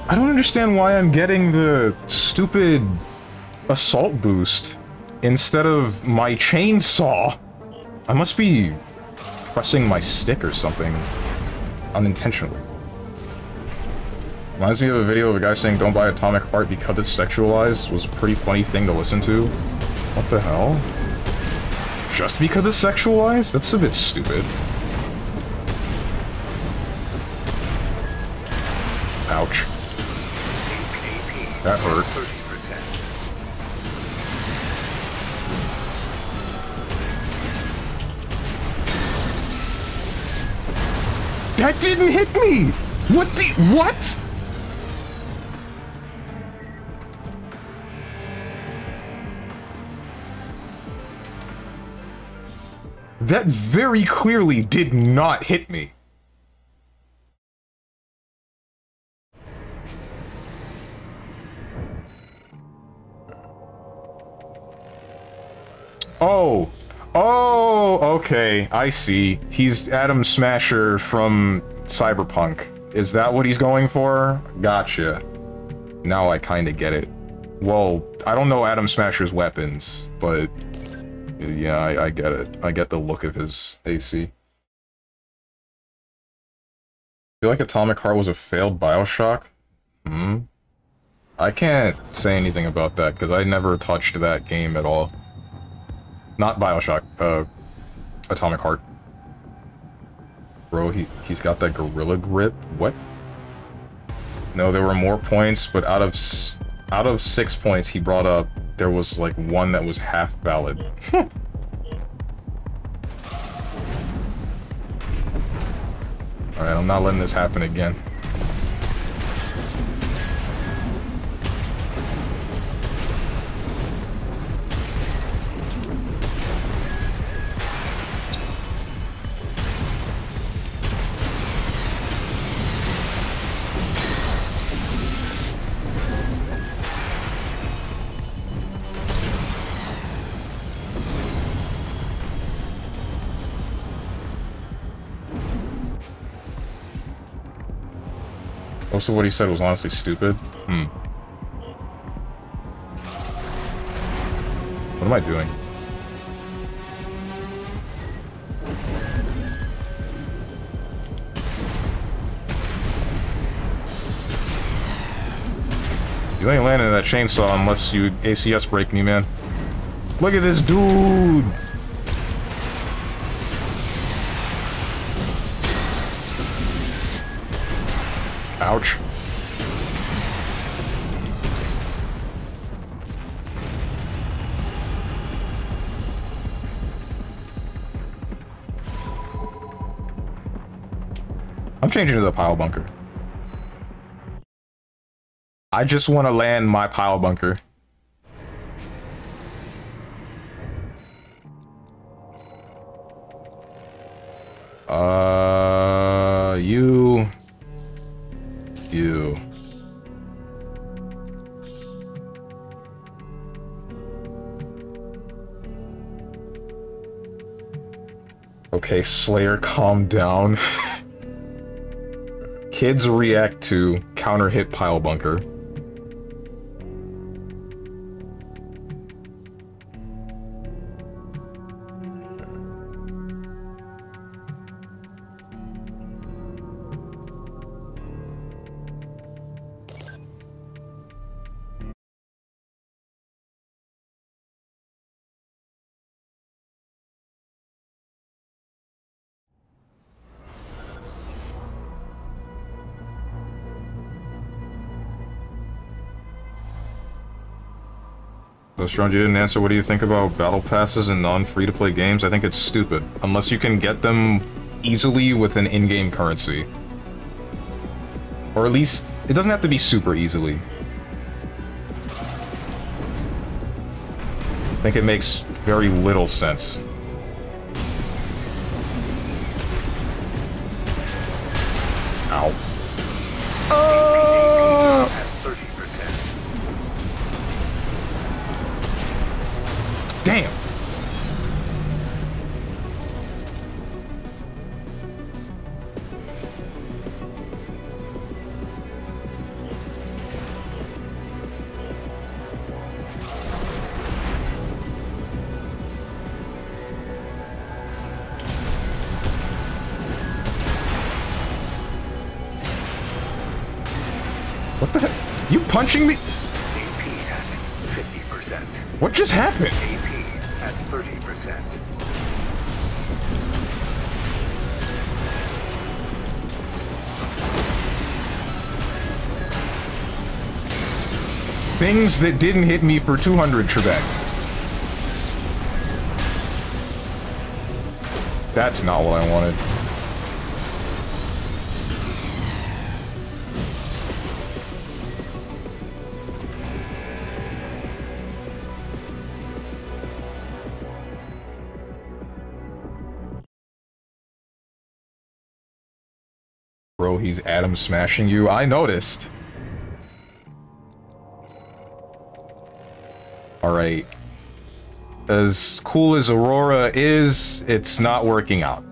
I don't understand why I'm getting the stupid assault boost instead of my chainsaw. I must be pressing my stick or something unintentionally. Reminds me of a video of a guy saying don't buy Atomic Heart because it's sexualized. Was a pretty funny thing to listen to. What the hell? Just because it's sexualized? That's a bit stupid. Ouch. That hurt. 30%. That didn't hit me! What? That very clearly did not hit me. Oh, okay, I see. He's Atom Smasher from Cyberpunk. Is that what he's going for? Gotcha. Now I kinda get it. Well, I don't know Atom Smasher's weapons, but yeah, I get it. I get the look of his AC. I feel like Atomic Heart was a failed Bioshock? I can't say anything about that, because I never touched that game at all. Not Bioshock, Atomic Heart. Bro, he's got that gorilla grip? What? No, there were more points, but out of 6 points he brought up, there was like one that was half valid. Alright, I'm not letting this happen again. Most of what he said was honestly stupid. What am I doing? You ain't landing that chainsaw unless you ACS break me, man. Look at this dude! Ouch. I'm changing to the pile bunker. I just want to land my pile bunker. You. Okay, Slayer, calm down. Kids react to counter hit pile bunker. So, Strong, you didn't answer. What do you think about battle passes and non-free-to-play games? I think it's stupid. Unless you can get them easily with an in-game currency. Or at least, it doesn't have to be super easily. I think it makes very little sense. Ow. At 30%. Damn! What the heck? You punching me? AP at 50%. What just happened? AP at 30%. Things that didn't hit me for 200 Trebek. That's not what I wanted. Bro, he's Adam smashing you. I noticed. Alright. As cool as Aurora is, it's not working out.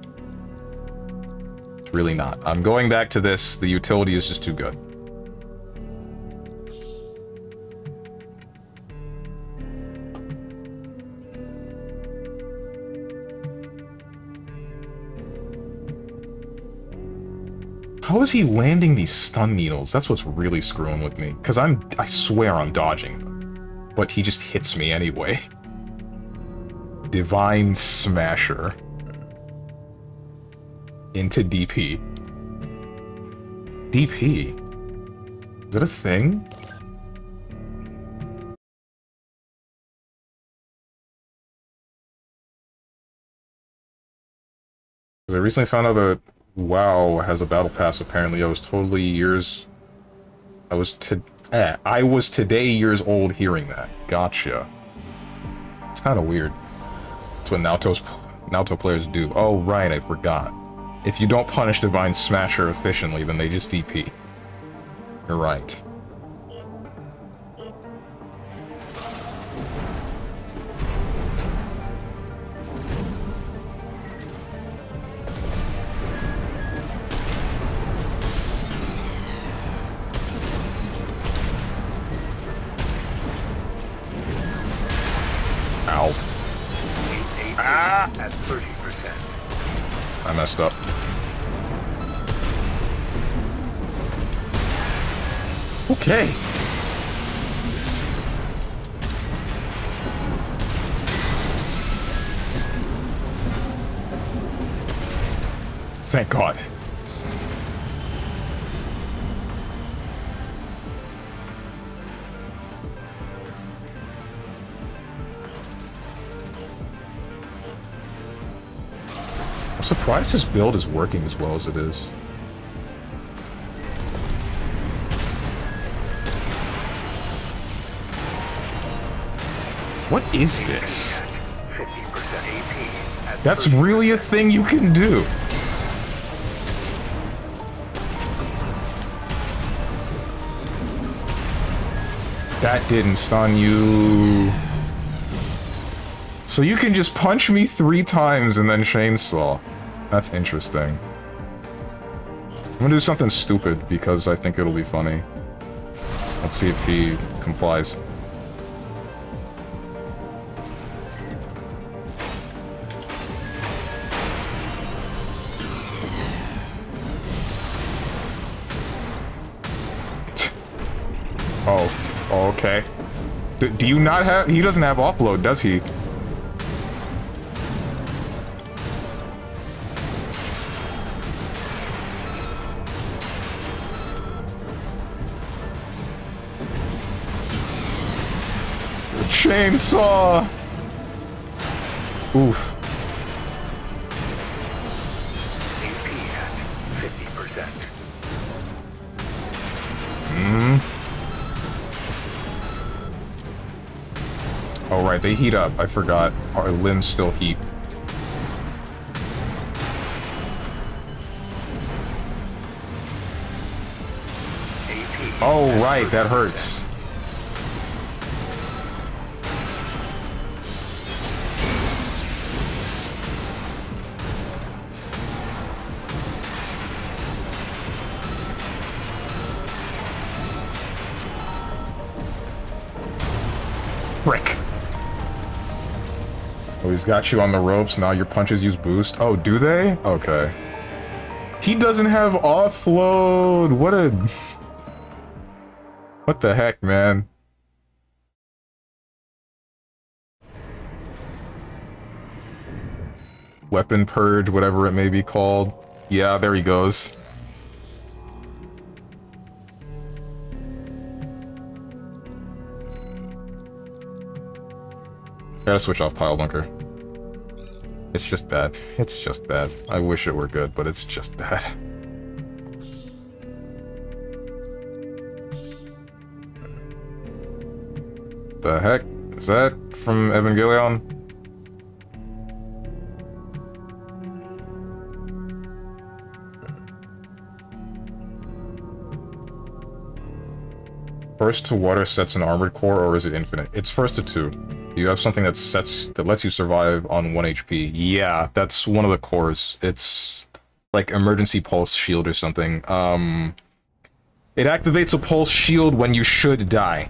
It's really not. I'm going back to this. The utility is just too good. How is he landing these stun needles? That's what's really screwing with me. Because I swear I'm dodging them. But he just hits me anyway. Divine Smasher. Into DP. DP? Is it a thing? I recently found out that WoW has a battle pass, apparently. I was today years old hearing that. Gotcha. It's kind of weird. That's what Naruto players do. Oh, right, I forgot. If you don't punish Divine Smasher efficiently, then they just DP. You're right. Ow. At 30%. I messed up. Okay. Thank God. I'm surprised his build is working as well as it is. What is this? 50% AP. At That's 30%. really a thing you can do. That didn't stun you. So you can just punch me 3 times and then chainsaw. That's interesting. I'm gonna do something stupid because I think it'll be funny. Let's see if he complies. Oh, okay. Do you not have... He doesn't have offload, does he? chainsaw! Oof. AP at 50%. Oh right, they heat up. I forgot. Our limbs still heat. AP Oh at right, that 30%. hurts. Frick. Oh, he's got you on the ropes. Now your punches use boost. Oh, do they? Okay. He doesn't have offload. What a... What the heck, man? Weapon purge, whatever it may be called. Yeah, there he goes. Gotta switch off pile bunker. It's just bad. It's just bad. I wish it were good, but it's just bad. The heck? Is that from Evangelion? First to water sets an armored core, or is it infinite? It's first to 2. You have something that lets you survive on 1 HP. Yeah, that's one of the cores. It's like emergency pulse shield or something. It activates a pulse shield when you should die.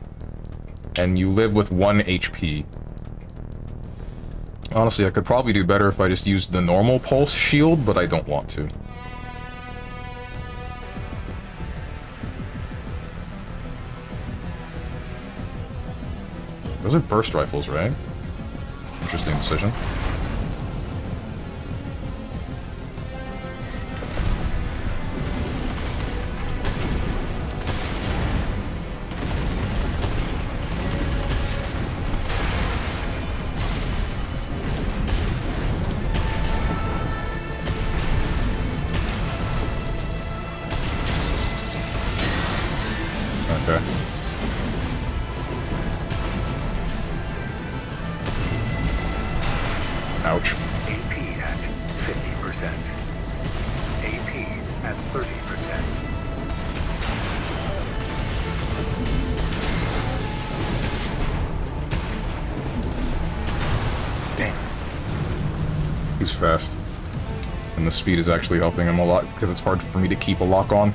And you live with 1 HP. Honestly, I could probably do better if I just used the normal pulse shield, but I don't want to. Those are burst rifles, right? Interesting decision. Okay. Ouch. AP at 50%. AP at 30%. Damn. He's fast. And the speed is actually helping him a lot, because it's hard for me to keep a lock on.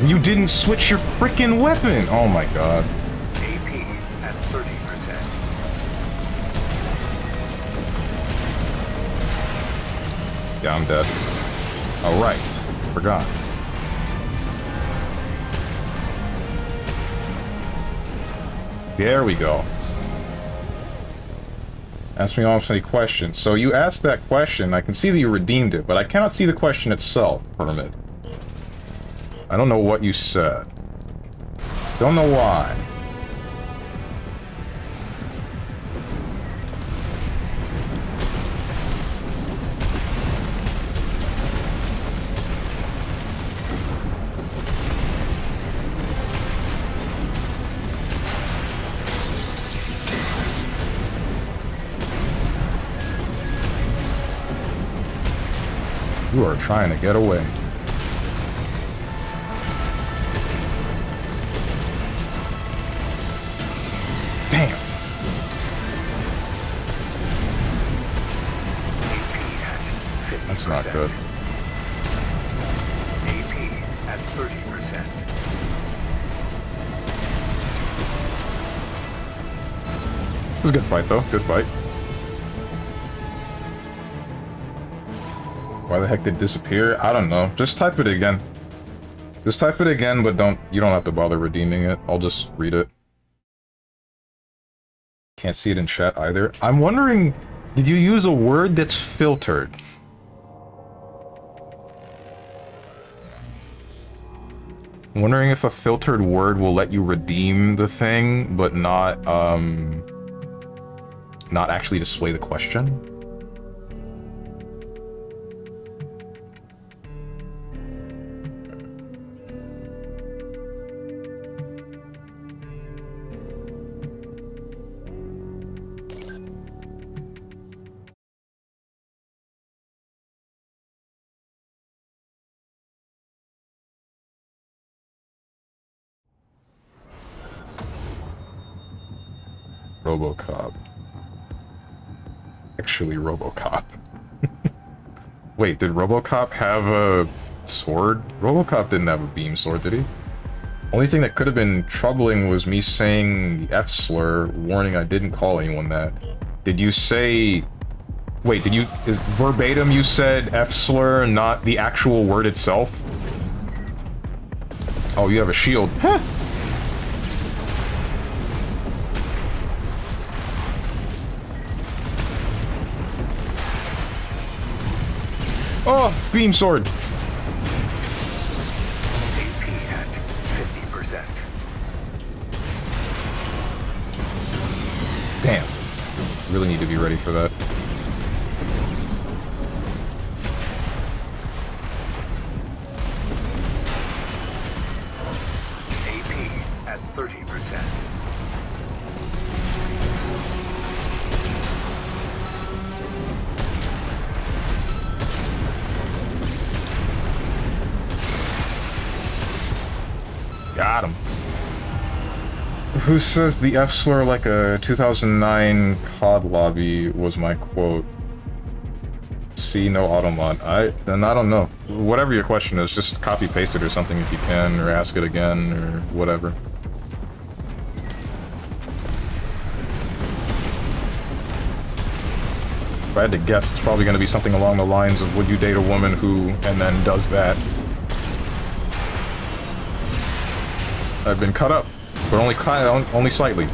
You didn't switch your freaking weapon! Oh my god. AP at 30%. Yeah, I'm dead. Oh, right. Forgot. There we go. Ask me off any questions. So you asked that question, I can see that you redeemed it, but I cannot see the question itself, Permit. I don't know what you said. Don't know why. You are trying to get away. Damn. That's not good. AP at 30%. It was a good fight, though. Good fight. Why the heck did it disappear? I don't know. Just type it again. Just type it again, but you don't have to bother redeeming it. I'll just read it. Can't see it in chat either. I'm wondering, did you use a word that's filtered? I'm wondering if a filtered word will let you redeem the thing, but not actually display the question. RoboCop. Actually, RoboCop. Wait, did RoboCop have a sword? RoboCop didn't have a beam sword, did he? Only thing that could have been troubling was me saying the F slur, warning I didn't call anyone that. Did you say... Wait, verbatim you said F slur, not the actual word itself? Oh, you have a shield. Huh. Oh, beam sword. AP at 50%. Damn. Really need to be ready for that. AP at 30%. Got him. Who says the F slur like a 2009 COD lobby was my quote? See, no automod. Then I don't know. Whatever your question is, just copy paste it or something if you can, or ask it again, or whatever. If I had to guess, it's probably going to be something along the lines of, would you date a woman who, and then does that? I've been cut up, but only slightly.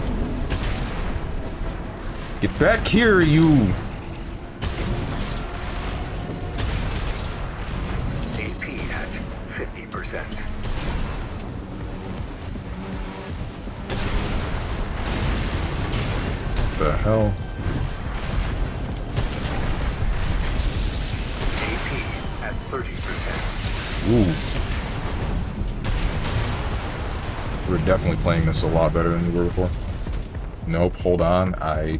Get back here, you! AP at 50%. What the hell? AP at 30%. Ooh. We're definitely playing this a lot better than we were before. Nope, hold on, ouch.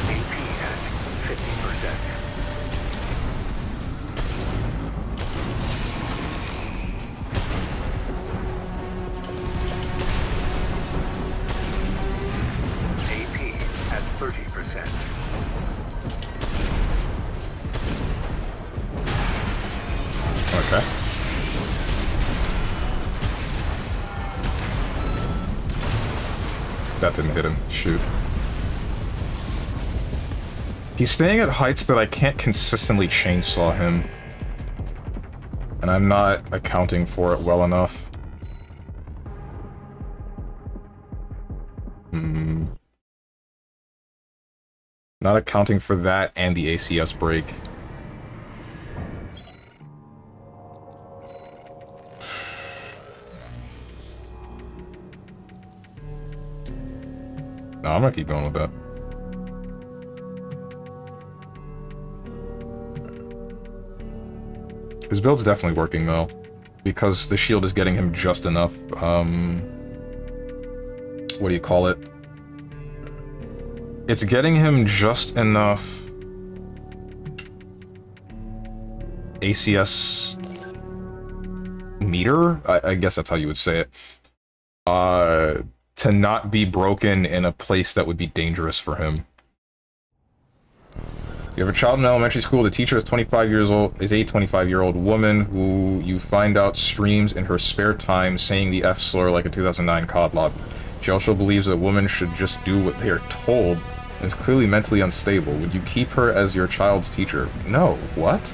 AP at 50%. AP at 30%. Okay. That didn't hit him. Shoot. He's staying at heights that I can't consistently chainsaw him. And I'm not accounting for it well enough. Not accounting for that and the ACS break. No, I'm gonna keep going with that. His build's definitely working, though. Because the shield is getting him just enough, what do you call it? It's getting him just enough ACS meter? I guess that's how you would say it. To not be broken in a place that would be dangerous for him. You have a child in elementary school, the teacher is 25 years old, is a 25-year-old woman who you find out streams in her spare time saying the F slur like a 2009 COD log. She also believes that women should just do what they are told and is clearly mentally unstable. Would you keep her as your child's teacher? No. What?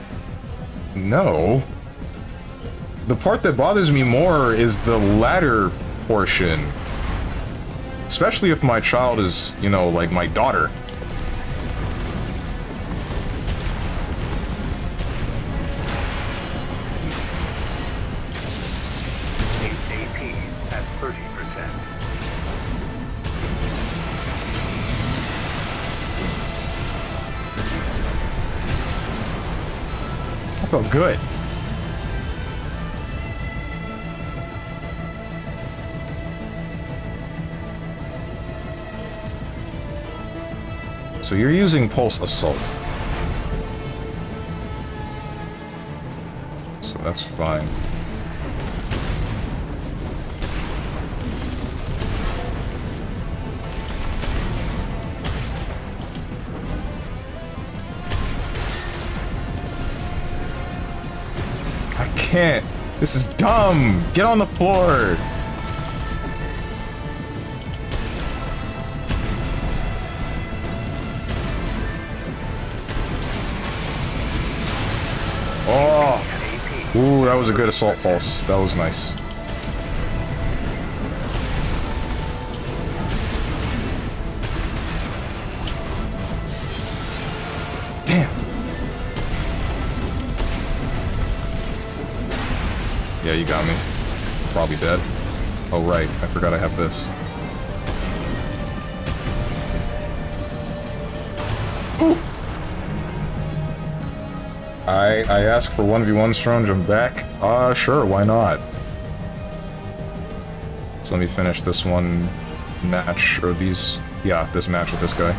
No. The part that bothers me more is the latter portion. Especially if my child is, you know, like my daughter. AP at 30%. I felt good. So you're using Pulse Assault. So that's fine. I can't. This is dumb. Get on the floor. Oh! Ooh, that was a good assault pulse. That was nice. Damn! Yeah, you got me. Probably dead. Oh, right. I forgot I have this. Ooh! I asked for 1v1 Strong, I'm back. Sure, why not? So let me finish this one match, or these, yeah, this match with this guy.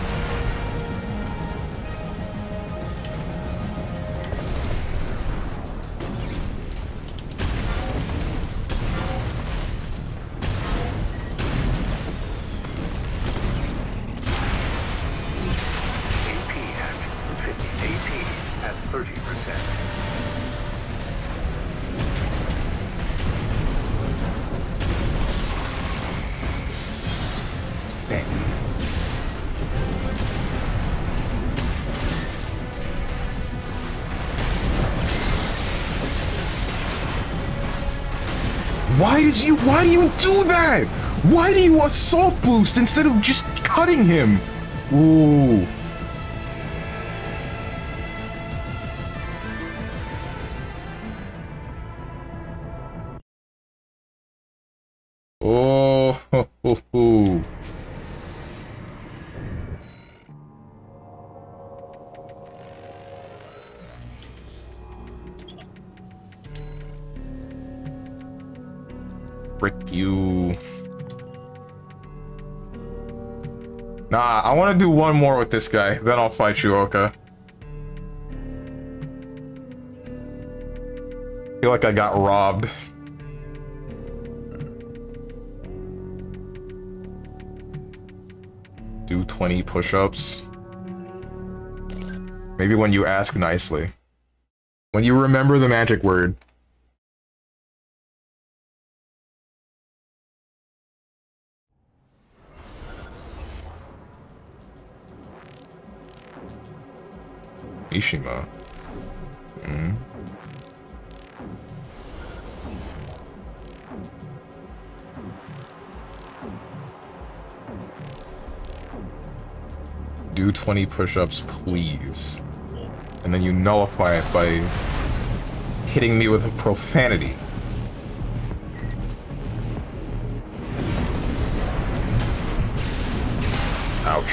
Why do you do that? Why do you assault boost instead of just cutting him? Ooh. Oh, ho, ho, ho. Frick you. Nah, I want to do one more with this guy, then I'll fight you, Oka. I feel like I got robbed. Do 20 push-ups. Maybe when you ask nicely. When you remember the magic word. Mishima. Do 20 push-ups, please. And then you nullify it by hitting me with a profanity. Ouch.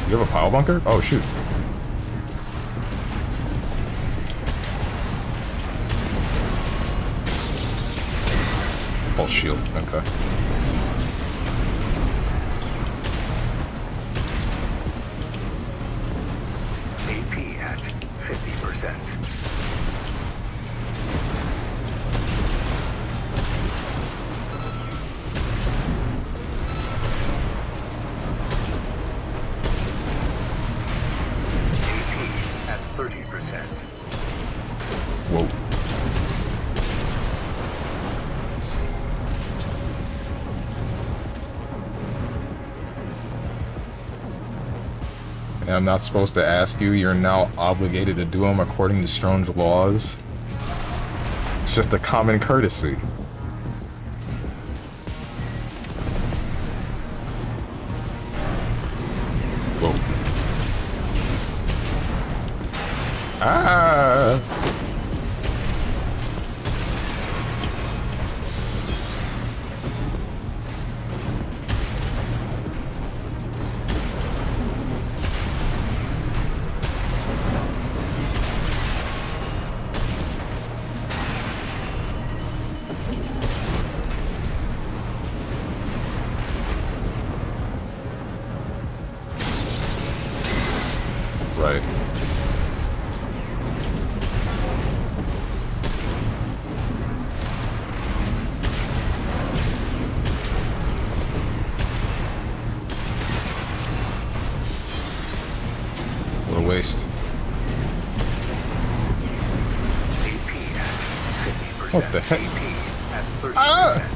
You have a pile bunker? Oh, shoot. Pulse shield, okay. AP at 50%. AP at 30%. Whoa. And I'm not supposed to ask you, you're now obligated to do them according to Strong's laws. It's just a common courtesy. Whoa. Ah! Right. What a waste. AP at 50%. What the heck? AP at 30%. Ah!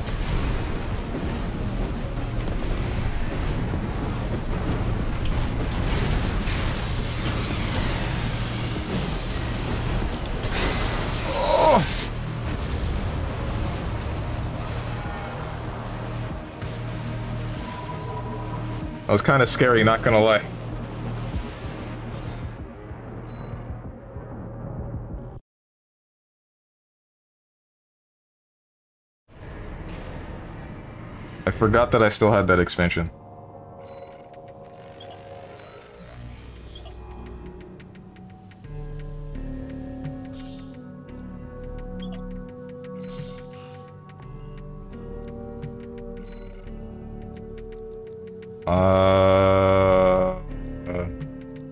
That was kind of scary, not gonna lie. I forgot that I still had that expansion.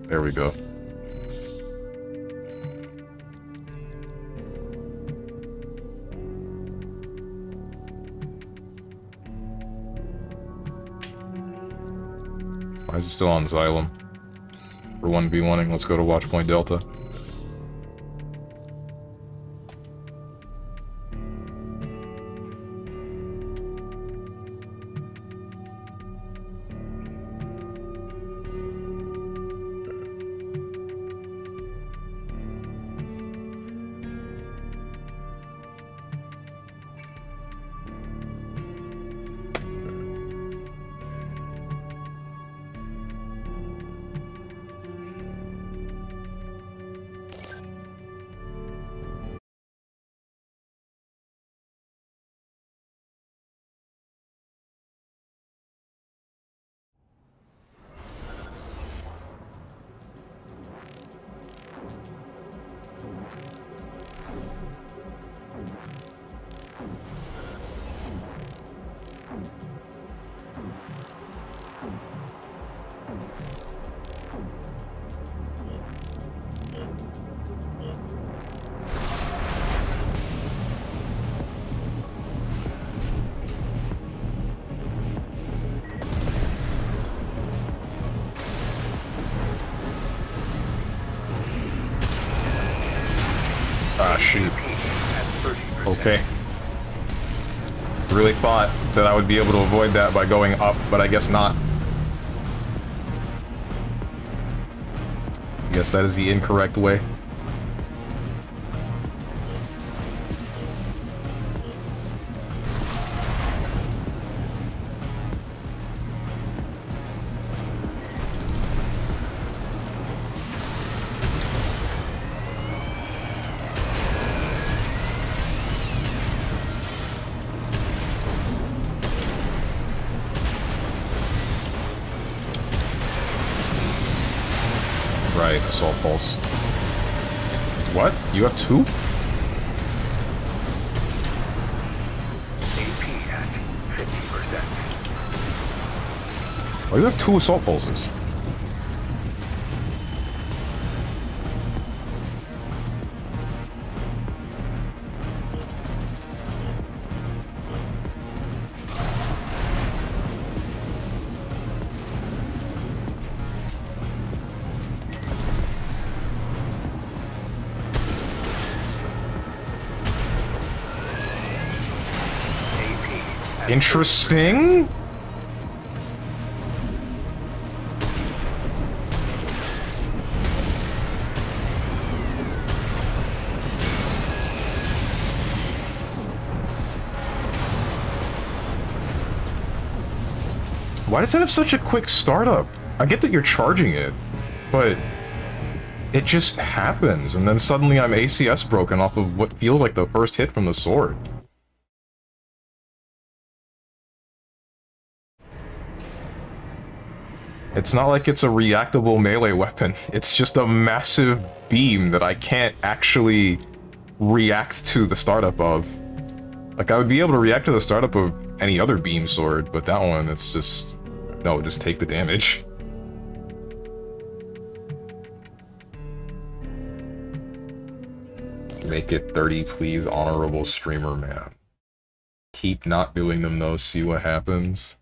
There we go. Why is it still on Xylem? For 1v1ing, let's go to Watchpoint Delta. Ah, shoot. Okay. Really thought that I would be able to avoid that by going up, but I guess not. I guess that is the incorrect way. Right, assault pulse. What? You have two? AP Oh, you have 2 assault pulses. Interesting. Why does it have such a quick startup? I get that you're charging it, but it just happens, and then suddenly I'm ACS broken off of what feels like the first hit from the sword. It's not like it's a reactable melee weapon. It's just a massive beam that I can't actually react to the startup of. Like, I would be able to react to the startup of any other beam sword, but that one, it's just... No, just take the damage. Make it 30, please, honorable streamer man. Keep not doing them, though, see what happens.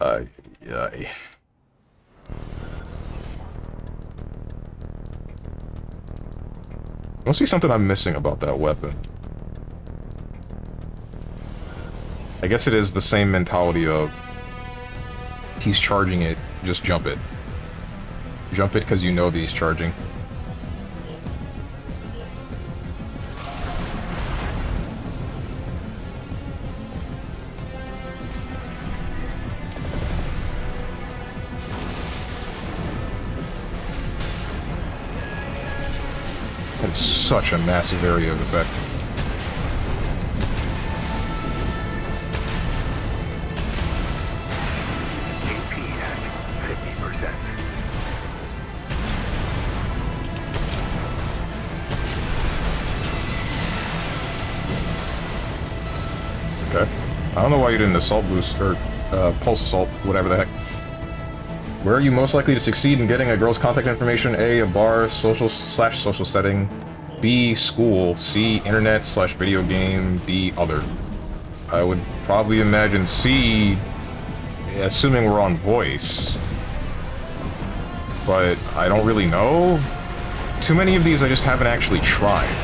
Yeah. Must be something I'm missing about that weapon. I guess it is the same mentality of he's charging it, just jump it. Jump it because you know that he's charging. That's such a massive area of effect. Okay. I don't know why you didn't assault boost, or pulse assault, whatever the heck. Where are you most likely to succeed in getting a girl's contact information? A bar, social setting. B, school. C, internet/video game. D, other. I would probably imagine C, assuming we're on voice. But I don't really know. Too many of these I just haven't actually tried.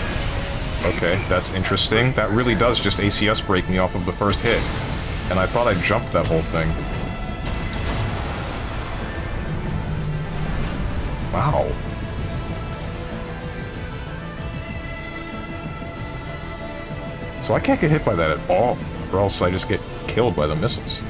Okay, that's interesting. That really does just ACS break me off of the first hit. And I thought I jumped that whole thing. Wow. So I can't get hit by that at all, or else I just get killed by the missiles.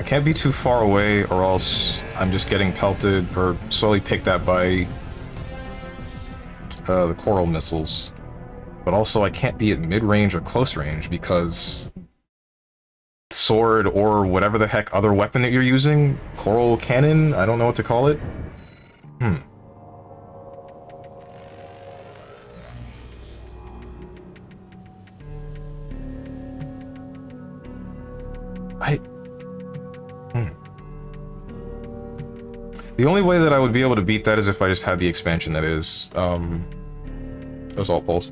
Can't be too far away, or else I'm just getting pelted or slowly picked at by the coral missiles. But also I can't be at mid-range or close range because sword or whatever the heck other weapon that you're using, coral cannon, I don't know what to call it. The only way that I would be able to beat that is if I just had the expansion that is, Assault Pulse.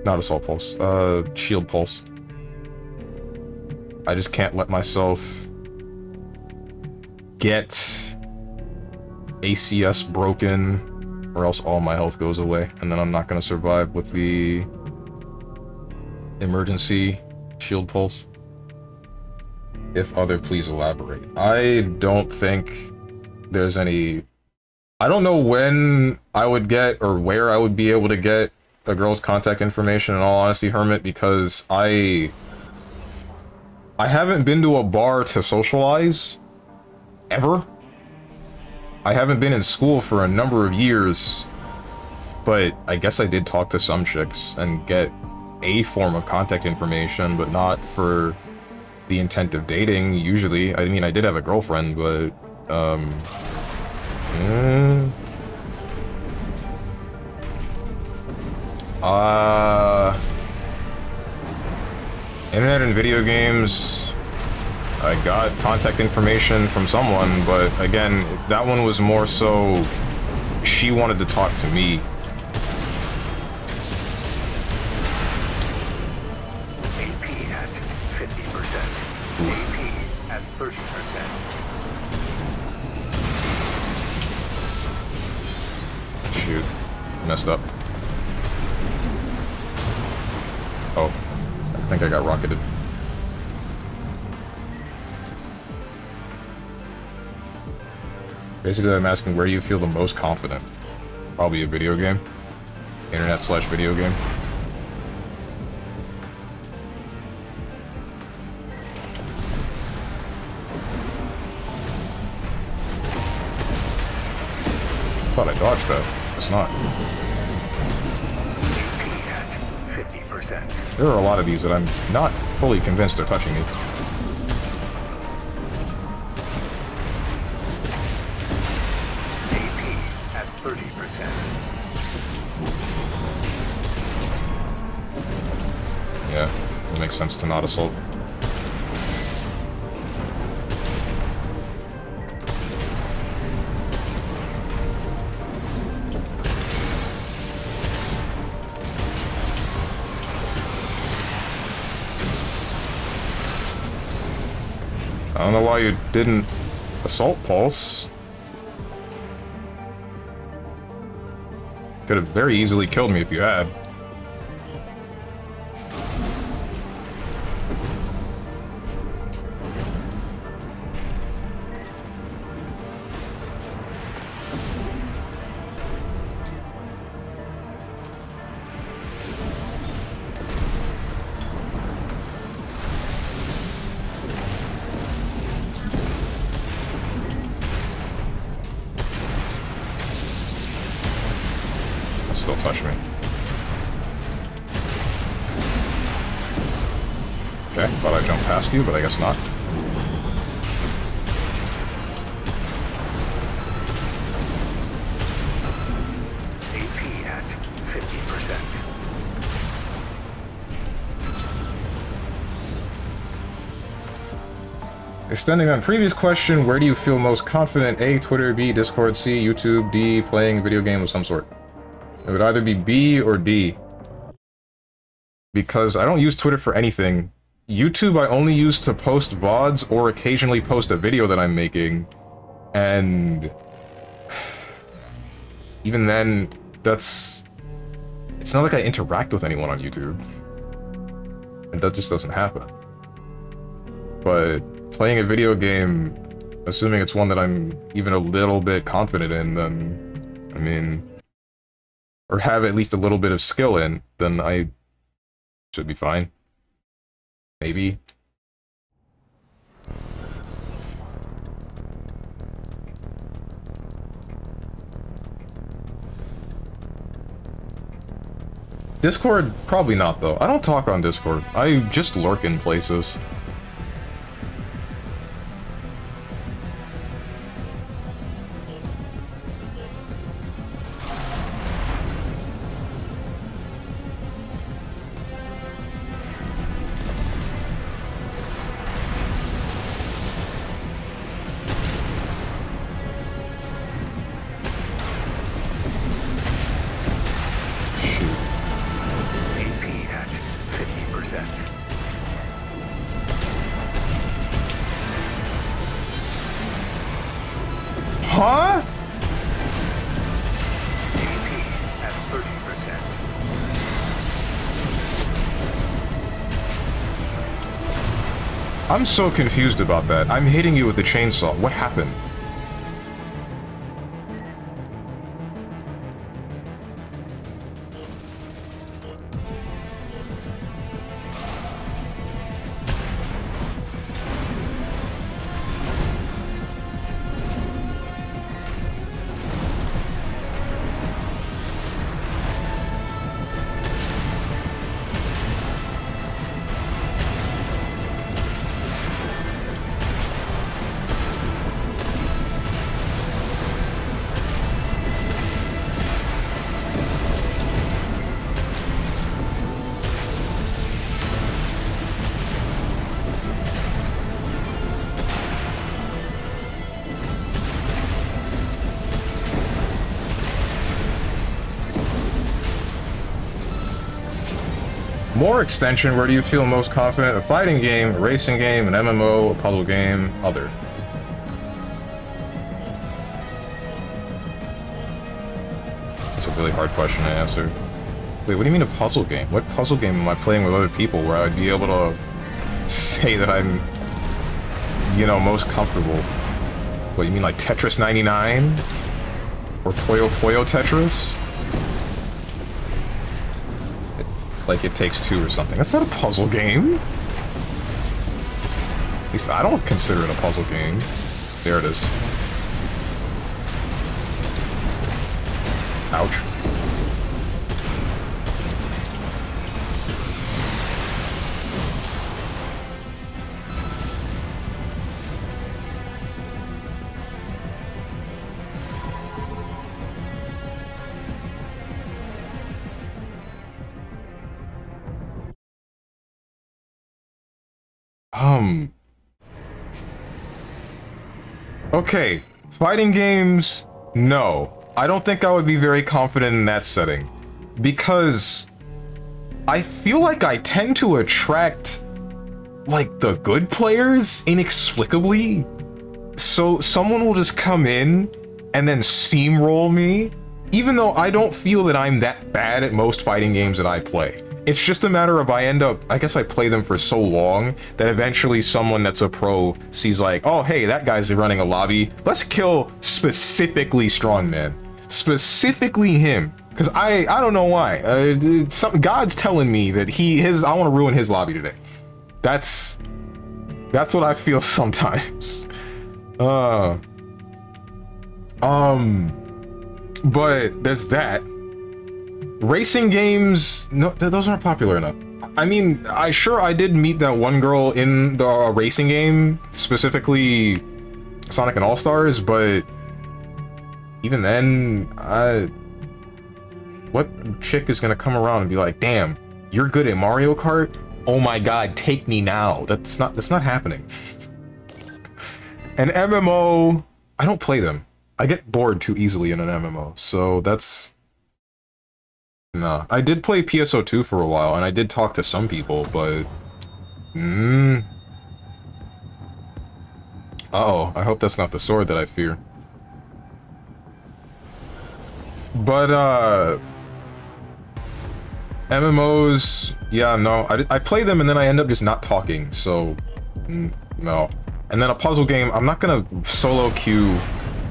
Not Assault Pulse, Shield Pulse. I just can't let myself get ACS broken, or else all my health goes away, and then I'm not gonna survive with the emergency shield pulse. If other, please elaborate. I don't think there's any... I don't know when I would get, or where I would be able to get a girl's contact information, in all honesty, Hermit, because I haven't been to a bar to socialize, ever. I haven't been in school for a number of years, but I guess I did talk to some chicks and get a form of contact information, but not for the intent of dating, usually. I mean, I did have a girlfriend, but, internet and video games, I got contact information from someone, but again, that one was more so she wanted to talk to me. AP at 50%. AP at 30%. Shoot. Messed up. Oh. I think I got rocketed. Basically, I'm asking where you feel the most confident. Probably a video game. Internet/video game. Thought I dodged that. It's not. AP at 50%. There are a lot of these that I'm not fully convinced are touching me. AP at 30%. Yeah, it makes sense to not assault. I don't know why you didn't assault Pulse. Could have very easily killed me if you had. Still touch me. Okay, thought I jumped past you, but I guess not. AP at 50%. Extending on previous question, where do you feel most confident? A, Twitter, B, Discord, C, YouTube, D, playing a video game of some sort. It would either be B or D. Because I don't use Twitter for anything. YouTube I only use to post VODs or occasionally post a video that I'm making. And... even then, that's... it's not like I interact with anyone on YouTube. And that just doesn't happen. But playing a video game, assuming it's one that I'm even a little bit confident in, then... I mean... or have at least a little bit of skill in, then I should be fine. Maybe. Discord? Probably not, though. I don't talk on Discord. I just lurk in places. Huh? I'm so confused about that. I'm hitting you with the chainsaw. What happened? More extension, where do you feel most confident? A fighting game, a racing game, an MMO, a puzzle game, other. That's a really hard question to answer. Wait, what do you mean a puzzle game? What puzzle game am I playing with other people where I'd be able to say that I'm, you know, most comfortable? What, you mean like Tetris 99? Or Puyo Puyo Tetris? Like It Takes Two or something. That's not a puzzle game. At least I don't consider it a puzzle game. There it is. Ouch. Okay, fighting games, no. I don't think I would be very confident in that setting. Because I feel like I tend to attract, like, the good players inexplicably. So someone will just come in and then steamroll me, even though I don't feel that I'm that bad at most fighting games that I play. It's just a matter of I guess I play them for so long that eventually someone that's a pro sees like, oh hey, that guy's running a lobby. Let's kill specifically Strongman. Specifically him. Because I don't know why. God's telling me that I want to ruin his lobby today. That's what I feel sometimes. But there's that. Racing games, no, those aren't popular enough. I mean, I did meet that one girl in the racing game, specifically Sonic and All-Stars, but even then, what chick is gonna come around and be like, damn, you're good at Mario Kart? Oh my god, take me now. That's not happening. An MMO, I don't play them. I get bored too easily in an MMO, so that's... No, I did play PSO2 for a while, and I did talk to some people, but... Uh-oh, I hope that's not the sword that I fear. But, MMOs... Yeah, no, I play them and then I end up just not talking, so... no. And then a puzzle game, I'm not gonna solo queue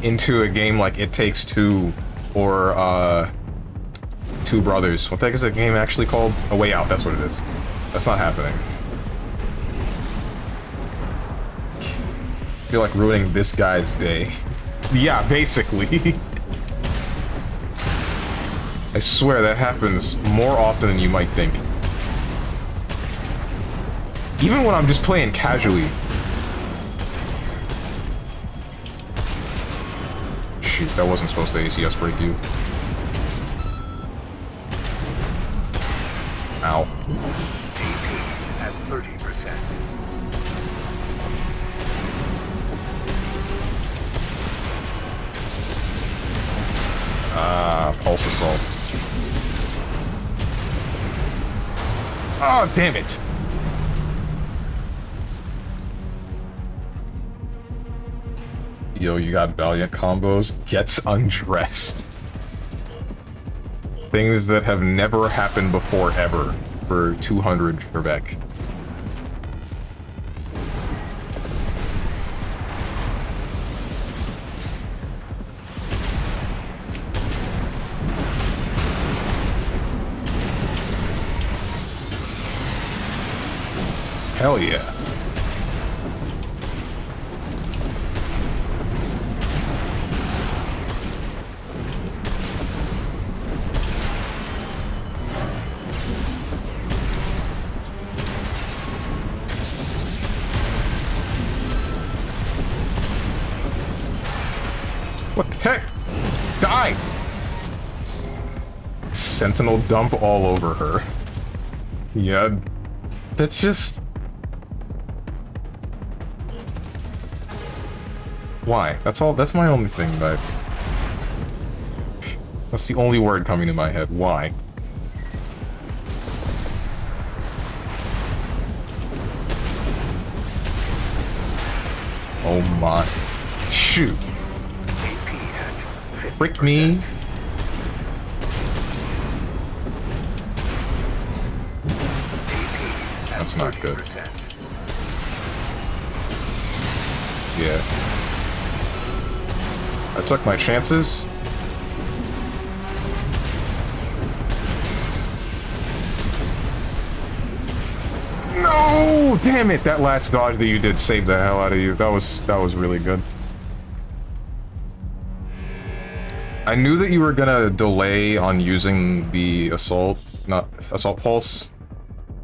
into a game like It Takes Two, or, Two Brothers. What the heck is that game actually called? A Way Out, that's what it is. That's not happening. I feel like ruining this guy's day. Yeah, basically. I swear that happens more often than you might think. Even when I'm just playing casually. Shoot, that wasn't supposed to ACS break you. Ow. AP at 30%. Pulse assault. Oh, damn it! Yo, you got Valiant combos. Gets undressed. Things that have never happened before, ever. For 200 for Beck. Hell yeah. What the heck? Die! Sentinel dump all over her. Yeah, that's just... Why? That's all, that's my only thing, but... That's the only word coming to my head. Why? Oh my... Shoot. Frick me. That's not good. Yeah. I took my chances. No! Damn it! That last dodge that you did saved the hell out of you. That was really good. I knew that you were gonna delay on using the assault pulse.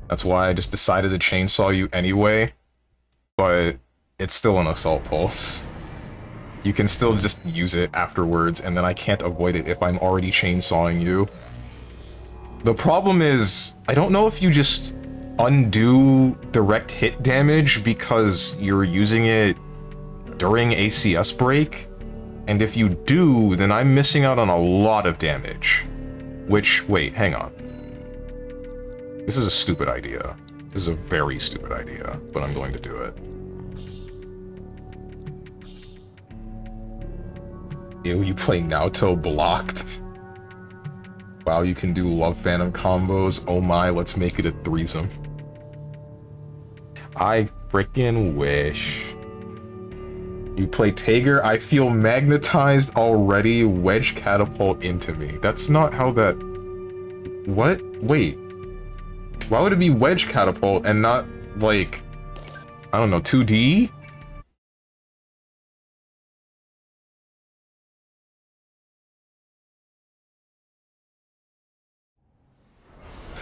That's why I just decided to chainsaw you anyway. But it's still an assault pulse. You can still just use it afterwards, and then I can't avoid it if I'm already chainsawing you. The problem is, I don't know if you just undo direct hit damage because you're using it during ACS break. And if you do, then I'm missing out on a lot of damage. Which, wait, hang on. This is a stupid idea. This is a very stupid idea, but I'm going to do it. Ew, you play Naoto blocked? Wow, you can do Love Phantom combos. Oh my, let's make it a threesome. I frickin' wish. You play Tager, I feel magnetized already, wedge catapult into me. That's not how that... What? Wait. Why would it be wedge catapult and not, like... I don't know, 2D?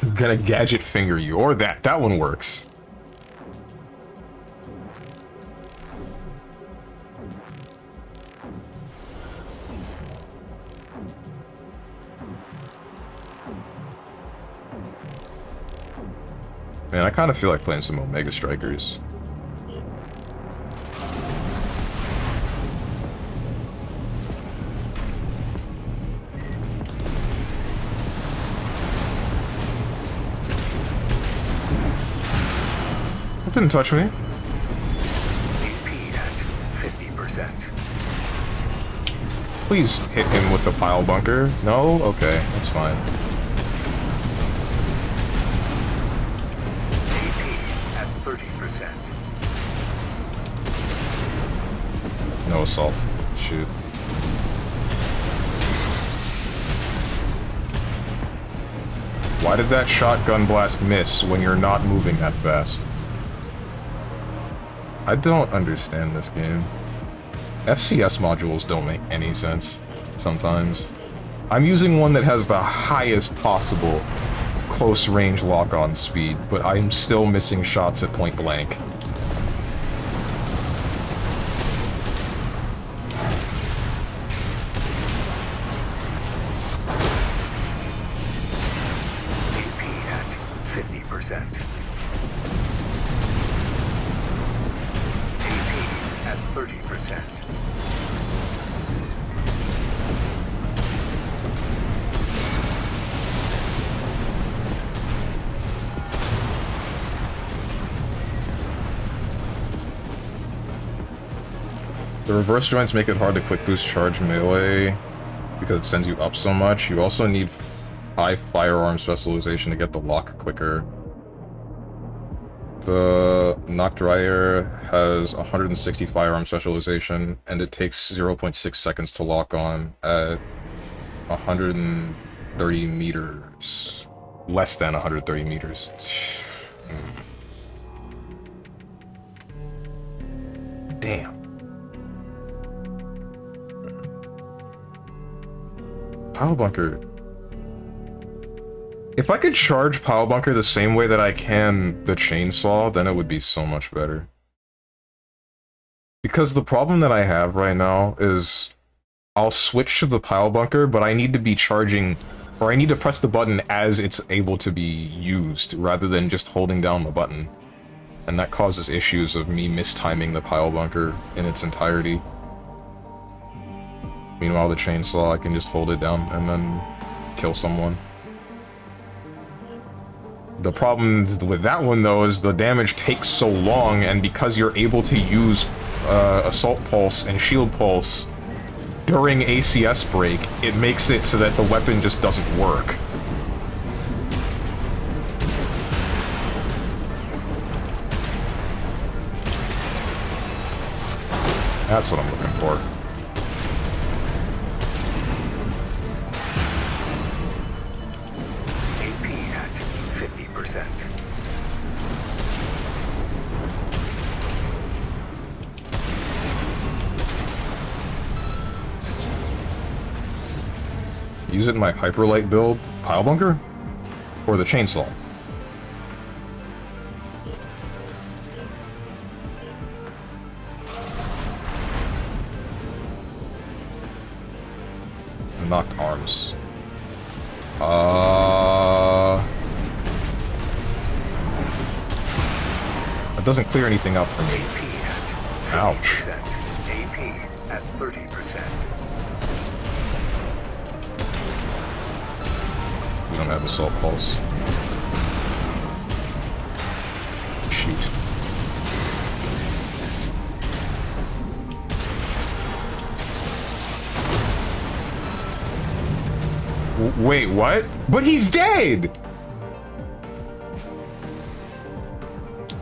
I'm gonna gadget finger you, or that one works. Man, I kind of feel like playing some Omega Strikers. That didn't touch me. AP at 50%. Please hit him with the pile bunker. No? Okay, that's fine. At 30%. No assault. Shoot. Why did that shotgun blast miss when you're not moving that fast? I don't understand this game. FCS modules don't make any sense sometimes. I'm using one that has the highest possible close range lock-on speed, but I'm still missing shots at point blank. AP at 50%. AP at 30%. The reverse joints make it hard to quick boost charge melee because it sends you up so much. You also need high firearm specialization to get the lock quicker. The Knock Dryer has 160 firearm specialization, and it takes 0.6 seconds to lock on at 130 meters. Less than 130 meters. Damn. Power bunker. If I could charge power bunker the same way that I can the chainsaw, then it would be so much better. Because the problem that I have right now is I'll switch to the power bunker, but I need to be charging, or I need to press the button as it's able to be used, rather than just holding down the button. And that causes issues of me mistiming the power bunker in its entirety. Meanwhile, the chainsaw, I can just hold it down and then kill someone. The problem with that one, though, is the damage takes so long, and because you're able to use Assault Pulse and Shield Pulse during ACS break, it makes it so that the weapon just doesn't work. That's what I'm looking for. AP at 50%. Use it in my Hyperlight build, Pile Bunker? Or the chainsaw? Knocked arms. That doesn't clear anything up for me. Ouch. AP at 30%. We don't have Assault Pulse. Shoot. Wait, what? But he's dead!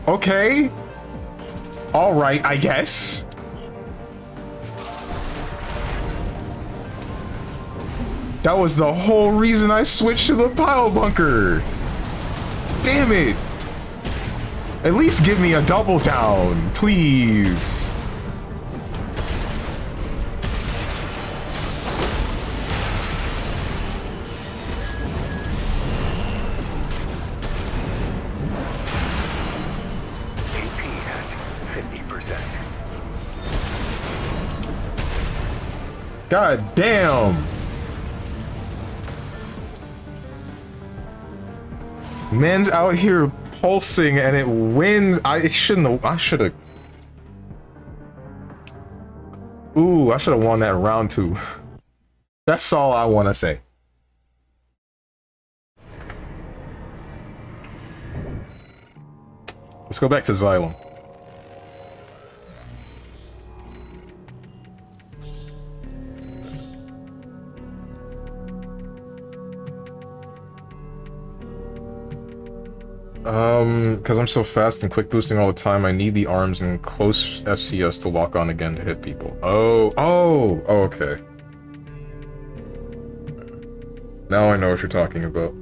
Okay. Alright, I guess. That was the whole reason I switched to the pile bunker. Damn it. At least give me a double down, please. God damn! Man's out here pulsing and it wins. I shouldn't have. I should have. Ooh, I should have won that round 2. That's all I want to say. Let's go back to Xylem. Because I'm so fast and quick boosting all the time, I need the arms and close FCS to lock on again to hit people. Oh, okay. Now I know what you're talking about.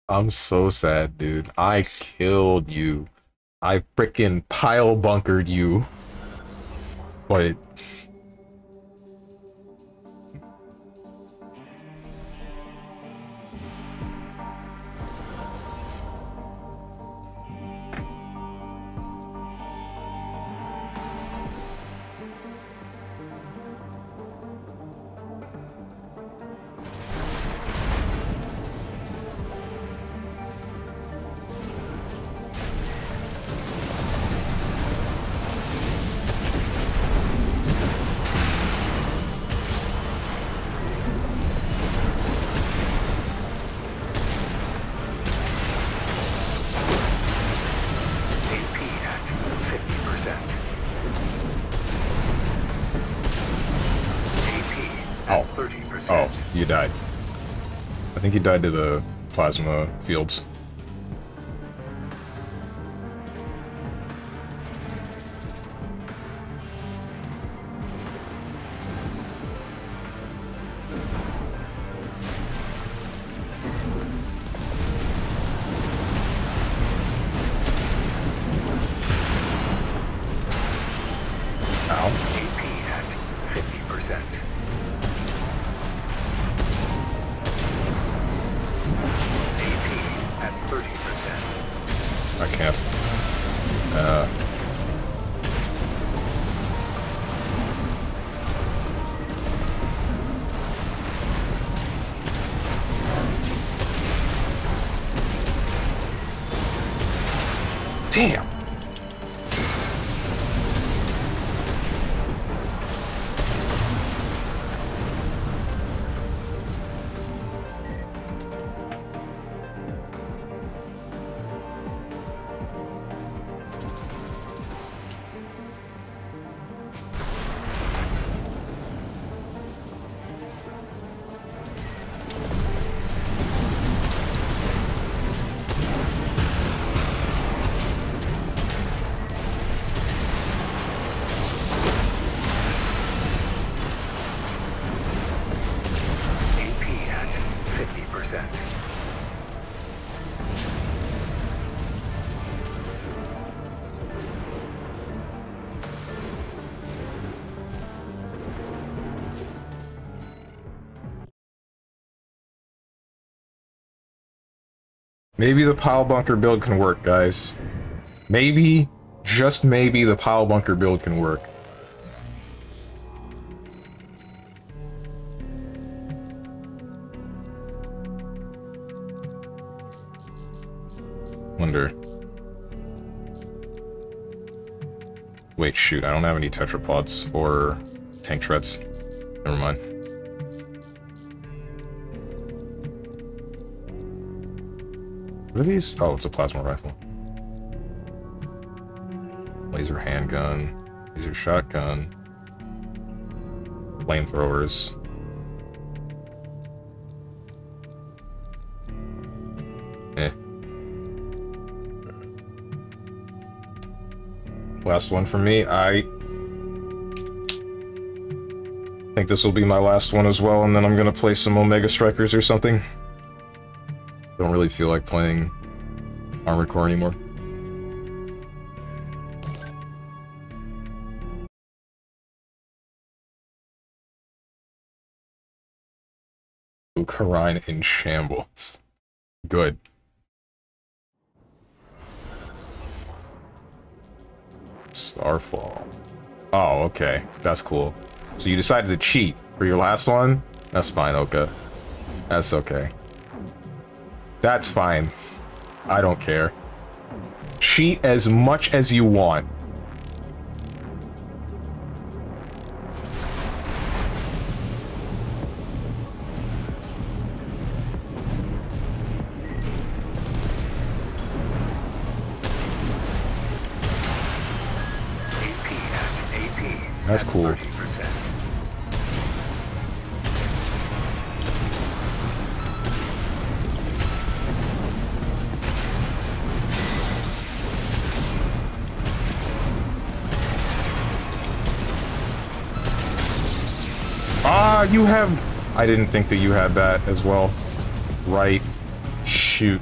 I'm so sad, dude. I killed you. I frickin' pile bunkered you. But you died. I think you died to the plasma fields. AP at 30%. I can't. Damn. AP at 50%. Maybe the pile bunker build can work, guys. Maybe, just maybe, the pile bunker build can work. Wonder. Wait, shoot, I don't have any tetrapods or tank treads. Never mind. What are these? Oh, it's a plasma rifle. Laser handgun. Laser shotgun. Flamethrowers. Eh. Last one for me. I think this will be my last one as well, and then I'm gonna play some Omega Strikers or something. Don't really feel like playing Armored Core anymore. Karine in shambles. Good. Starfall. Oh, okay. That's cool. So you decided to cheat for your last one? That's fine, Oka. That's okay. That's fine. I don't care. Cheat as much as you want. That's cool. 30%. Ah, you have... I didn't think that you had that as well. Right. Shoot.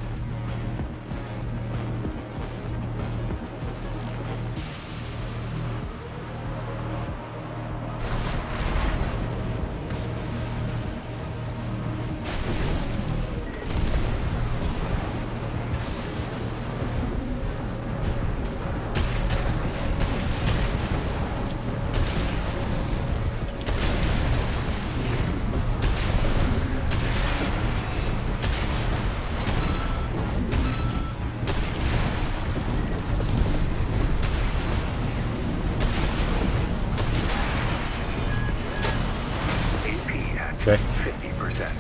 AP at 50%.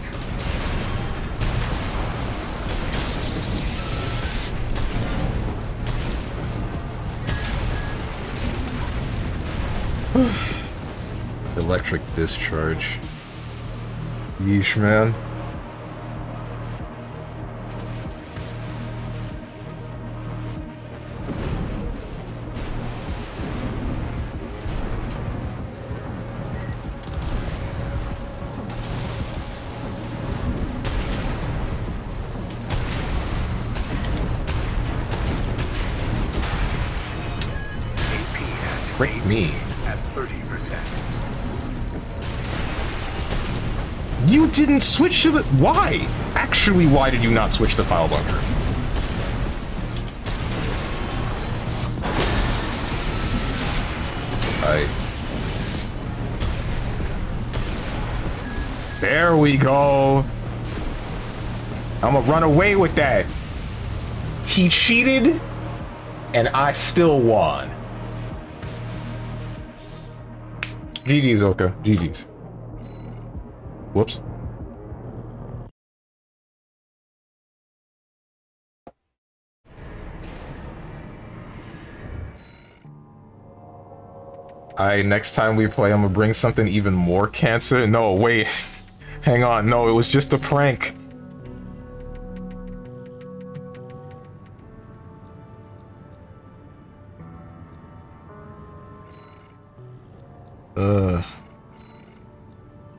Electric discharge. Yeesh, man. AP at Frick me. at 30%. You didn't switch to the... Why? Actually, why did you not switch to Pile Bunker? Alright. There we go. I'm gonna run away with that. He cheated, and I still won. GG's, Oka. GG's. Whoops. Next time we play, I'm gonna bring something even more cancer. No, wait. Hang on. No, it was just a prank. Are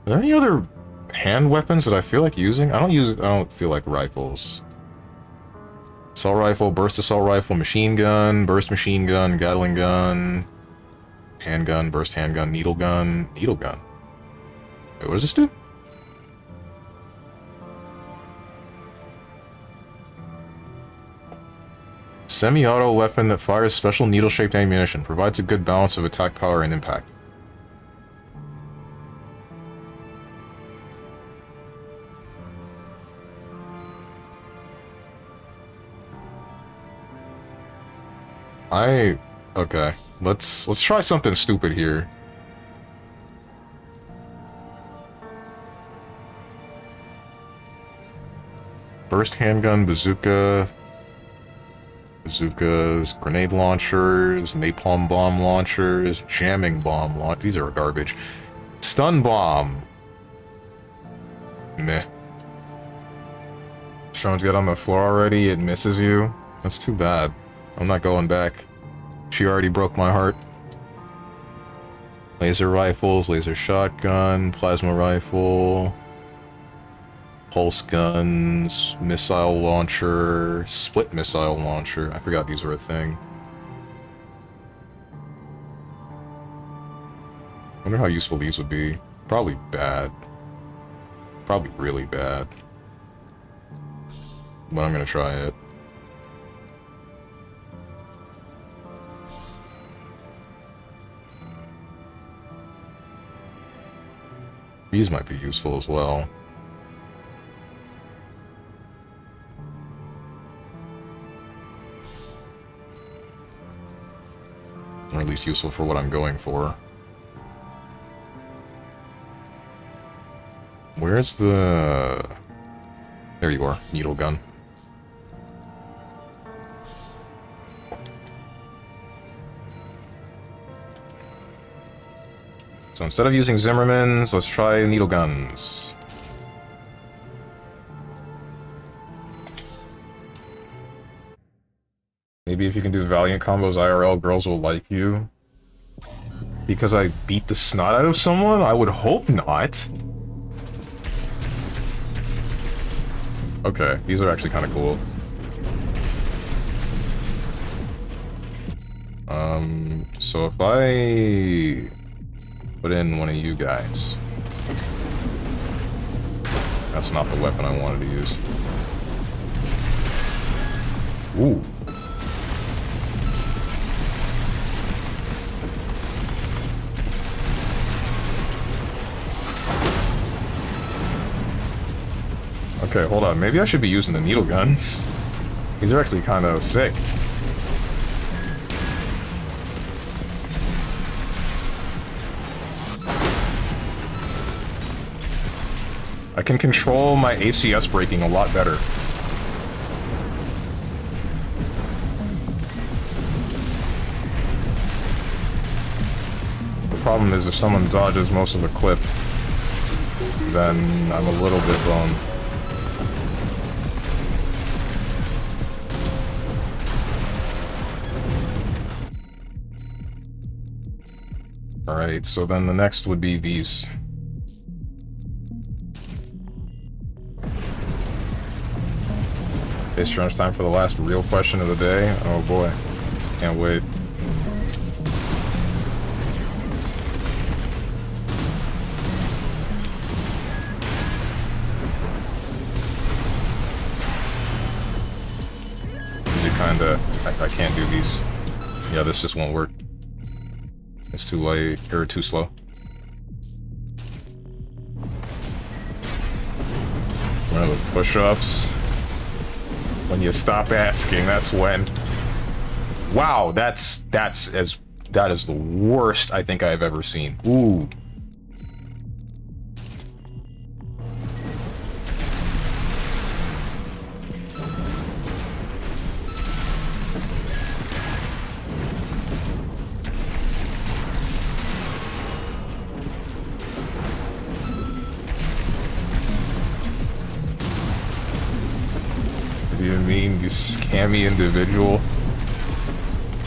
there any other hand weapons that I feel like using? I don't feel like rifles. Assault rifle, burst assault rifle, machine gun, burst machine gun, Gatling gun, handgun, burst handgun, needle gun, needle gun. Wait, what does this do? Semi-auto weapon that fires special needle-shaped ammunition. Provides a good balance of attack power and impact. Okay. Let's try something stupid here. Burst handgun, bazooka, bazookas, grenade launchers, napalm bomb launchers, jamming bomb launch. These are garbage. Stun bomb. Meh. Sean's got on the floor already. It misses you. That's too bad. I'm not going back. She already broke my heart. Laser rifles, laser shotgun, plasma rifle, pulse guns, missile launcher, split missile launcher. I forgot these were a thing. Wonder how useful these would be. Probably bad. Probably really bad. But I'm gonna try it. These might be useful as well. Or at least useful for what I'm going for. Where's the... There you are, needle gun. So instead of using Zimmermans, let's try needle guns. Maybe if you can do Valiant combos IRL, girls will like you. Because I beat the snot out of someone? I would hope not. Okay, these are actually kind of cool. So if I put in one of you guys. That's not the weapon I wanted to use. Ooh. Okay, hold on. Maybe I should be using the needle guns. These are actually kind of sick. I can control my ACS braking a lot better. The problem is if someone dodges most of the clip, then I'm a little bit boned. Alright, so then the next would be these. Okay, Strong, it's time for the last real question of the day. Oh boy. Can't wait. I can't do these. Yeah, this just won't work. It's too late, or too slow. One of the push-ups. When you stop asking, that's when. Wow, that is the worst I think I've ever seen. Ooh. What do you mean, you scammy individual?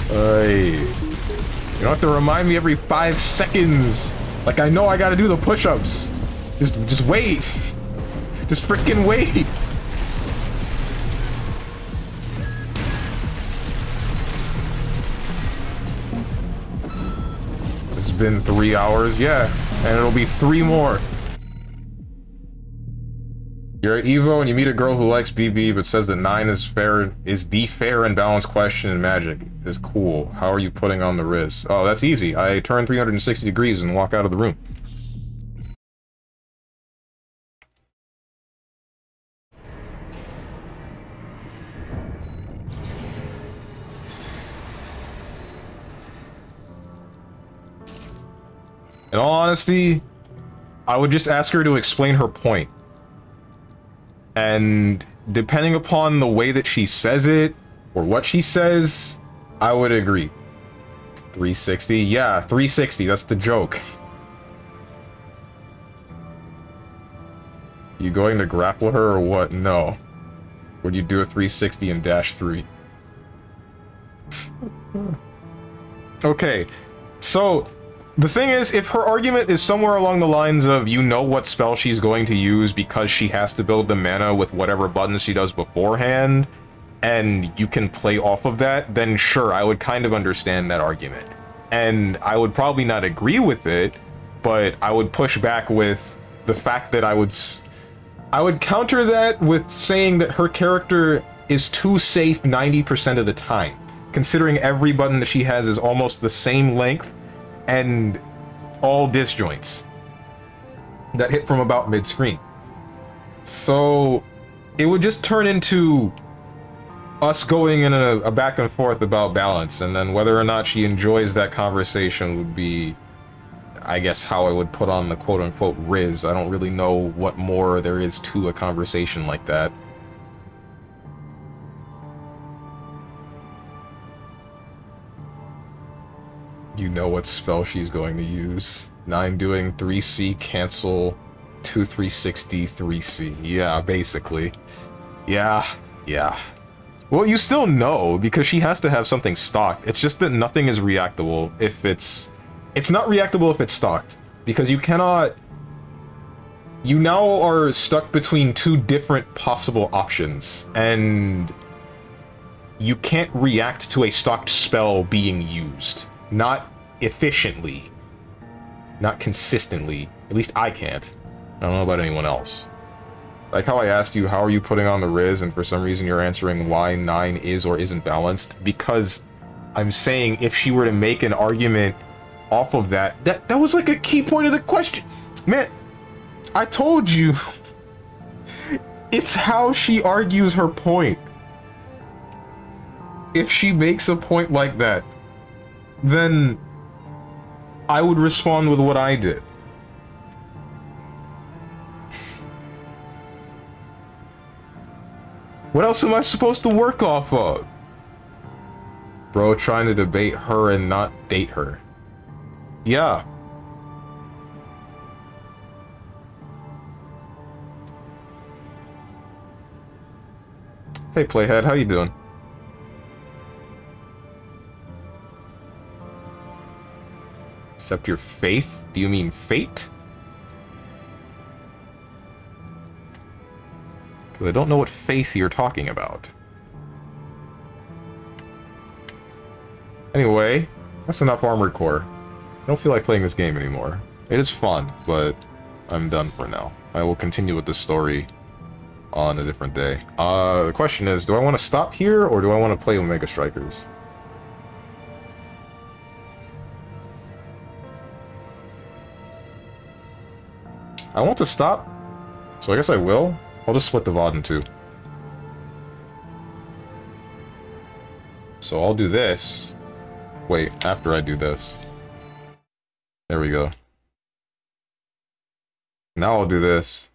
Hey. You don't have to remind me every 5 seconds. Like, I know I gotta do the push-ups. Just wait. Just freaking wait. It's been 3 hours, yeah. And it'll be 3 more. You're at Evo and you meet a girl who likes BB but says that 9 is the fair and balanced question in Magic. Is cool. How are you putting on the Riz? Oh, that's easy. I turn 360 degrees and walk out of the room. In all honesty, I would just ask her to explain her point. And depending upon the way that she says it, or what she says, I would agree. 360? Yeah, 360, that's the joke. You going to grapple her or what? No. Would you do a 360 and dash 3? Okay, so the thing is, if her argument is somewhere along the lines of you know what spell she's going to use because she has to build the mana with whatever buttons she does beforehand, and you can play off of that, then sure, I would kind of understand that argument. And I would probably not agree with it, but I would push back with the fact that I would counter that with saying that her character is too safe 90% of the time, considering every button that she has is almost the same length and all disjoints that hit from about mid-screen. So it would just turn into us going in a back and forth about balance, and then whether or not she enjoys that conversation would be, I guess, how I would put on the quote-unquote Riz. I don't really know what more there is to a conversation like that. You know what spell she's going to use. 9 doing 3C, cancel, 2 360, 3C. Yeah, basically. Yeah. Well, you still know, because she has to have something stocked. It's just that nothing is reactable if it's... It's not reactable if it's stocked, because you cannot... You now are stuck between 2 different possible options, and... You can't react to a stocked spell being used. Not efficiently. Not consistently. At least I can't. I don't know about anyone else. Like how I asked you, how are you putting on the Riz, and for some reason you're answering why 9 is or isn't balanced, because I'm saying if she were to make an argument off of that was like a key point of the question. Man, I told you. It's how she argues her point. If she makes a point like that, then I would respond with what I did. What else am I supposed to work off of? Bro trying to debate her and not date her. Yeah. Hey Playhead, how you doing? Accept your faith? Do you mean fate? Because I don't know what faith you're talking about. Anyway, that's enough Armored Core. I don't feel like playing this game anymore. It is fun, but I'm done for now. I will continue with the story on a different day. The question is, do I want to stop here or do I want to play Omega Strikers? I want to stop, so I guess I will. I'll just split the VOD in two. So I'll do this. Wait, after I do this. There we go. Now I'll do this.